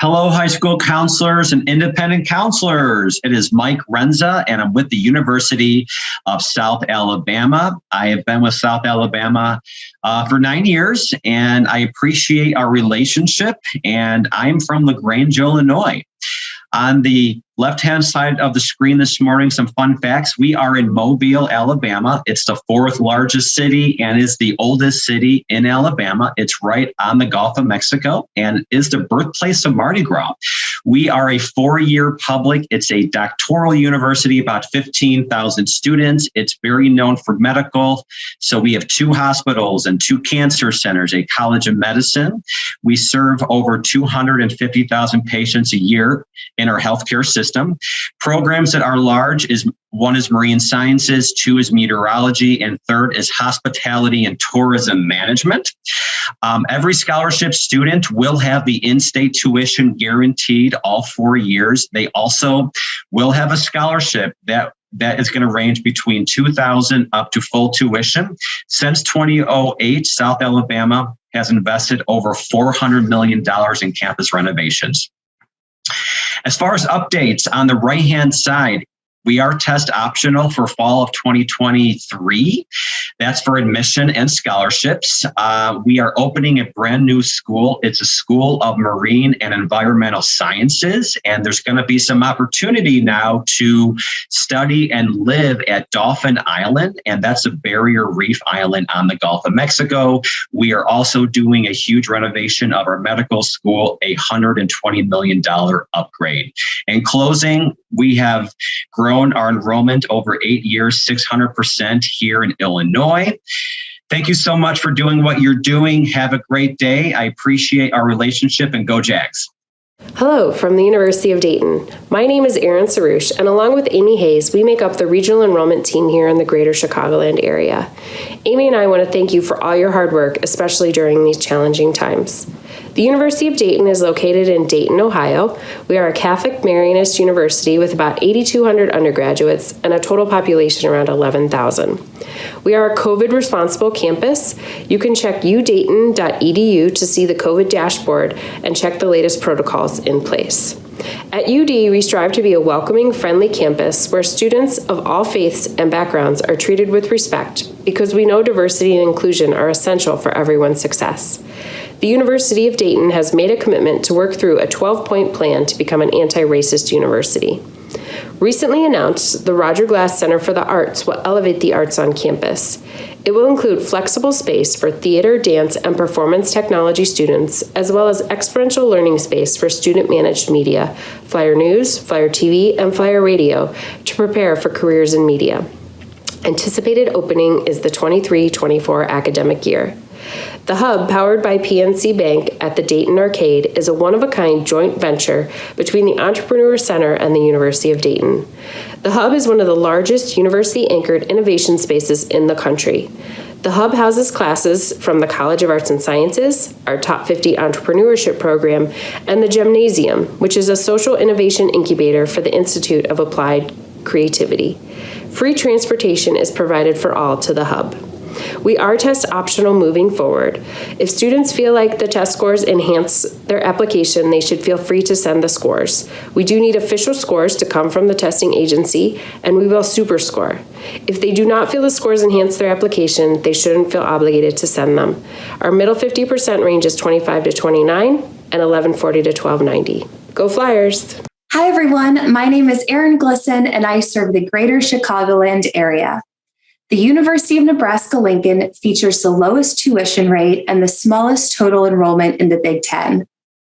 Hello, high school counselors and independent counselors. It is Mike Renza, and I'm with the University of South Alabama. I have been with South Alabama for 9 years, and I appreciate our relationship, and I'm from LaGrange, Illinois. On the left-hand side of the screen this morning, some fun facts. We are in Mobile, Alabama. It's the 4th largest city and is the oldest city in Alabama. It's right on the Gulf of Mexico and is the birthplace of Mardi Gras. We are a 4-year public. It's a doctoral university, about 15,000 students. It's very known for medical. So we have 2 hospitals and 2 cancer centers, a college of medicine. We serve over 250,000 patients a year in our healthcare system. Programs that are large is 1 is marine sciences, 2 is meteorology, and 3rd is hospitality and tourism management. Every scholarship student will have the in-state tuition guaranteed all 4 years. They also will have a scholarship that is going to range between $2,000 up to full tuition. Since 2008, South Alabama has invested over $400 million in campus renovations. As far as updates, on the right-hand side, we are test optional for fall of 2023. That's for admission and scholarships. We are opening a brand new school. It's a School of Marine and Environmental Sciences, and there's going to be some opportunity now to study and live at Dolphin Island, and that's a barrier reef island on the Gulf of Mexico. We are also doing a huge renovation of our medical school, a $120 million upgrade. In closing, we have grown our enrollment over 8 years, 600% here in Illinois. Thank you so much for doing what you're doing. Have a great day. I appreciate our relationship, and go Jags. Hello from the University of Dayton. My name is Erin Sarouche, and along with Amy Hayes, we make up the regional enrollment team here in the greater Chicagoland area. Amy and I want to thank you for all your hard work, especially during these challenging times. The University of Dayton is located in Dayton, Ohio. We are a Catholic Marianist university with about 8,200 undergraduates and a total population around 11,000. We are a COVID-responsible campus. You can check udayton.edu to see the COVID dashboard and check the latest protocols in place. At UD, we strive to be a welcoming, friendly campus where students of all faiths and backgrounds are treated with respect because we know diversity and inclusion are essential for everyone's success. The University of Dayton has made a commitment to work through a 12-point plan to become an anti-racist university. Recently announced, the Roger Glass Center for the Arts will elevate the arts on campus. It will include flexible space for theater, dance, and performance technology students, as well as experiential learning space for student-managed media, Flyer News, Flyer TV, and Flyer Radio to prepare for careers in media. Anticipated opening is the 23-24 academic year. The Hub, powered by PNC Bank at the Dayton Arcade, is a one-of-a-kind joint venture between the Entrepreneur Center and the University of Dayton. The Hub is one of the largest university-anchored innovation spaces in the country. The Hub houses classes from the College of Arts and Sciences, our Top 50 Entrepreneurship Program, and the Gymnasium, which is a social innovation incubator for the Institute of Applied Creativity. Free transportation is provided for all to the Hub. We are test optional moving forward. If students feel like the test scores enhance their application, they should feel free to send the scores. We do need official scores to come from the testing agency, and we will super score. If they do not feel the scores enhance their application, they shouldn't feel obligated to send them. Our middle 50% range is 25 to 29 and 1140 to 1290. Go Flyers! Hi everyone, my name is Erin Glisson and I serve the greater Chicagoland area. The University of Nebraska-Lincoln features the lowest tuition rate and the smallest total enrollment in the Big Ten.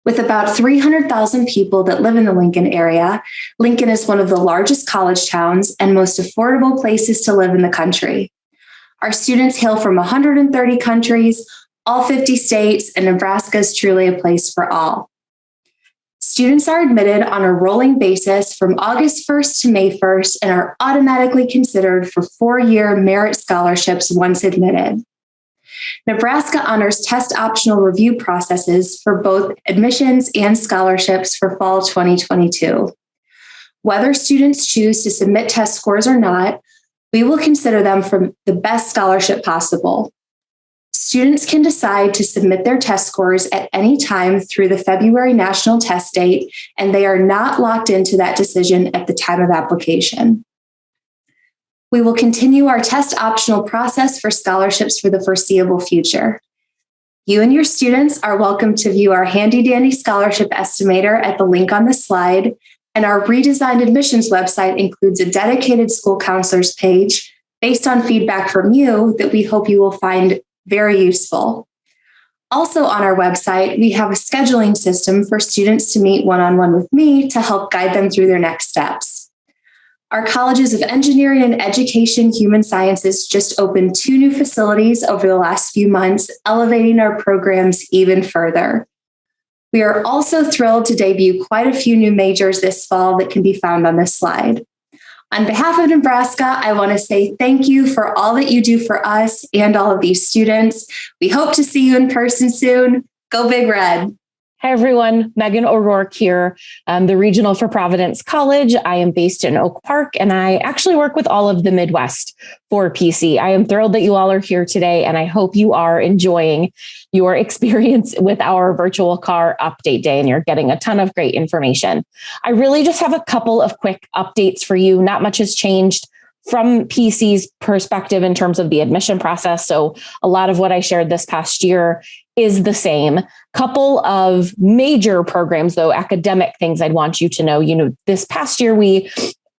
With about 300,000 people that live in the Lincoln area, Lincoln is one of the largest college towns and most affordable places to live in the country. Our students hail from 130 countries, all 50 states, and Nebraska is truly a place for all. Students are admitted on a rolling basis from August 1st to May 1st and are automatically considered for 4-year merit scholarships once admitted. Nebraska honors test optional review processes for both admissions and scholarships for fall 2022. Whether students choose to submit test scores or not, we will consider them for the best scholarship possible. Students can decide to submit their test scores at any time through the February national test date, and they are not locked into that decision at the time of application. We will continue our test optional process for scholarships for the foreseeable future. You and your students are welcome to view our handy-dandy scholarship estimator at the link on the slide, and our redesigned admissions website includes a dedicated school counselors page based on feedback from you that we hope you will find very useful. Also on our website, we have a scheduling system for students to meet one-on-one with me to help guide them through their next steps. Our colleges of engineering and education, human sciences just opened 2 new facilities over the last few months, elevating our programs even further. We are also thrilled to debut quite a few new majors this fall that can be found on this slide. On behalf of Nebraska, I want to say thank you for all that you do for us and all of these students. We hope to see you in person soon. Go Big Red. Hi, everyone. Megan O'Rourke here. I'm the regional for Providence College. I am based in Oak Park, and I actually work with all of the Midwest for PC. I am thrilled that you all are here today, and I hope you are enjoying your experience with our virtual CARR update day, and you're getting a ton of great information. I really just have a couple of quick updates for you. Not much has changed from PC's perspective in terms of the admission process. So a lot of what I shared this past year is the same. Couple of major programs, though, academic things I'd want you to know. This past year, we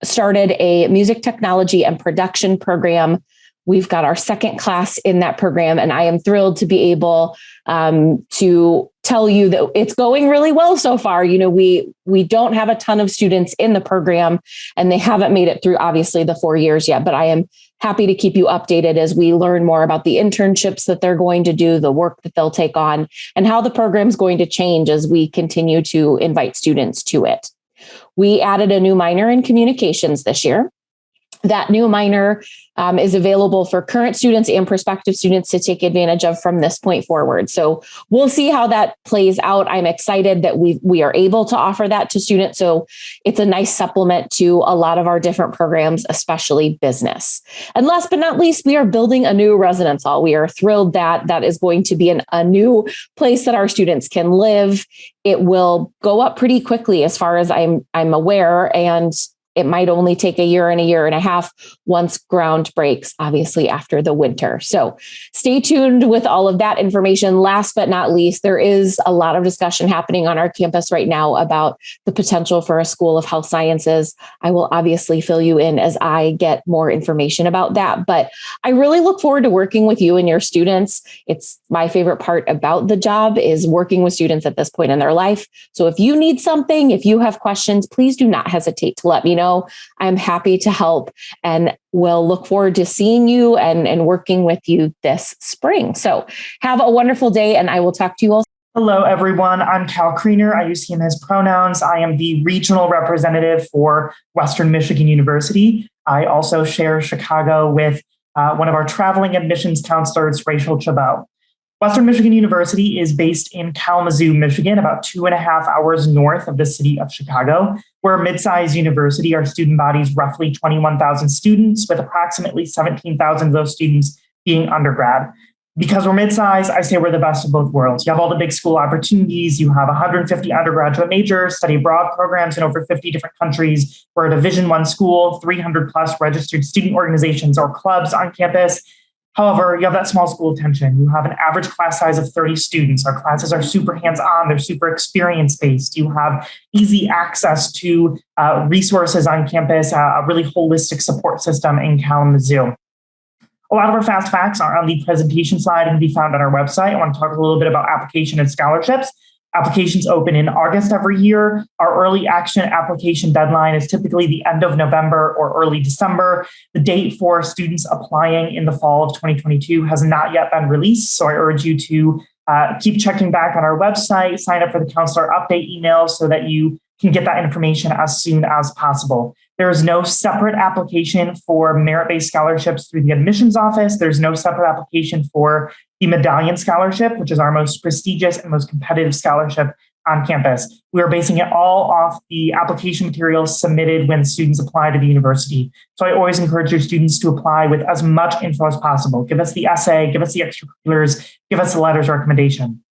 started a music technology and production program. We've got our second class in that program, and I am thrilled to be able to tell you that it's going really well so far. We don't have a ton of students in the program, and they haven't made it through, obviously, the 4 years yet, but I am happy to keep you updated as we learn more about the internships that they're going to do, the work that they'll take on, and how the program's going to change as we continue to invite students to it. We added a new minor in communications this year. That new minor is available for current students and prospective students to take advantage of from this point forward. So we'll see how that plays out. I'm excited that we are able to offer that to students. So it's a nice supplement to a lot of our different programs, especially business. And last but not least, we are building a new residence hall. We are thrilled that that is going to be a new place that our students can live. It will go up pretty quickly as far as I'm aware, and it might only take a year and a half once ground breaks, obviously after the winter. So stay tuned with all of that information. Last but not least, there is a lot of discussion happening on our campus right now about the potential for a School of Health Sciences. I will obviously fill you in as I get more information about that, but I really look forward to working with you and your students. It's my favorite part about the job is working with students at this point in their life. So if you need something, if you have questions, please do not hesitate to let me know. I'm happy to help, and we'll look forward to seeing you and working with you this spring. So have a wonderful day, and I will talk to you all. Hello, everyone. I'm Cal Kriener. I use he and his pronouns. I am the regional representative for Western Michigan University. I also share Chicago with one of our traveling admissions counselors, Rachel Chabot. Western Michigan University is based in Kalamazoo, Michigan, about 2.5 hours north of the city of Chicago. We're a mid-sized university. Our student body is roughly 21,000 students, with approximately 17,000 of those students being undergrad. Because we're mid-sized, I say we're the best of both worlds. You have all the big school opportunities. You have 150 undergraduate majors, study abroad programs in over 50 different countries. We're a Division I school, 300 plus registered student organizations or clubs on campus. However, you have that small school tension. You have an average class size of 30 students. Our classes are super hands-on. They're super experience-based. You have easy access to resources on campus, a really holistic support system in Kalamazoo. A lot of our fast facts are on the presentation slide and can be found on our website. I want to talk a little bit about application and scholarships. Applications open in August every year. Our early action application deadline is typically the end of November or early December. The date for students applying in the fall of 2022 has not yet been released, so I urge you to Keep checking back on our website, sign up for the counselor update emails so that you can get that information as soon as possible. There is no separate application for merit-based scholarships through the admissions office. There's no separate application for the Medallion Scholarship, which is our most prestigious and most competitive scholarship on campus. We are basing it all off the application materials submitted when students apply to the university. So I always encourage your students to apply with as much info as possible. Give us the essay, give us the extracurriculars, give us the letters of recommendation.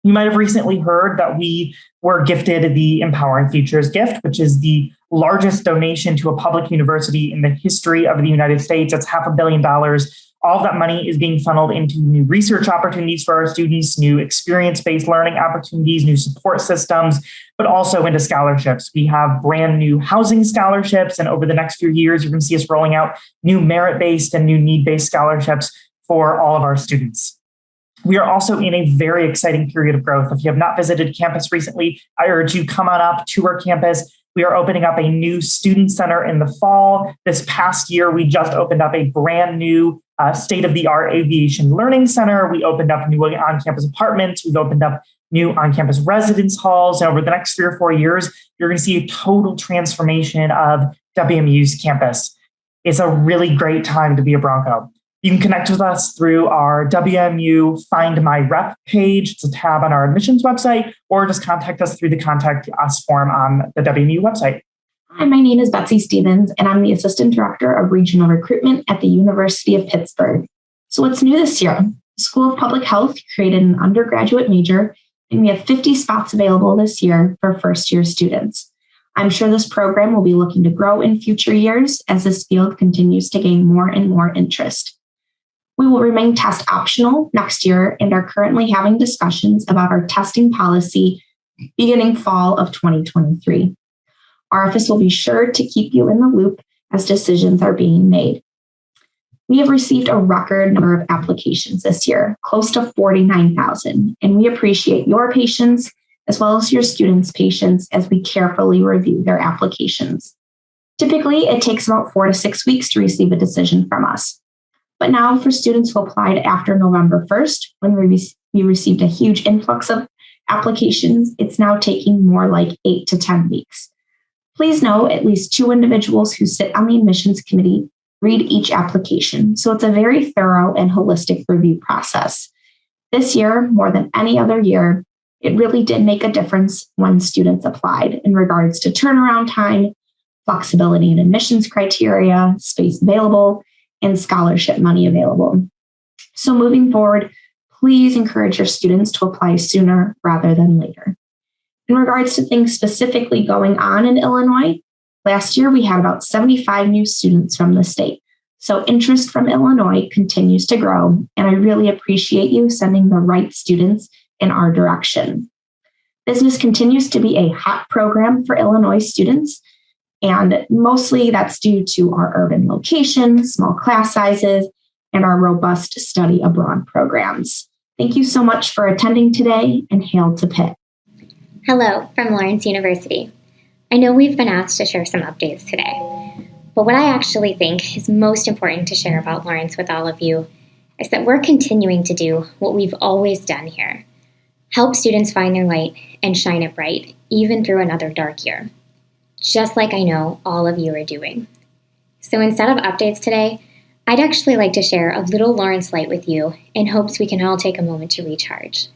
You might have recently heard that we were gifted the Empowering Futures gift, which is the largest donation to a public university in the history of the United States. It's $500 million. All of that money is being funneled into new research opportunities for our students, new experience-based learning opportunities, new support systems, but also into scholarships. We have brand new housing scholarships, and over the next few years, you're going to see us rolling out new merit-based and new need-based scholarships for all of our students. We are also in a very exciting period of growth. If you have not visited campus recently, I urge you come on up to our campus. We are opening up a new student center in the fall. This past year, we just opened up a brand new state-of-the-art aviation learning center. We opened up new on-campus apartments. We've opened up new on-campus residence halls. And over the next 3 or 4 years, you're going to see a total transformation of WMU's campus. It's a really great time to be a Bronco. You can connect with us through our WMU Find My Rep page. It's a tab on our admissions website, or just contact us through the Contact Us form on the WMU website. Hi, my name is Betsy Stevens, and I'm the Assistant Director of Regional Recruitment at the University of Pittsburgh. So what's new this year? The School of Public Health created an undergraduate major, and we have 50 spots available this year for first-year students. I'm sure this program will be looking to grow in future years as this field continues to gain more and more interest. We will remain test optional next year and are currently having discussions about our testing policy beginning fall of 2023. Our office will be sure to keep you in the loop as decisions are being made. We have received a record number of applications this year, close to 49,000, and we appreciate your patience as well as your students' patience as we carefully review their applications. Typically, it takes about 4 to 6 weeks to receive a decision from us. But now for students who applied after November 1st, when we received a huge influx of applications, it's now taking more like 8 to 10 weeks. Please know at least 2 individuals who sit on the admissions committee read each application, so it's a very thorough and holistic review process. This year, more than any other year, it really did make a difference when students applied in regards to turnaround time, flexibility in admissions criteria, space available, and scholarship money available. So moving forward, please encourage your students to apply sooner rather than later. In regards to things specifically going on in Illinois, last year we had about 75 new students from the state. So interest from Illinois continues to grow, and I really appreciate you sending the right students in our direction. Business continues to be a hot program for Illinois students, and mostly that's due to our urban location, small class sizes, and our robust study abroad programs. Thank you so much for attending today, and hail to Pitt. Hello from Lawrence University. I know we've been asked to share some updates today, but what I actually think is most important to share about Lawrence with all of you is that we're continuing to do what we've always done here. Help students find their light and shine it bright, even through another dark year. Just like I know all of you are doing. So instead of updates today, I'd actually like to share a little Lawrence light with you in hopes we can all take a moment to recharge.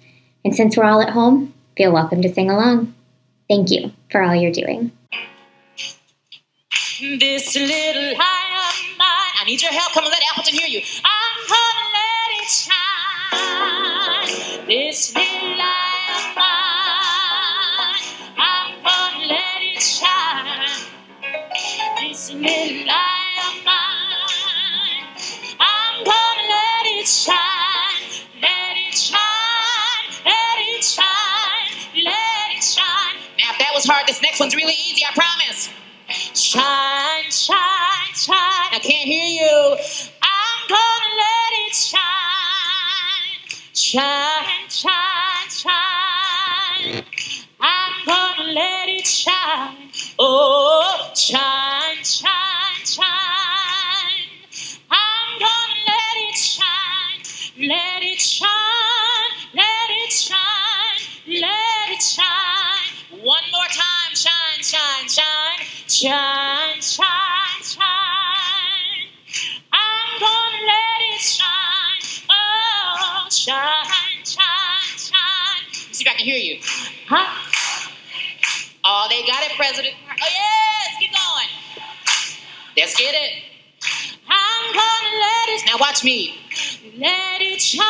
And since we're all at home, feel welcome to sing along. Thank you for all you're doing. This little light of mine, I need your help. Come on, let Appleton hear you. I'm gonna let it shine. This little light of mine, I'm gonna let it shine. This little light of mine, I'm gonna let it shine. Let it shine, let it shine, let it shine. Now, if that was hard, this next one's really easy, I promise. Shine, shine, shine. I can't hear you. I'm gonna let it shine. Shine, shine, shine. I'm gonna let it shine. Oh, shine, shine, shine. I'm gonna let it shine. Let it shine, let it shine, shine, shine. I'm gonna let it shine. Oh, shine, shine, shine. Let's see if I can hear you. Huh? Oh, they got it, President. Oh, yes, keep going. Let's get it. I'm gonna let it. Now watch me. Let it shine.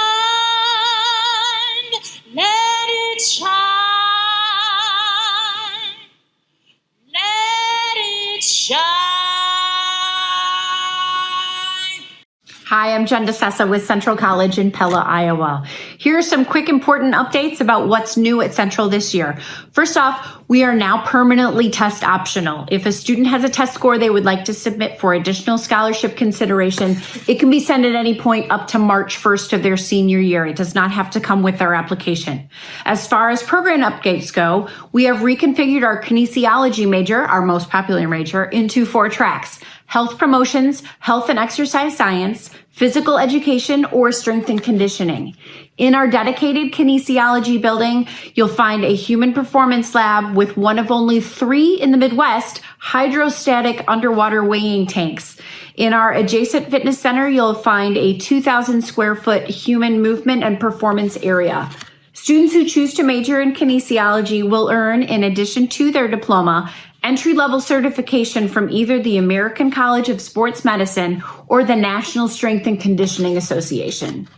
Let it shine. Let it shine. Hi, I'm Jen DeSessa with Central College in Pella, Iowa. Here are some quick important updates about what's new at Central this year. First off, we are now permanently test optional. If a student has a test score they would like to submit for additional scholarship consideration, it can be sent at any point up to March 1st of their senior year. It does not have to come with their application. As far as program updates go, we have reconfigured our kinesiology major, our most popular major, into 4 tracks: health promotions, health and exercise science, physical education, or strength and conditioning. In our dedicated kinesiology building, you'll find a human performance lab with one of only 3 in the Midwest hydrostatic underwater weighing tanks. In our adjacent fitness center, you'll find a 2,000 square foot human movement and performance area. Students who choose to major in kinesiology will earn, in addition to their diploma, entry-level certification from either the American College of Sports Medicine or the National Strength and Conditioning Association.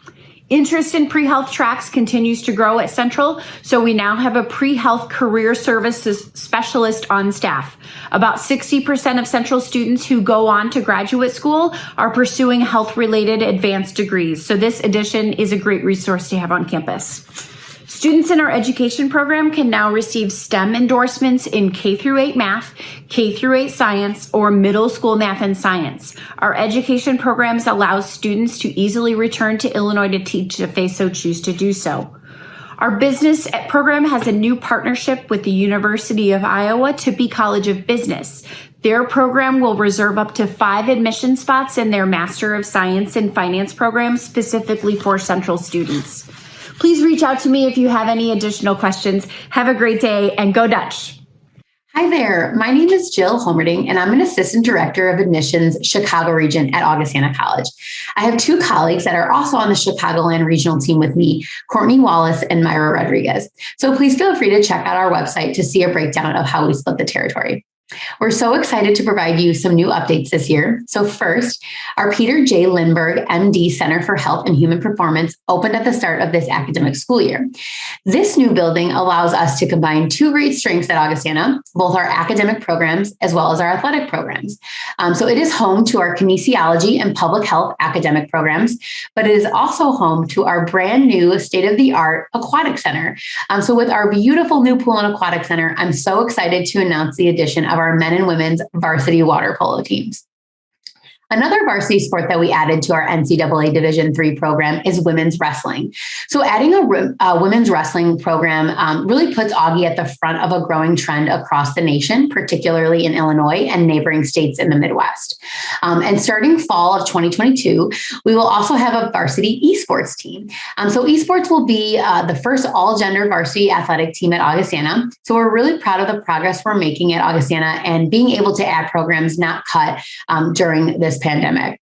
Interest in pre-health tracks continues to grow at Central, so we now have a pre-health career services specialist on staff. About 60% of Central students who go on to graduate school are pursuing health-related advanced degrees, so this addition is a great resource to have on campus. Students in our education program can now receive STEM endorsements in K-8 math, K-8 science, or middle school math and science. Our education programs allow students to easily return to Illinois to teach if they so choose to do so. Our business program has a new partnership with the University of Iowa Tippie College of Business. Their program will reserve up to 5 admission spots in their Master of Science and Finance program specifically for Central students. Please reach out to me if you have any additional questions. Have a great day and go Dutch. Hi there, my name is Jill Homerding, and I'm an Assistant Director of Admissions Chicago Region at Augustana College. I have 2 colleagues that are also on the Chicagoland regional team with me, Courtney Wallace and Myra Rodriguez. So please feel free to check out our website to see a breakdown of how we split the territory. We're so excited to provide you some new updates this year. So first, our Peter J. Lindbergh, MD Center for Health and Human Performance opened at the start of this academic school year. This new building allows us to combine 2 great strengths at Augustana, both our academic programs as well as our athletic programs. So it is home to our kinesiology and public health academic programs, but it is also home to our brand new state-of-the-art aquatic center. So with our beautiful new pool and aquatic center, I'm so excited to announce the addition of our men and women's varsity water polo teams. Another varsity sport that we added to our NCAA Division III program is women's wrestling. So adding a women's wrestling program really puts Augie at the front of a growing trend across the nation, particularly in Illinois and neighboring states in the Midwest. And starting fall of 2022, we will also have a varsity esports team. So esports will be the first all-gender varsity athletic team at Augustana. So we're really proud of the progress we're making at Augustana and being able to add programs not cut during this pandemic.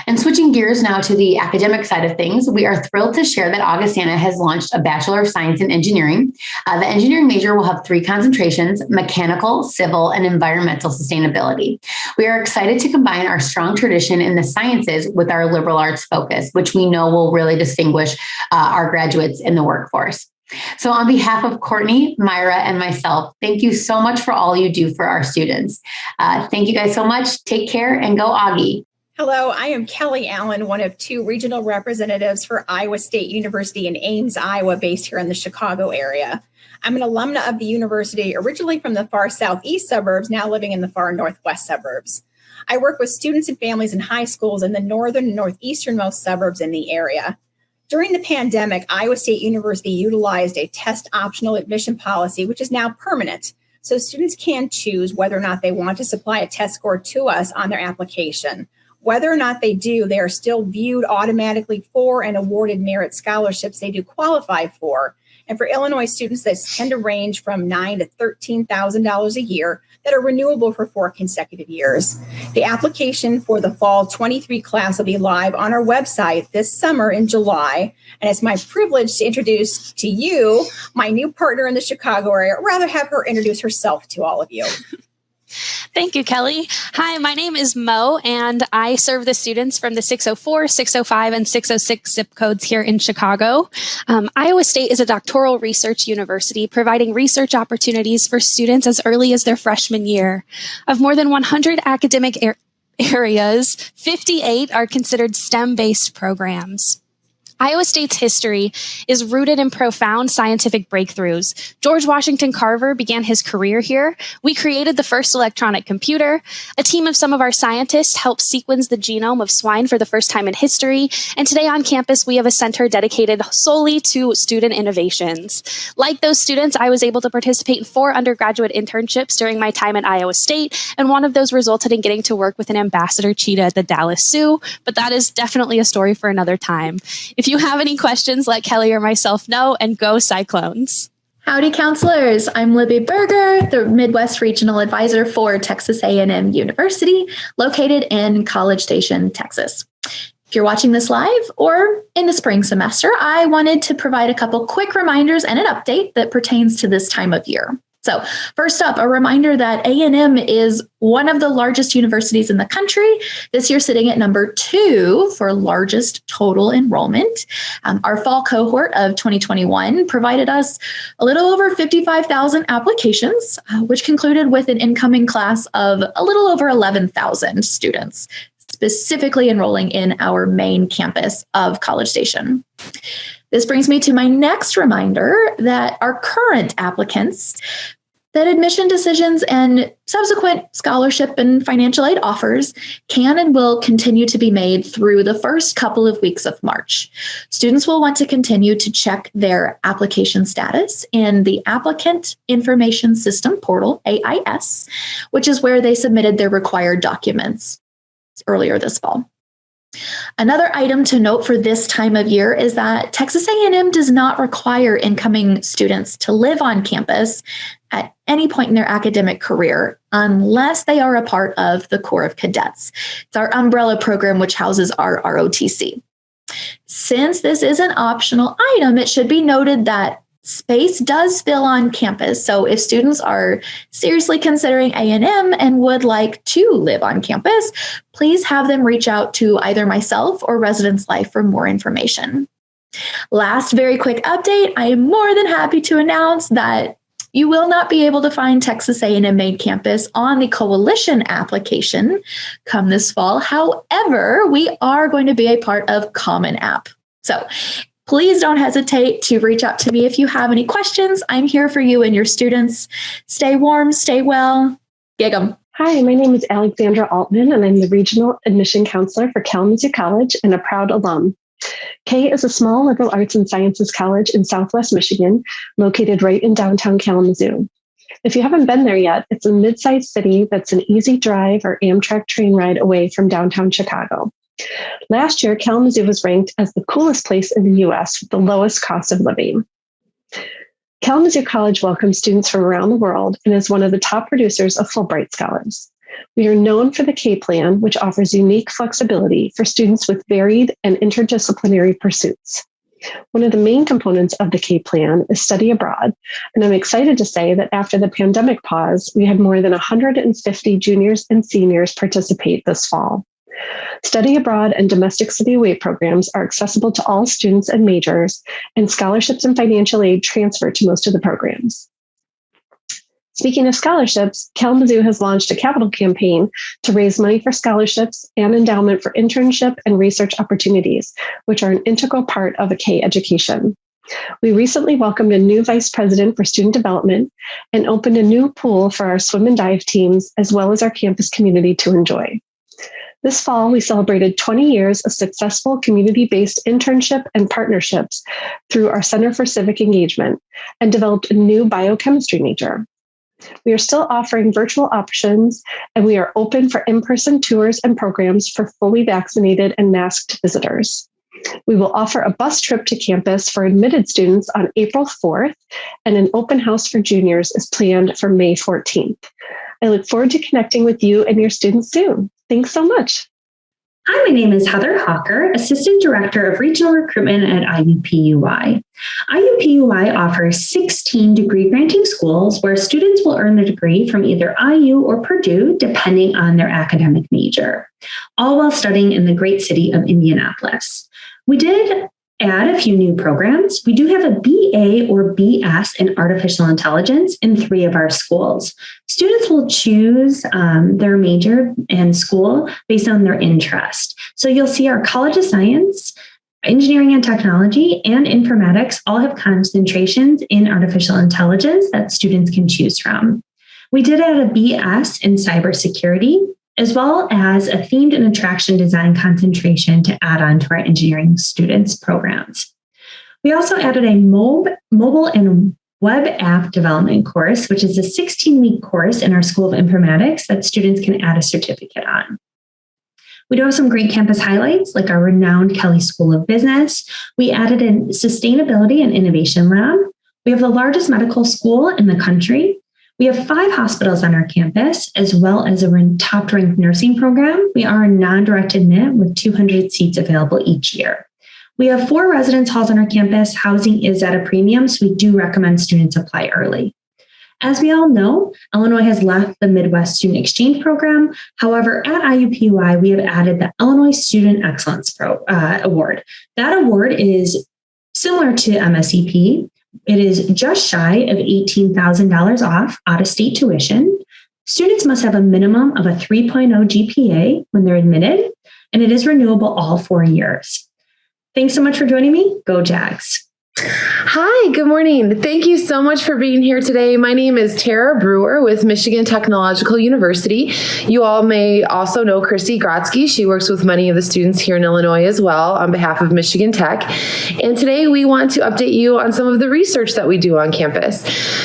And switching gears now to the academic side of things, we are thrilled to share that Augustana has launched a Bachelor of Science in Engineering. The engineering major will have 3 concentrations: mechanical, civil, and environmental sustainability. We are excited to combine our strong tradition in the sciences with our liberal arts focus, which we know will really distinguish our graduates in the workforce. So on behalf of Courtney, Myra, and myself, thank you so much for all you do for our students. Thank you guys so much. Take care and go Augie. Hello, I am Kelly Allen, one of 2 regional representatives for Iowa State University in Ames, Iowa, based here in the Chicago area. I'm an alumna of the university, originally from the far southeast suburbs, now living in the far northwest suburbs. I work with students and families in high schools in the northern and northeasternmost suburbs in the area. During the pandemic, Iowa State University utilized a test optional admission policy, which is now permanent. So students can choose whether or not they want to supply a test score to us on their application. Whether or not they do, they are still viewed automatically for and awarded merit scholarships they do qualify for. and for Illinois students, this tend to range from $9,000 to $13,000 a year that are renewable for 4 consecutive years. The application for the fall 23 class will be live on our website this summer in July, and it's my privilege to introduce to you my new partner in the Chicago area, or rather have her introduce herself to all of you. Thank you, Kelly. Hi, my name is Mo, and I serve the students from the 604, 605, and 606 zip codes here in Chicago. Iowa State is a doctoral research university providing research opportunities for students as early as their freshman year. Of more than 100 academic areas, 58 are considered STEM-based programs. Iowa State's history is rooted in profound scientific breakthroughs. George Washington Carver began his career here. We created the first electronic computer. A team of some of our scientists helped sequence the genome of swine for the first time in history. And today on campus, we have a center dedicated solely to student innovations. Like those students, I was able to participate in 4 undergraduate internships during my time at Iowa State. And one of those resulted in getting to work with an ambassador cheetah at the Dallas Zoo. But that is definitely a story for another time. If you have any questions, let Kelly or myself know, and go Cyclones. Howdy, counselors. I'm Libby Berger, the Midwest Regional Advisor for Texas A&M University, located in College Station, Texas. If you're watching this live or in the spring semester, I wanted to provide a couple quick reminders and an update that pertains to this time of year. So first up, a reminder that A&M is one of the largest universities in the country, this year sitting at number 2 for largest total enrollment. Our fall cohort of 2021 provided us a little over 55,000 applications, which concluded with an incoming class of a little over 11,000 students, specifically enrolling in our main campus of College Station. This brings me to my next reminder that our current applicants, that admission decisions and subsequent scholarship and financial aid offers can and will continue to be made through the first couple of weeks of March. Students will want to continue to check their application status in the Applicant Information System portal, AIS, which is where they submitted their required documents earlier this fall. Another item to note for this time of year is that Texas A&M does not require incoming students to live on campus at any point in their academic career unless they are a part of the Corps of Cadets. It's our umbrella program which houses our ROTC. Since this is an optional item, it should be noted that space does fill on campus. So if students are seriously considering A&M and would like to live on campus, please have them reach out to either myself or Residence Life for more information. Last very quick update, I am more than happy to announce that you will not be able to find Texas A&M main campus on the Coalition application come this fall. However, we are going to be a part of Common App. So please don't hesitate to reach out to me if you have any questions. I'm here for you and your students. Stay warm, stay well. Gig 'em. Hi, my name is Alexandra Altman, and I'm the Regional Admission Counselor for Kalamazoo College and a proud alum. K is a small liberal arts and sciences college in Southwest Michigan, located right in downtown Kalamazoo. If you haven't been there yet, it's a mid-sized city that's an easy drive or Amtrak train ride away from downtown Chicago. Last year, Kalamazoo was ranked as the coolest place in the U.S. with the lowest cost of living. Kalamazoo College welcomes students from around the world and is one of the top producers of Fulbright scholars. We are known for the K Plan, which offers unique flexibility for students with varied and interdisciplinary pursuits. One of the main components of the K Plan is study abroad, and I'm excited to say that after the pandemic pause, we had more than 150 juniors and seniors participate this fall. Study abroad and domestic study away programs are accessible to all students and majors, and scholarships and financial aid transfer to most of the programs. Speaking of scholarships, Kalamazoo has launched a capital campaign to raise money for scholarships and endowment for internship and research opportunities, which are an integral part of a K education. We recently welcomed a new vice president for student development and opened a new pool for our swim and dive teams, as well as our campus community to enjoy. This fall, we celebrated 20 years of successful community-based internship and partnerships through our Center for Civic Engagement and developed a new biochemistry major. We are still offering virtual options, and we are open for in-person tours and programs for fully vaccinated and masked visitors. We will offer a bus trip to campus for admitted students on April 4th, and an open house for juniors is planned for May 14th. I look forward to connecting with you and your students soon. Thanks so much. Hi, my name is Heather Hawker, Assistant Director of Regional Recruitment at IUPUI. IUPUI offers 16 degree granting schools where students will earn their degree from either IU or Purdue, depending on their academic major, all while studying in the great city of Indianapolis. We did add a few new programs. We do have a BA or BS in artificial intelligence in 3 of our schools. Students will choose their major and school based on their interest. So you'll see our College of Science, Engineering and Technology, and Informatics all have concentrations in artificial intelligence that students can choose from. We did add a BS in cybersecurity, as well as a themed and attraction design concentration to add on to our engineering students programs. We also added a mobile and web app development course, which is a 16-week course in our School of Informatics that students can add a certificate on. We do have some great campus highlights, like our renowned Kelly School of Business. We added a Sustainability and Innovation Lab. We have the largest medical school in the country. We have 5 hospitals on our campus, as well as a top-ranked nursing program. We are a non-directed NIT with 200 seats available each year. We have 4 residence halls on our campus. Housing is at a premium, so we do recommend students apply early. As we all know, Illinois has left the Midwest Student Exchange Program. However, at IUPUI, we have added the Illinois Student Excellence Award. That award is similar to MSEP. It is just shy of $18,000 off out-of-state tuition. Students must have a minimum of a 3.0 GPA when they're admitted, and it is renewable all 4 years. Thanks so much for joining me. Go Jags. Hi, good morning. Thank you so much for being here today. My name is Tara Brewer with Michigan Technological University. You all may also know Chrissy Grotsky. She works with many of the students here in Illinois as well on behalf of Michigan Tech. And today we want to update you on some of the research that we do on campus.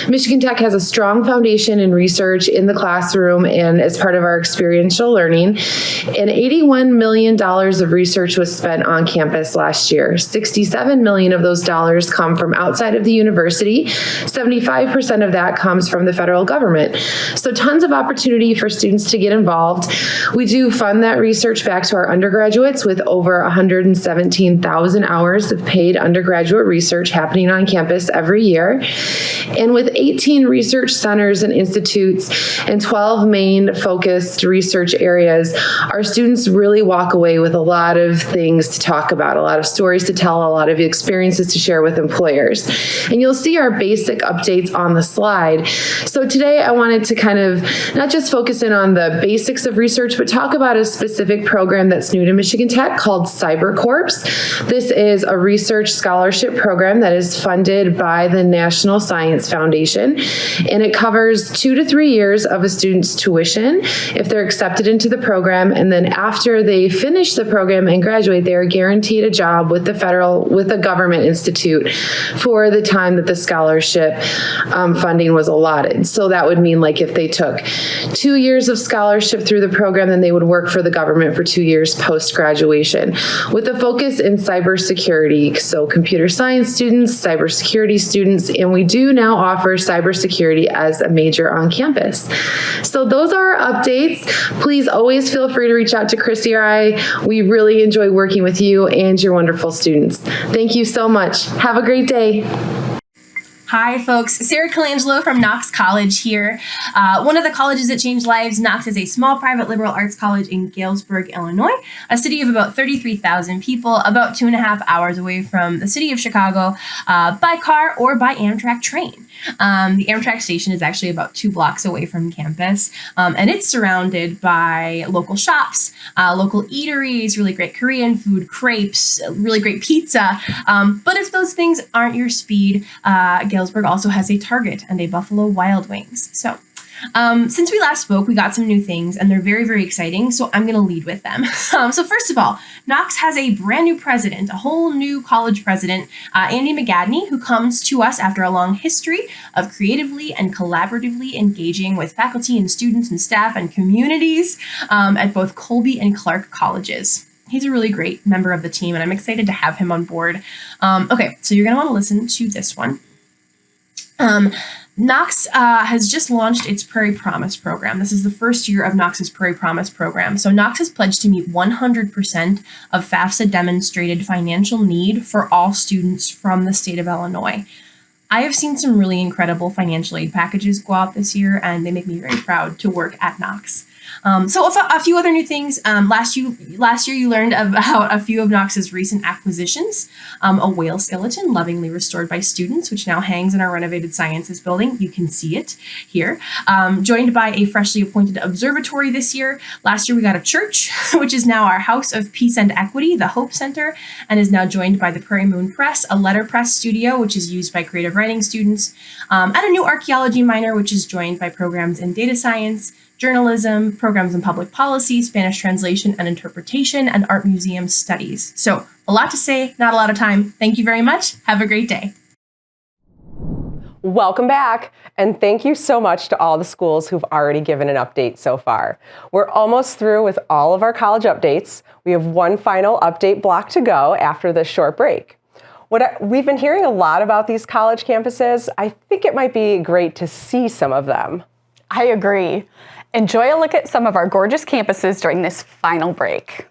Michigan Tech has a strong foundation in research in the classroom and as part of our experiential learning. And $81 million of research was spent on campus last year. $67 million of those dollars come from outside of the university. 75% of that comes from the federal government. So tons of opportunity for students to get involved. We do fund that research back to our undergraduates with over 117,000 hours of paid undergraduate research happening on campus every year. And with 18 research centers and institutes and 12 main focused research areas, our students really walk away with a lot of things to talk about, a lot of stories to tell, a lot of experiences to share with employers. And you'll see our basic updates on the slide. So today I wanted to kind of not just focus in on the basics of research, but talk about a specific program that's new to Michigan Tech called CyberCorps. This is a research scholarship program that is funded by the National Science Foundation, and it covers 2 to 3 years of a student's tuition if they're accepted into the program. And then after they finish the program and graduate, they are guaranteed a job with the government institute for the time that the scholarship funding was allotted. So that would mean like if they took 2 years of scholarship through the program, then they would work for the government for 2 years post-graduation with a focus in cybersecurity. So computer science students, cybersecurity students, and we do now offer cybersecurity as a major on campus. So those are our updates. Please always feel free to reach out to Chrissy or I. We really enjoy working with you and your wonderful students. Thank you so much. Have a great day. Hi, folks. Sarah Colangelo from Knox College here. One of the colleges that changed lives. Knox is a small private liberal arts college in Galesburg, Illinois, a city of about 33,000 people, about 2.5 hours away from the city of Chicago by car or by Amtrak train. The Amtrak station is actually about 2 blocks away from campus, and it's surrounded by local shops, local eateries, really great Korean food, crepes, really great pizza. But if those things aren't your speed, Galesburg also has a Target and a Buffalo Wild Wings. So since we last spoke, we got some new things and they're very, very exciting. So I'm going to lead with them. So first of all, Knox has a brand new president, a whole new college president, Andy McGadney, who comes to us after a long history of creatively and collaboratively engaging with faculty and students and staff and communities at both Colby and Clark colleges. He's a really great member of the team, and I'm excited to have him on board. Okay, so you're going to want to listen to this one. Knox has just launched its Prairie Promise program. This is the first year of Knox's Prairie Promise program. So Knox has pledged to meet 100% of FAFSA demonstrated financial need for all students from the state of Illinois. I have seen some really incredible financial aid packages go out this year, and they make me very proud to work at Knox. So a few other new things. Last year you learned about a few of Knox's recent acquisitions. A whale skeleton lovingly restored by students, which now hangs in our renovated sciences building. You can see it here. Joined by a freshly appointed observatory this year. Last year we got a church, which is now our House of Peace and Equity, the Hope Center, and is now joined by the Prairie Moon Press, a letterpress studio, which is used by creative writing students, and a new archaeology minor, which is joined by programs in data science, journalism, programs in public policy, Spanish translation and interpretation, and art museum studies. So a lot to say, not a lot of time. Thank you very much. Have a great day. Welcome back, and thank you so much to all the schools who've already given an update so far. We're almost through with all of our college updates. We have one final update block to go after this short break. We've been hearing a lot about these college campuses. I think it might be great to see some of them. I agree. Enjoy a look at some of our gorgeous campuses during this final break.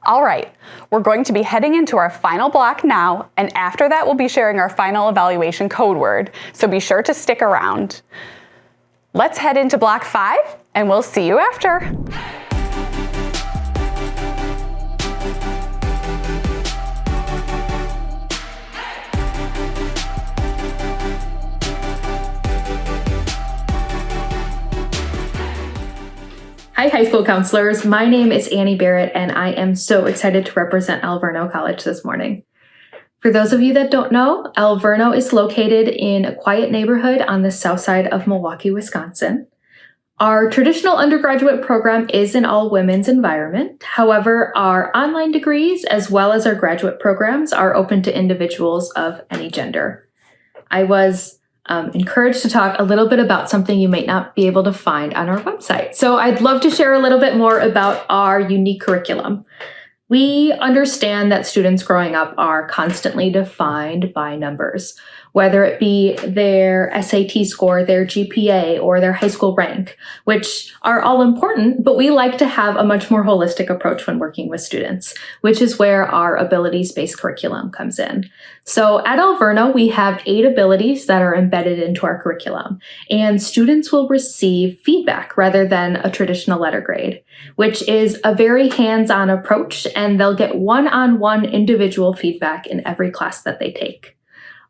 All right, we're going to be heading into our final block now, and after that we'll be sharing our final evaluation code word, so be sure to stick around. Let's head into block 5, and we'll see you after. Hi, high school counselors. My name is Annie Barrett, and I am so excited to represent Alverno College this morning. For those of you that don't know, Alverno is located in a quiet neighborhood on the south side of Milwaukee, Wisconsin. Our traditional undergraduate program is an all-women's environment. However, our online degrees, as well as our graduate programs, are open to individuals of any gender. I was encouraged to talk a little bit about something you might not be able to find on our website. So I'd love to share a little bit more about our unique curriculum. We understand that students growing up are constantly defined by numbers, whether it be their SAT score, their GPA, or their high school rank, which are all important, but we like to have a much more holistic approach when working with students, which is where our abilities-based curriculum comes in. So at Alverno, we have 8 abilities that are embedded into our curriculum, and students will receive feedback rather than a traditional letter grade, which is a very hands-on approach, and they'll get one-on-one individual feedback in every class that they take.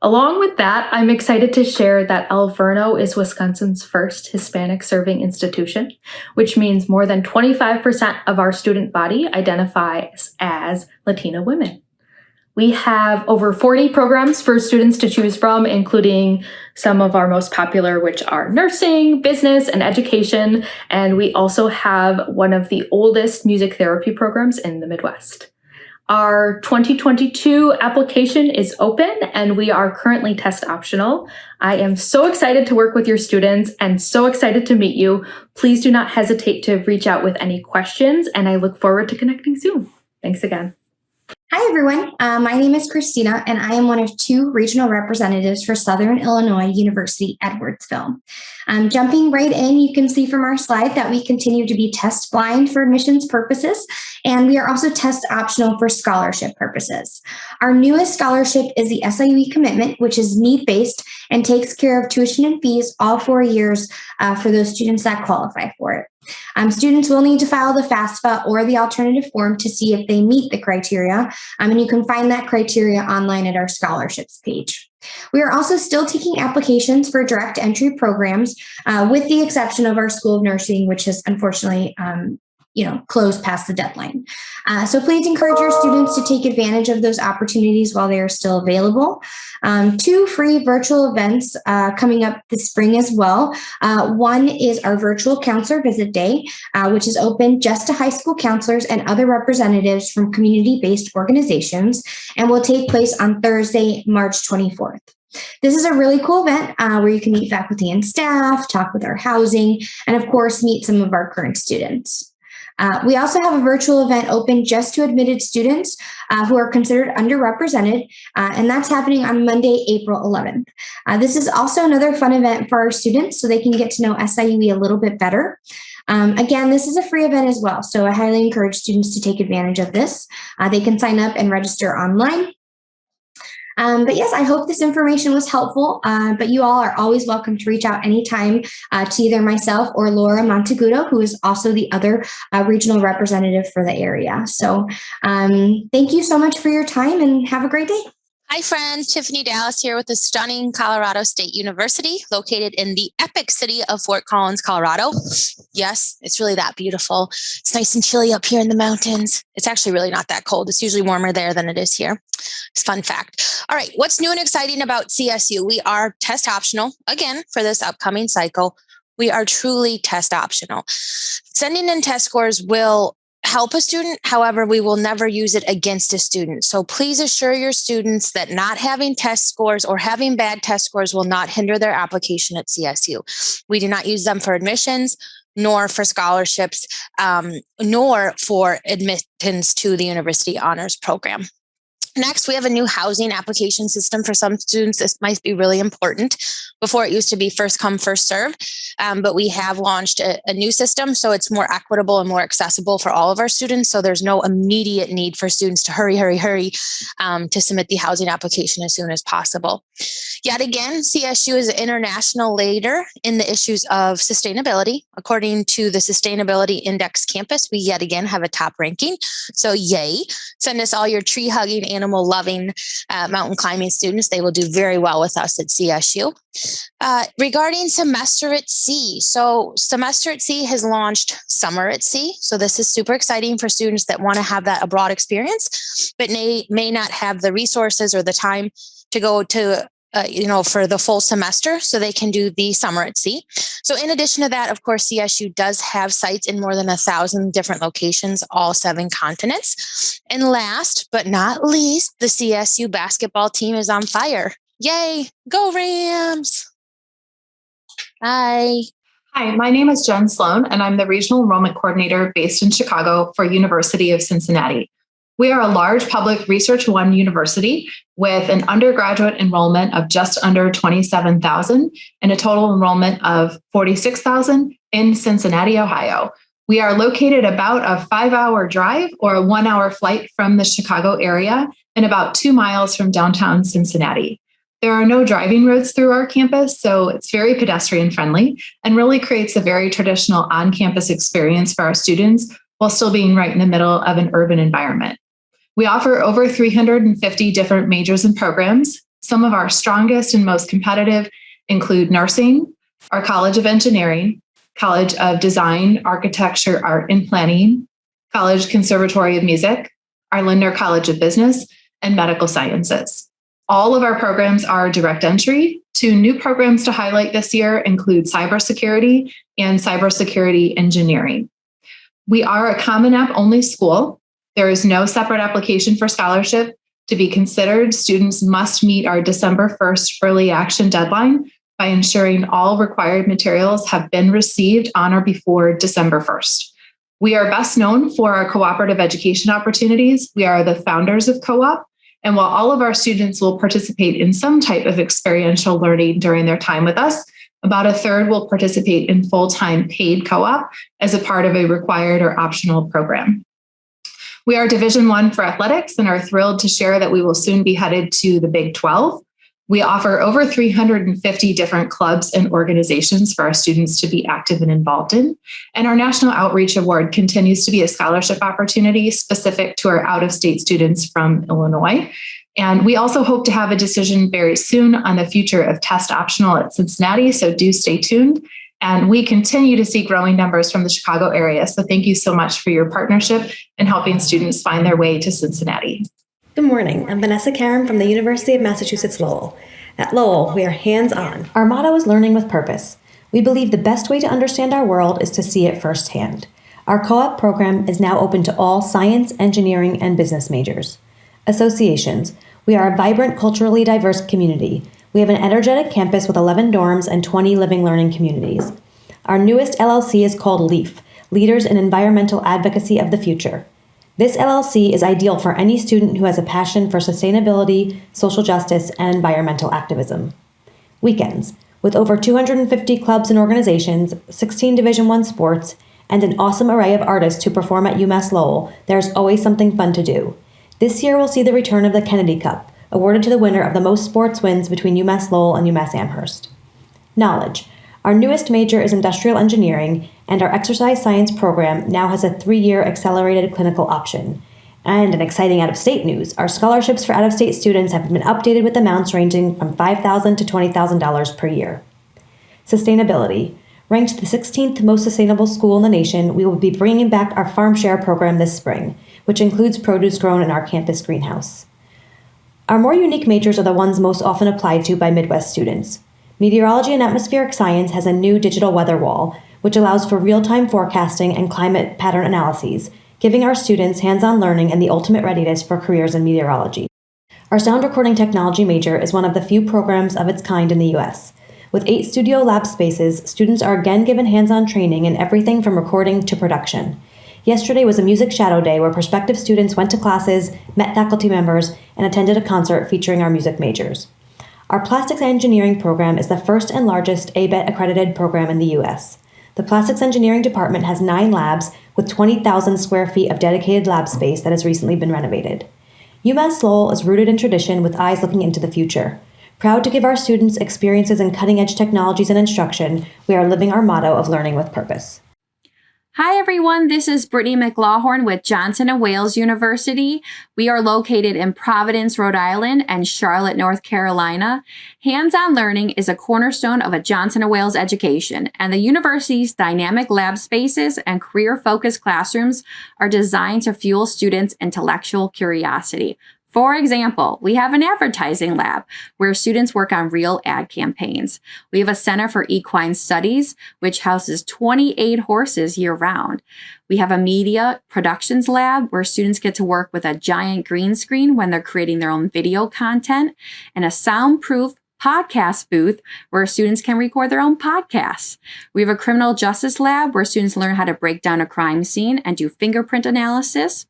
Along with that, I'm excited to share that Alverno is Wisconsin's first Hispanic serving institution, which means more than 25% of our student body identifies as Latina women. We have over 40 programs for students to choose from, including some of our most popular, which are nursing, business, and education. And we also have one of the oldest music therapy programs in the Midwest. Our 2022 application is open and we are currently test optional. I am so excited to work with your students and so excited to meet you. Please do not hesitate to reach out with any questions, and I look forward to connecting soon. Thanks again. Hi, everyone. My name is Christina, and I am one of 2 regional representatives for Southern Illinois University Edwardsville. Jumping right in, you can see from our slide that we continue to be test blind for admissions purposes, and we are also test optional for scholarship purposes. Our newest scholarship is the SIUE commitment, which is need-based and takes care of tuition and fees all 4 years for those students that qualify for it. Students will need to file the FAFSA or the alternative form to see if they meet the criteria, and you can find that criteria online at our scholarships page. We are also still taking applications for direct entry programs, with the exception of our School of Nursing, which has unfortunately closed past the deadline. So please encourage your students to take advantage of those opportunities while they are still available. 2 free virtual events coming up this spring as well. One is our virtual counselor visit day, which is open just to high school counselors and other representatives from community-based organizations, and will take place on Thursday, March 24th. This is a really cool event where you can meet faculty and staff, talk with our housing, and of course, meet some of our current students. We also have a virtual event open just to admitted students who are considered underrepresented, and that's happening on Monday, April 11th. This is also another fun event for our students so they can get to know SIUE a little bit better. Again, this is a free event as well, so I highly encourage students to take advantage of this. They can sign up and register online. But yes, I hope this information was helpful, but you all are always welcome to reach out anytime to either myself or Laura Montegudo, who is also the other regional representative for the area. So thank you so much for your time and have a great day. Hi friends, Tiffany Dallas here with the stunning Colorado State University, located in the epic city of Fort Collins, Colorado. Yes, it's really that beautiful. It's nice and chilly up here in the mountains. It's actually really not that cold. It's usually warmer there than it is here. It's a fun fact. All right, what's new and exciting about CSU? We are test optional, again, for this upcoming cycle. We are truly test optional. Sending in test scores will help a student. However, we will never use it against a student. So please assure your students that not having test scores or having bad test scores will not hinder their application at CSU. We do not use them for admissions, nor for scholarships, nor for admittance to the University Honors Program. Next, we have a new housing application system for some students. This might be really important. Before, it used to be first come, first serve, but we have launched a new system, so it's more equitable and more accessible for all of our students. So there's no immediate need for students to hurry to submit the housing application as soon as possible. Yet again, CSU is an international leader in the issues of sustainability. According to the Sustainability Index Campus, we yet again have a top ranking. So yay, send us all your tree hugging, animal loving mountain climbing students. They will do very well with us at CSU. Regarding Semester at Sea. So Semester at Sea has launched Summer at Sea. So this is super exciting for students that want to have that abroad experience, but may not have the resources or the time to go to for the full semester, so they can do the Summer at Sea. So in addition to that, of course, CSU does have sites in more than 1,000 different locations, all 7 continents. And last but not least, the CSU basketball team is on fire. Yay, go Rams! Bye. Hi, my name is Jen Sloan, and I'm the Regional Enrollment Coordinator based in Chicago for University of Cincinnati. We are a large public Research One university with an undergraduate enrollment of just under 27,000 and a total enrollment of 46,000 in Cincinnati, Ohio. We are located about a 5-hour drive or a 1-hour flight from the Chicago area and about 2 miles from downtown Cincinnati. There are no driving roads through our campus, so it's very pedestrian friendly and really creates a very traditional on-campus experience for our students while still being right in the middle of an urban environment. We offer over 350 different majors and programs. Some of our strongest and most competitive include nursing, our College of Engineering, College of Design, Architecture, Art, and Planning, College Conservatory of Music, our Lindner College of Business, and Medical Sciences. All of our programs are direct entry. 2 new programs to highlight this year include cybersecurity and cybersecurity engineering. We are a Common App only school. There is no separate application for scholarship to be considered. Students must meet our December 1st early action deadline by ensuring all required materials have been received on or before December 1st. We are best known for our cooperative education opportunities. We are the founders of Co-op. And while all of our students will participate in some type of experiential learning during their time with us, about a third will participate in full-time paid co-op as a part of a required or optional program. We are Division I for athletics and are thrilled to share that we will soon be headed to the Big 12. We offer over 350 different clubs and organizations for our students to be active and involved in. And our National Outreach Award continues to be a scholarship opportunity specific to our out-of-state students from Illinois. And we also hope to have a decision very soon on the future of test optional at Cincinnati, so do stay tuned. And we continue to see growing numbers from the Chicago area. So thank you so much for your partnership in helping students find their way to Cincinnati. Good morning. I'm Vanessa Karen from the University of Massachusetts Lowell. At Lowell, we are hands-on. Our motto is learning with purpose. We believe the best way to understand our world is to see it firsthand. Our co-op program is now open to all science, engineering, and business majors. Associations. We are a vibrant, culturally diverse community. We have an energetic campus with 11 dorms and 20 living learning communities. Our newest LLC is called LEAF, Leaders in Environmental Advocacy of the Future. This LLC is ideal for any student who has a passion for sustainability, social justice, and environmental activism. Weekends. With over 250 clubs and organizations, 16 Division I sports, and an awesome array of artists who perform at UMass Lowell, there's always something fun to do. This year we'll see the return of the Kennedy Cup, awarded to the winner of the most sports wins between UMass Lowell and UMass Amherst. Knowledge. Our newest major is industrial engineering, and our exercise science program now has a 3-year accelerated clinical option. And an exciting out-of-state news, our scholarships for out-of-state students have been updated with amounts ranging from $5,000 to $20,000 per year. Sustainability. Ranked the 16th most sustainable school in the nation, we will be bringing back our Farm Share program this spring, which includes produce grown in our campus greenhouse. Our more unique majors are the ones most often applied to by Midwest students. Meteorology and atmospheric science has a new digital weather wall, which allows for real-time forecasting and climate pattern analyses, giving our students hands-on learning and the ultimate readiness for careers in meteorology. Our sound recording technology major is one of the few programs of its kind in the U.S. With 8 studio lab spaces, students are again given hands-on training in everything from recording to production. Yesterday was a music shadow day where prospective students went to classes, met faculty members, and attended a concert featuring our music majors. Our plastics engineering program is the first and largest ABET accredited program in the U.S. The plastics engineering department has 9 labs with 20,000 square feet of dedicated lab space that has recently been renovated. UMass Lowell is rooted in tradition with eyes looking into the future. Proud to give our students experiences in cutting-edge technologies and instruction, we are living our motto of learning with purpose. Hi everyone, this is Brittany McLawhorn with Johnson & Wales University. We are located in Providence, Rhode Island and Charlotte, North Carolina. Hands-on learning is a cornerstone of a Johnson & Wales education, and the university's dynamic lab spaces and career-focused classrooms are designed to fuel students' intellectual curiosity. For example, we have an advertising lab where students work on real ad campaigns. We have a Center for Equine Studies, which houses 28 horses year-round. We have a media productions lab where students get to work with a giant green screen when they're creating their own video content, and a soundproof podcast booth where students can record their own podcasts. We have a criminal justice lab where students learn how to break down a crime scene and do fingerprint analysis.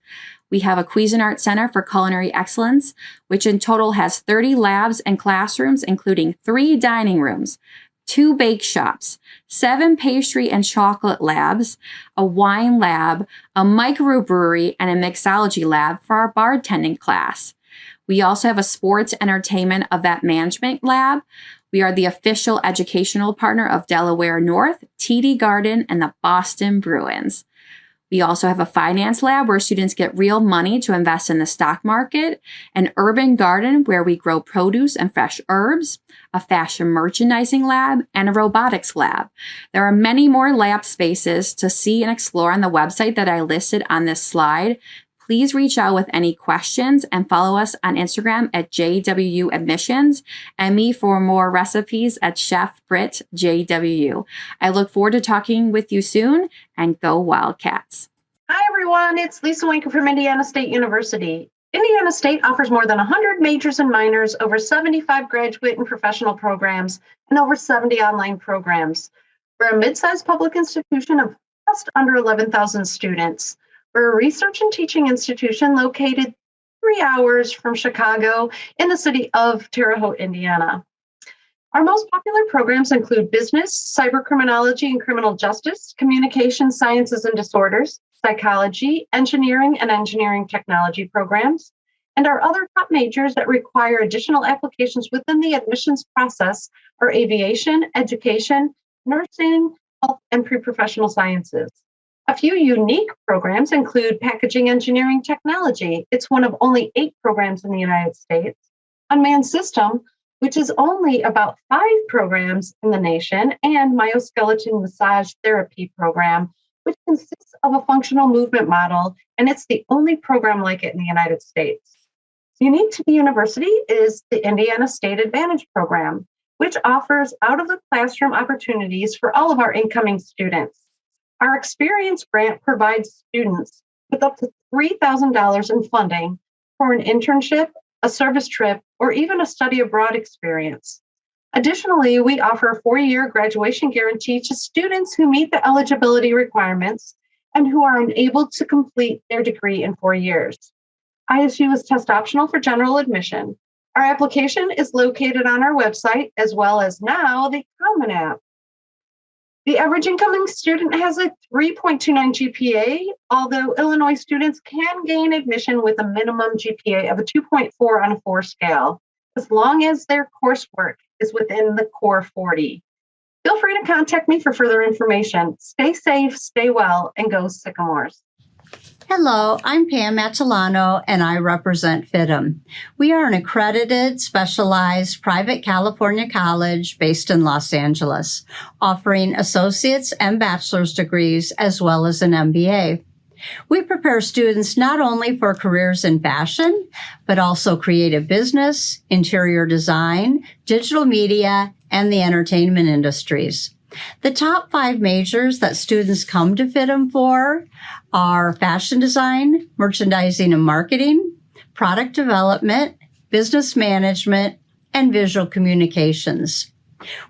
We have a Cuisinart Center for Culinary Excellence, which in total has 30 labs and classrooms, including 3 dining rooms, 2 bake shops, 7 pastry and chocolate labs, a wine lab, a microbrewery, and a mixology lab for our bartending class. We also have a sports entertainment event management lab. We are the official educational partner of Delaware North, TD Garden, and the Boston Bruins. We also have a finance lab where students get real money to invest in the stock market, an urban garden where we grow produce and fresh herbs, a fashion merchandising lab, and a robotics lab. There are many more lab spaces to see and explore on the website that I listed on this slide. Please reach out with any questions and follow us on Instagram at JW Admissions and me for more recipes at Chef Brit JW. I look forward to talking with you soon, and go Wildcats. Hi everyone, it's Lisa Winker from Indiana State University. Indiana State offers more than 100 majors and minors, over 75 graduate and professional programs, and over 70 online programs. We're a mid-sized public institution of just under 11,000 students. We're a research and teaching institution located 3 hours from Chicago in the city of Terre Haute, Indiana. Our most popular programs include business, cybercriminology and criminal justice, communication sciences and disorders, psychology, engineering and engineering technology programs, and our other top majors that require additional applications within the admissions process are aviation, education, nursing, health, and pre-professional sciences. A few unique programs include packaging engineering technology. It's one of only 8 programs in the United States. Unmanned system, which is only about 5 programs in the nation, and myoskeleton massage therapy program, which consists of a functional movement model, and it's the only program like it in the United States. Unique to the university is the Indiana State Advantage program, which offers out-of-the-classroom opportunities for all of our incoming students. Our Experience Grant provides students with up to $3,000 in funding for an internship, a service trip, or even a study abroad experience. Additionally, we offer a 4-year graduation guarantee to students who meet the eligibility requirements and who are unable to complete their degree in 4 years. ISU is test optional for general admission. Our application is located on our website, as well as now the Common App. The average incoming student has a 3.29 GPA, although Illinois students can gain admission with a minimum GPA of a 2.4 on a 4 scale, as long as their coursework is within the core 40. Feel free to contact me for further information. Stay safe, stay well, and go Sycamores. Hello, I'm Pam Matalano, and I represent FITM. We are an accredited, specialized private California college based in Los Angeles, offering associate's and bachelor's degrees as well as an MBA. We prepare students not only for careers in fashion, but also creative business, interior design, digital media, and the entertainment industries. The top 5 majors that students come to FITM for are fashion design, merchandising and marketing, product development, business management, and visual communications.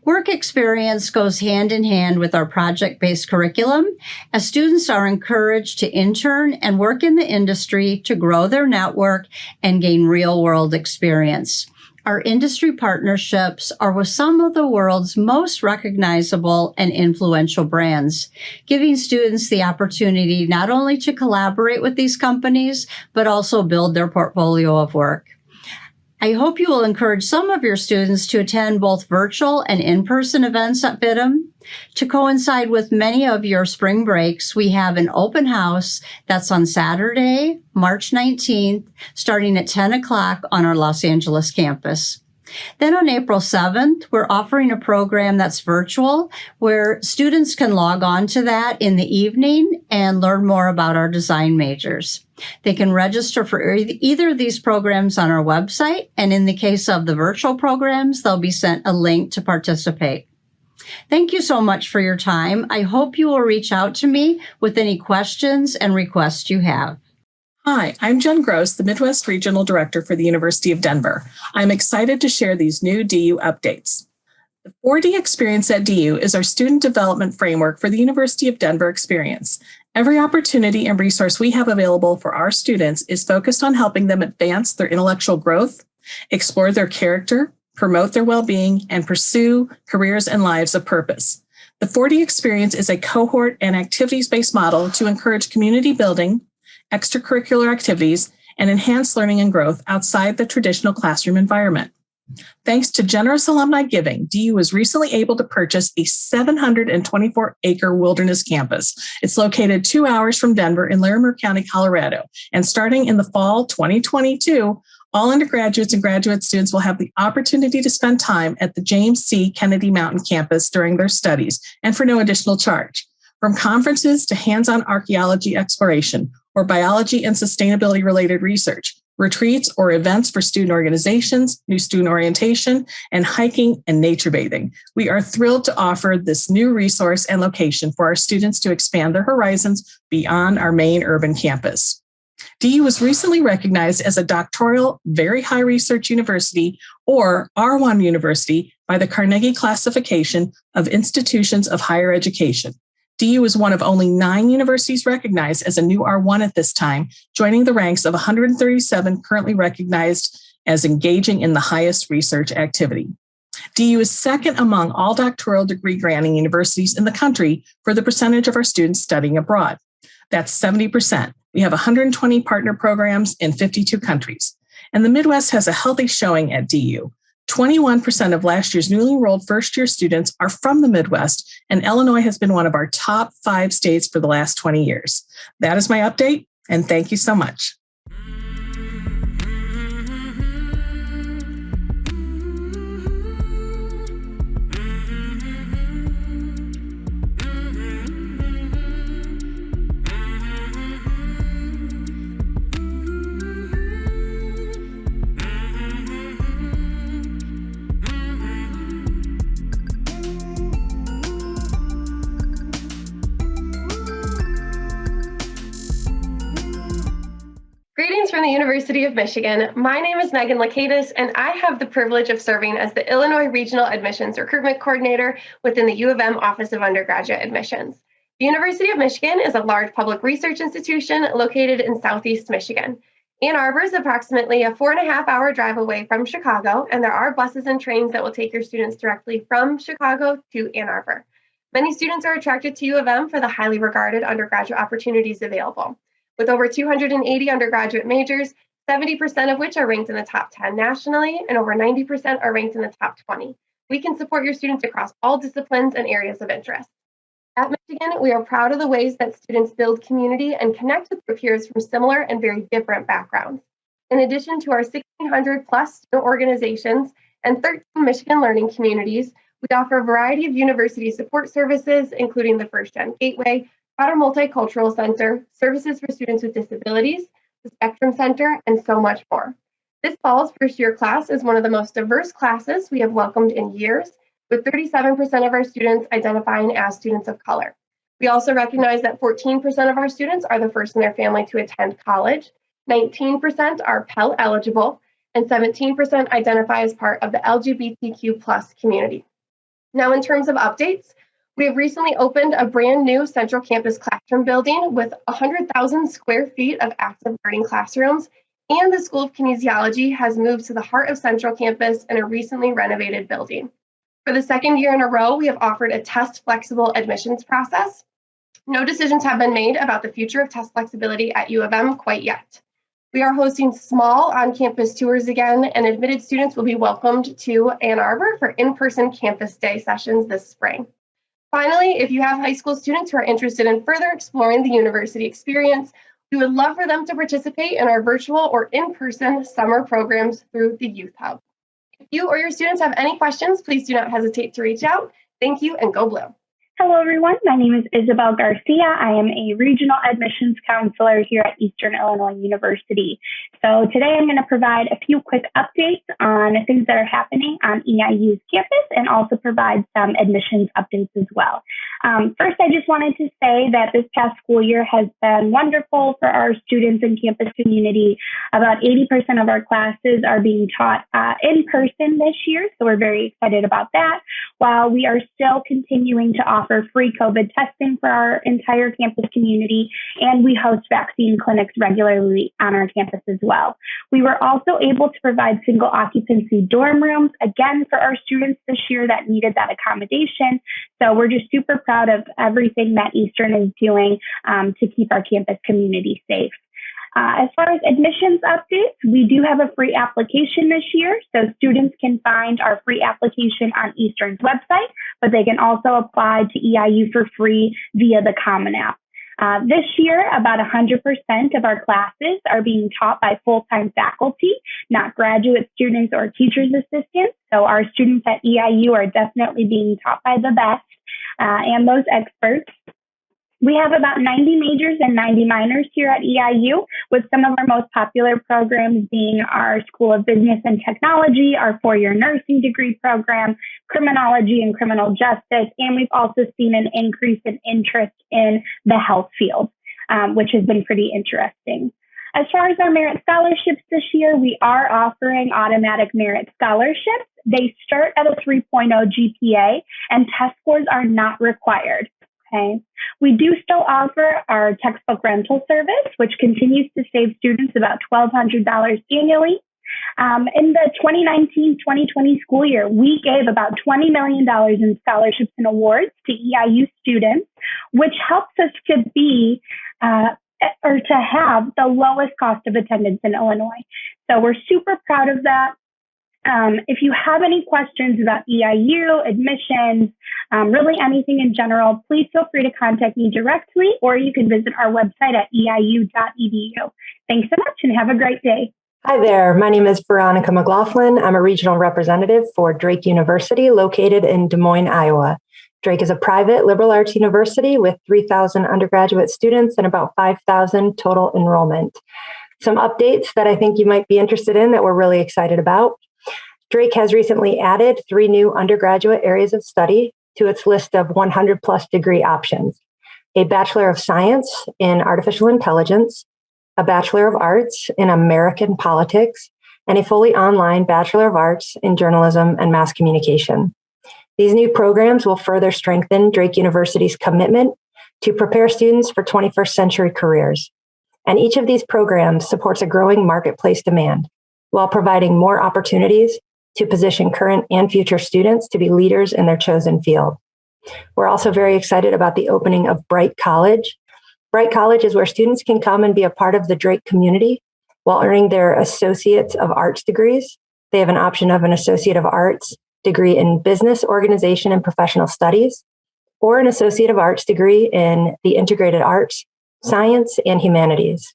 Work experience goes hand in hand with our project-based curriculum, as students are encouraged to intern and work in the industry to grow their network and gain real-world experience. Our industry partnerships are with some of the world's most recognizable and influential brands, giving students the opportunity not only to collaborate with these companies, but also build their portfolio of work. I hope you will encourage some of your students to attend both virtual and in-person events at FITM. To coincide with many of your spring breaks, we have an open house that's on Saturday, March 19th, starting at 10 o'clock on our Los Angeles campus. Then on April 7th, we're offering a program that's virtual where students can log on to that in the evening and learn more about our design majors. They can register for either of these programs on our website, and in the case of the virtual programs, they'll be sent a link to participate. Thank you so much for your time. I hope you will reach out to me with any questions and requests you have. Hi, I'm Jen Gross, the Midwest Regional Director for the University of Denver. I'm excited to share these new DU updates. The 4D Experience at DU is our student development framework for the University of Denver experience. Every opportunity and resource we have available for our students is focused on helping them advance their intellectual growth, explore their character, promote their well-being, and pursue careers and lives of purpose. The 4D Experience is a cohort and activities-based model to encourage community building, extracurricular activities, and enhance learning and growth outside the traditional classroom environment. Thanks to generous alumni giving, DU was recently able to purchase a 724-acre wilderness campus. It's located 2 hours from Denver in Larimer County, Colorado. And starting in the fall 2022, all undergraduates and graduate students will have the opportunity to spend time at the James C. Kennedy Mountain campus during their studies and for no additional charge. From conferences to hands-on archaeology exploration or biology and sustainability related research, retreats or events for student organizations, new student orientation, and hiking and nature bathing. We are thrilled to offer this new resource and location for our students to expand their horizons beyond our main urban campus. DU was recently recognized as a doctoral very high research university, or R1 university, by the Carnegie Classification of Institutions of Higher Education. DU is one of only 9 universities recognized as a new R1 at this time, joining the ranks of 137 currently recognized as engaging in the highest research activity. DU is second among all doctoral degree granting universities in the country for the percentage of our students studying abroad. That's 70%. We have 120 partner programs in 52 countries. And the Midwest has a healthy showing at DU. 21% of last year's newly enrolled first-year students are from the Midwest, and Illinois has been one of our top 5 states for the last 20 years. That is my update, and thank you so much. Greetings from the University of Michigan. My name is Megan Lakatis, and I have the privilege of serving as the Illinois Regional Admissions Recruitment Coordinator within the U of M Office of Undergraduate Admissions. The University of Michigan is a large public research institution located in Southeast Michigan. Ann Arbor is approximately a 4.5-hour drive away from Chicago, and there are buses and trains that will take your students directly from Chicago to Ann Arbor. Many students are attracted to U of M for the highly regarded undergraduate opportunities available. With over 280 undergraduate majors, 70% of which are ranked in the top 10 nationally, and over 90% are ranked in the top 20. We can support your students across all disciplines and areas of interest. At Michigan, we are proud of the ways that students build community and connect with their peers from similar and very different backgrounds. In addition to our 1,600 plus student organizations and 13 Michigan learning communities, we offer a variety of university support services, including the First Gen Gateway, Potter Multicultural Center, services for students with disabilities, the Spectrum Center, and so much more. This fall's first-year class is one of the most diverse classes we have welcomed in years, with 37% of our students identifying as students of color. We also recognize that 14% of our students are the first in their family to attend college, 19% are Pell eligible, and 17% identify as part of the LGBTQ+ community. Now, in terms of updates, we have recently opened a brand new central campus classroom building with 100,000 square feet of active learning classrooms, and the School of Kinesiology has moved to the heart of Central Campus in a recently renovated building. For the second year in a row, we have offered a test-flexible admissions process. No decisions have been made about the future of test flexibility at U of M quite yet. We are hosting small on-campus tours again, and admitted students will be welcomed to Ann Arbor for in-person campus day sessions this spring. Finally, if you have high school students who are interested in further exploring the university experience, we would love for them to participate in our virtual or in-person summer programs through the Youth Hub. If you or your students have any questions, please do not hesitate to reach out. Thank you, and go Blue. Hello, everyone. My name is Isabel Garcia. I am a regional admissions counselor here at Eastern Illinois University. So today I'm going to provide a few quick updates on things that are happening on EIU's campus and also provide some admissions updates as well. First, I just wanted to say that this past school year has been wonderful for our students and campus community. About 80% of our classes are being taught in person this year, so we're very excited about that, while we are still continuing to offer free COVID testing for our entire campus community, and we host vaccine clinics regularly on our campus as well. We were also able to provide single occupancy dorm rooms, again, for our students this year that needed that accommodation. So we're just super proud of everything that Eastern is doing to keep our campus community safe. As far as admissions updates, we do have a free application this year, so students can find our free application on Eastern's website, but they can also apply to EIU for free via the Common App. This year, about 100% of our classes are being taught by full-time faculty, not graduate students or teachers' assistants. So our students at EIU are definitely being taught by the best and those experts. We have about 90 majors and 90 minors here at EIU, with some of our most popular programs being our School of Business and Technology, our four-year nursing degree program, criminology and criminal justice, and we've also seen an increase in interest in the health field, which has been pretty interesting. As far as our merit scholarships this year, we are offering automatic merit scholarships. They start at a 3.0 GPA, and test scores are not required. Okay. We do still offer our textbook rental service, which continues to save students about $1,200 annually. In the 2019-2020 school year, we gave about $20 million in scholarships and awards to EIU students, which helps us to be or to have the lowest cost of attendance in Illinois. So we're super proud of that. If you have any questions about EIU, admissions, really anything in general, please feel free to contact me directly, or you can visit our website at eiu.edu. Thanks so much and have a great day. Hi there, my name is Veronica McLaughlin. I'm a regional representative for Drake University, located in Des Moines, Iowa. Drake is a private liberal arts university with 3,000 undergraduate students and about 5,000 total enrollment. Some updates that I think you might be interested in that we're really excited about. Drake has recently added 3 new undergraduate areas of study to its list of 100 plus degree options: a Bachelor of Science in Artificial Intelligence, a Bachelor of Arts in American Politics, and a fully online Bachelor of Arts in Journalism and Mass Communication. These new programs will further strengthen Drake University's commitment to prepare students for 21st century careers. And each of these programs supports a growing marketplace demand while providing more opportunities to position current and future students to be leaders in their chosen field. We're also very excited about the opening of Bright College. Bright College is where students can come and be a part of the Drake community while earning their Associates of Arts degrees. They have an option of an Associate of Arts degree in Business, Organization, and Professional Studies, or an Associate of Arts degree in the Integrated Arts, Science, and Humanities.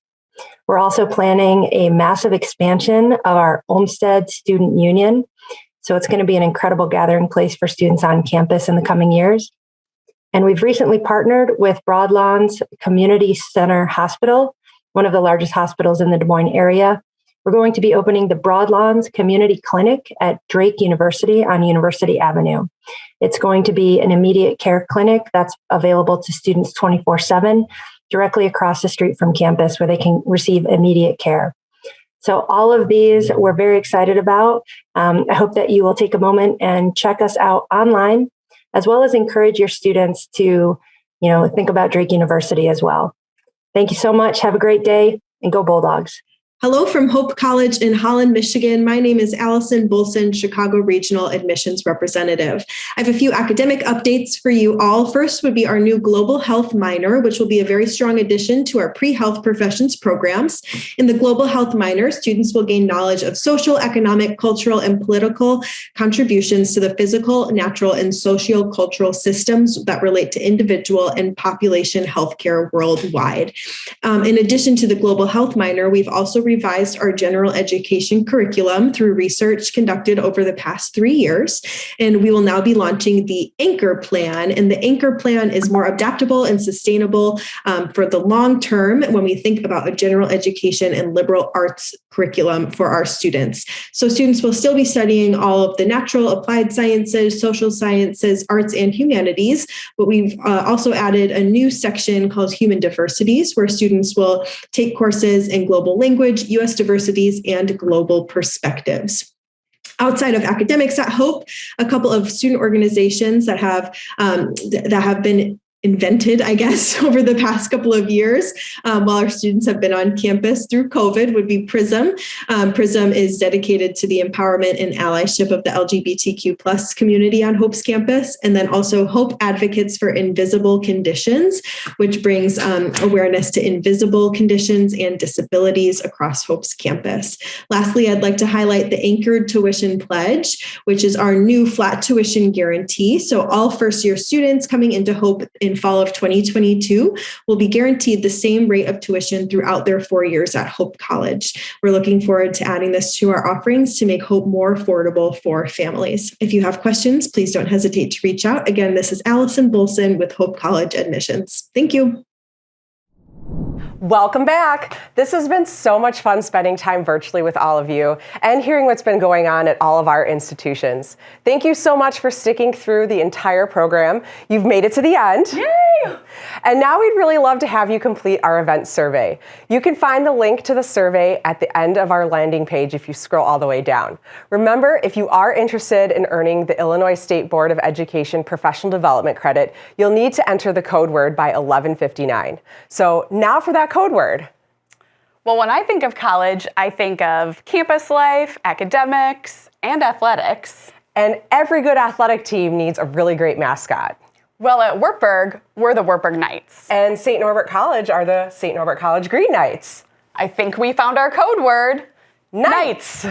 We're also planning a massive expansion of our Olmsted Student Union. So it's going to be an incredible gathering place for students on campus in the coming years. And we've recently partnered with Broadlawns Community Center Hospital, one of the largest hospitals in the Des Moines area. We're going to be opening the Broadlawns Community Clinic at Drake University on University Avenue. It's going to be an immediate care clinic that's available to students 24/7, directly across the street from campus, where they can receive immediate care. So all of these we're very excited about. I hope that you will take a moment and check us out online as well as encourage your students to, think about Drake University as well. Thank you so much. Have a great day, and go Bulldogs. Hello from Hope College in Holland, Michigan. My name is Allison Bolson, Chicago Regional Admissions Representative. I have a few academic updates for you all. First would be our new Global Health minor, which will be a very strong addition to our pre-health professions programs. In the Global Health minor, students will gain knowledge of social, economic, cultural, and political contributions to the physical, natural, and socio-cultural systems that relate to individual and population healthcare worldwide. In addition to the Global Health minor, we've also revised our general education curriculum through research conducted over the past 3 years. And we will now be launching the Anchor Plan. And the Anchor Plan is more adaptable and sustainable for the long term when we think about a general education and liberal arts curriculum for our students. So students will still be studying all of the natural, applied sciences, social sciences, arts, and humanities. But we've also added a new section called Human Diversities, where students will take courses in global language, U.S. diversities, and global perspectives. Outside of academics at Hope, a couple of student organizations that have been invented, I guess, over the past couple of years while our students have been on campus through COVID would be PRISM. PRISM is dedicated to the empowerment and allyship of the LGBTQ plus community on Hope's campus. And then also Hope Advocates for Invisible Conditions, which brings awareness to invisible conditions and disabilities across Hope's campus. Lastly, I'd like to highlight the Anchored Tuition Pledge, which is our new flat tuition guarantee. So all first-year students coming into Hope in fall of 2022 will be guaranteed the same rate of tuition throughout their 4 years at Hope College. We're looking forward to adding this to our offerings to make Hope more affordable for families. If you have questions, please don't hesitate to reach out. Again, this is Allison Bolson with Hope College Admissions. Thank you. Welcome back. This has been so much fun spending time virtually with all of you and hearing what's been going on at all of our institutions. Thank you so much for sticking through the entire program. You've made it to the end. Yay! And now we'd really love to have you complete our event survey. You can find the link to the survey at the end of our landing page if you scroll all the way down. Remember, if you are interested in earning the Illinois State Board of Education Professional Development Credit, you'll need to enter the code word by 11:59. So now for that code word. Well, when I think of college, I think of campus life, academics, and athletics. And every good athletic team needs a really great mascot. Well, at Wartburg, we're the Wartburg Knights. And St. Norbert College are the St. Norbert College Green Knights. I think we found our code word. Knights.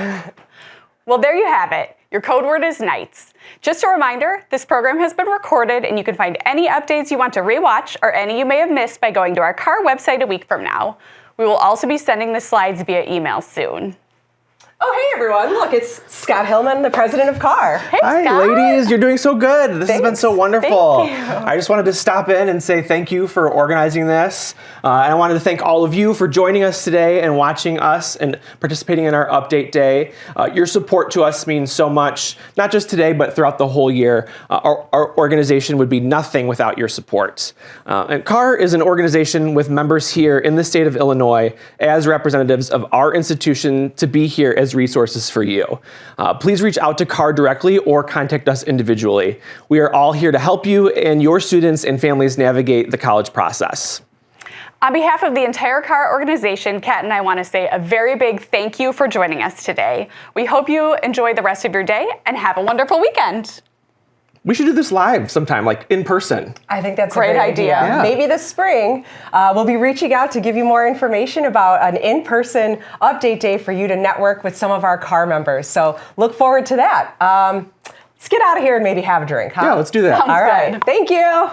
Well, there you have it. Your code word is Knights. Just a reminder, this program has been recorded and you can find any updates you want to rewatch or any you may have missed by going to our CARR website a week from now. We will also be sending the slides via email soon. Oh, hey everyone. Look, it's Scott Hillman, the president of CARR. Hey, Hi, Scott. ladies. You're doing so good. This has been so wonderful. Thank you. I just wanted to stop in and say thank you for organizing this. And I wanted to thank all of you for joining us today and watching us and participating in our update day. Your support to us means so much, not just today, but throughout the whole year. Our organization would be nothing without your support. And CARR is an organization with members here in the state of Illinois as representatives of our institution to be here as resources for you. Please reach out to CARR directly or contact us individually. We are all here to help you and your students and families navigate the college process. On behalf of the entire CARR organization, Kat and I want to say a very big thank you for joining us today. We hope you enjoy the rest of your day and have a wonderful weekend. We should do this live sometime, like in person. I think that's Great a great idea. idea. Yeah. Maybe this spring, we'll be reaching out to give you more information about an in-person update day for you to network with some of our CARR members. So look forward to that. Let's get out of here and maybe have a drink, huh? Yeah, let's do that. Sounds All right. good. Thank you.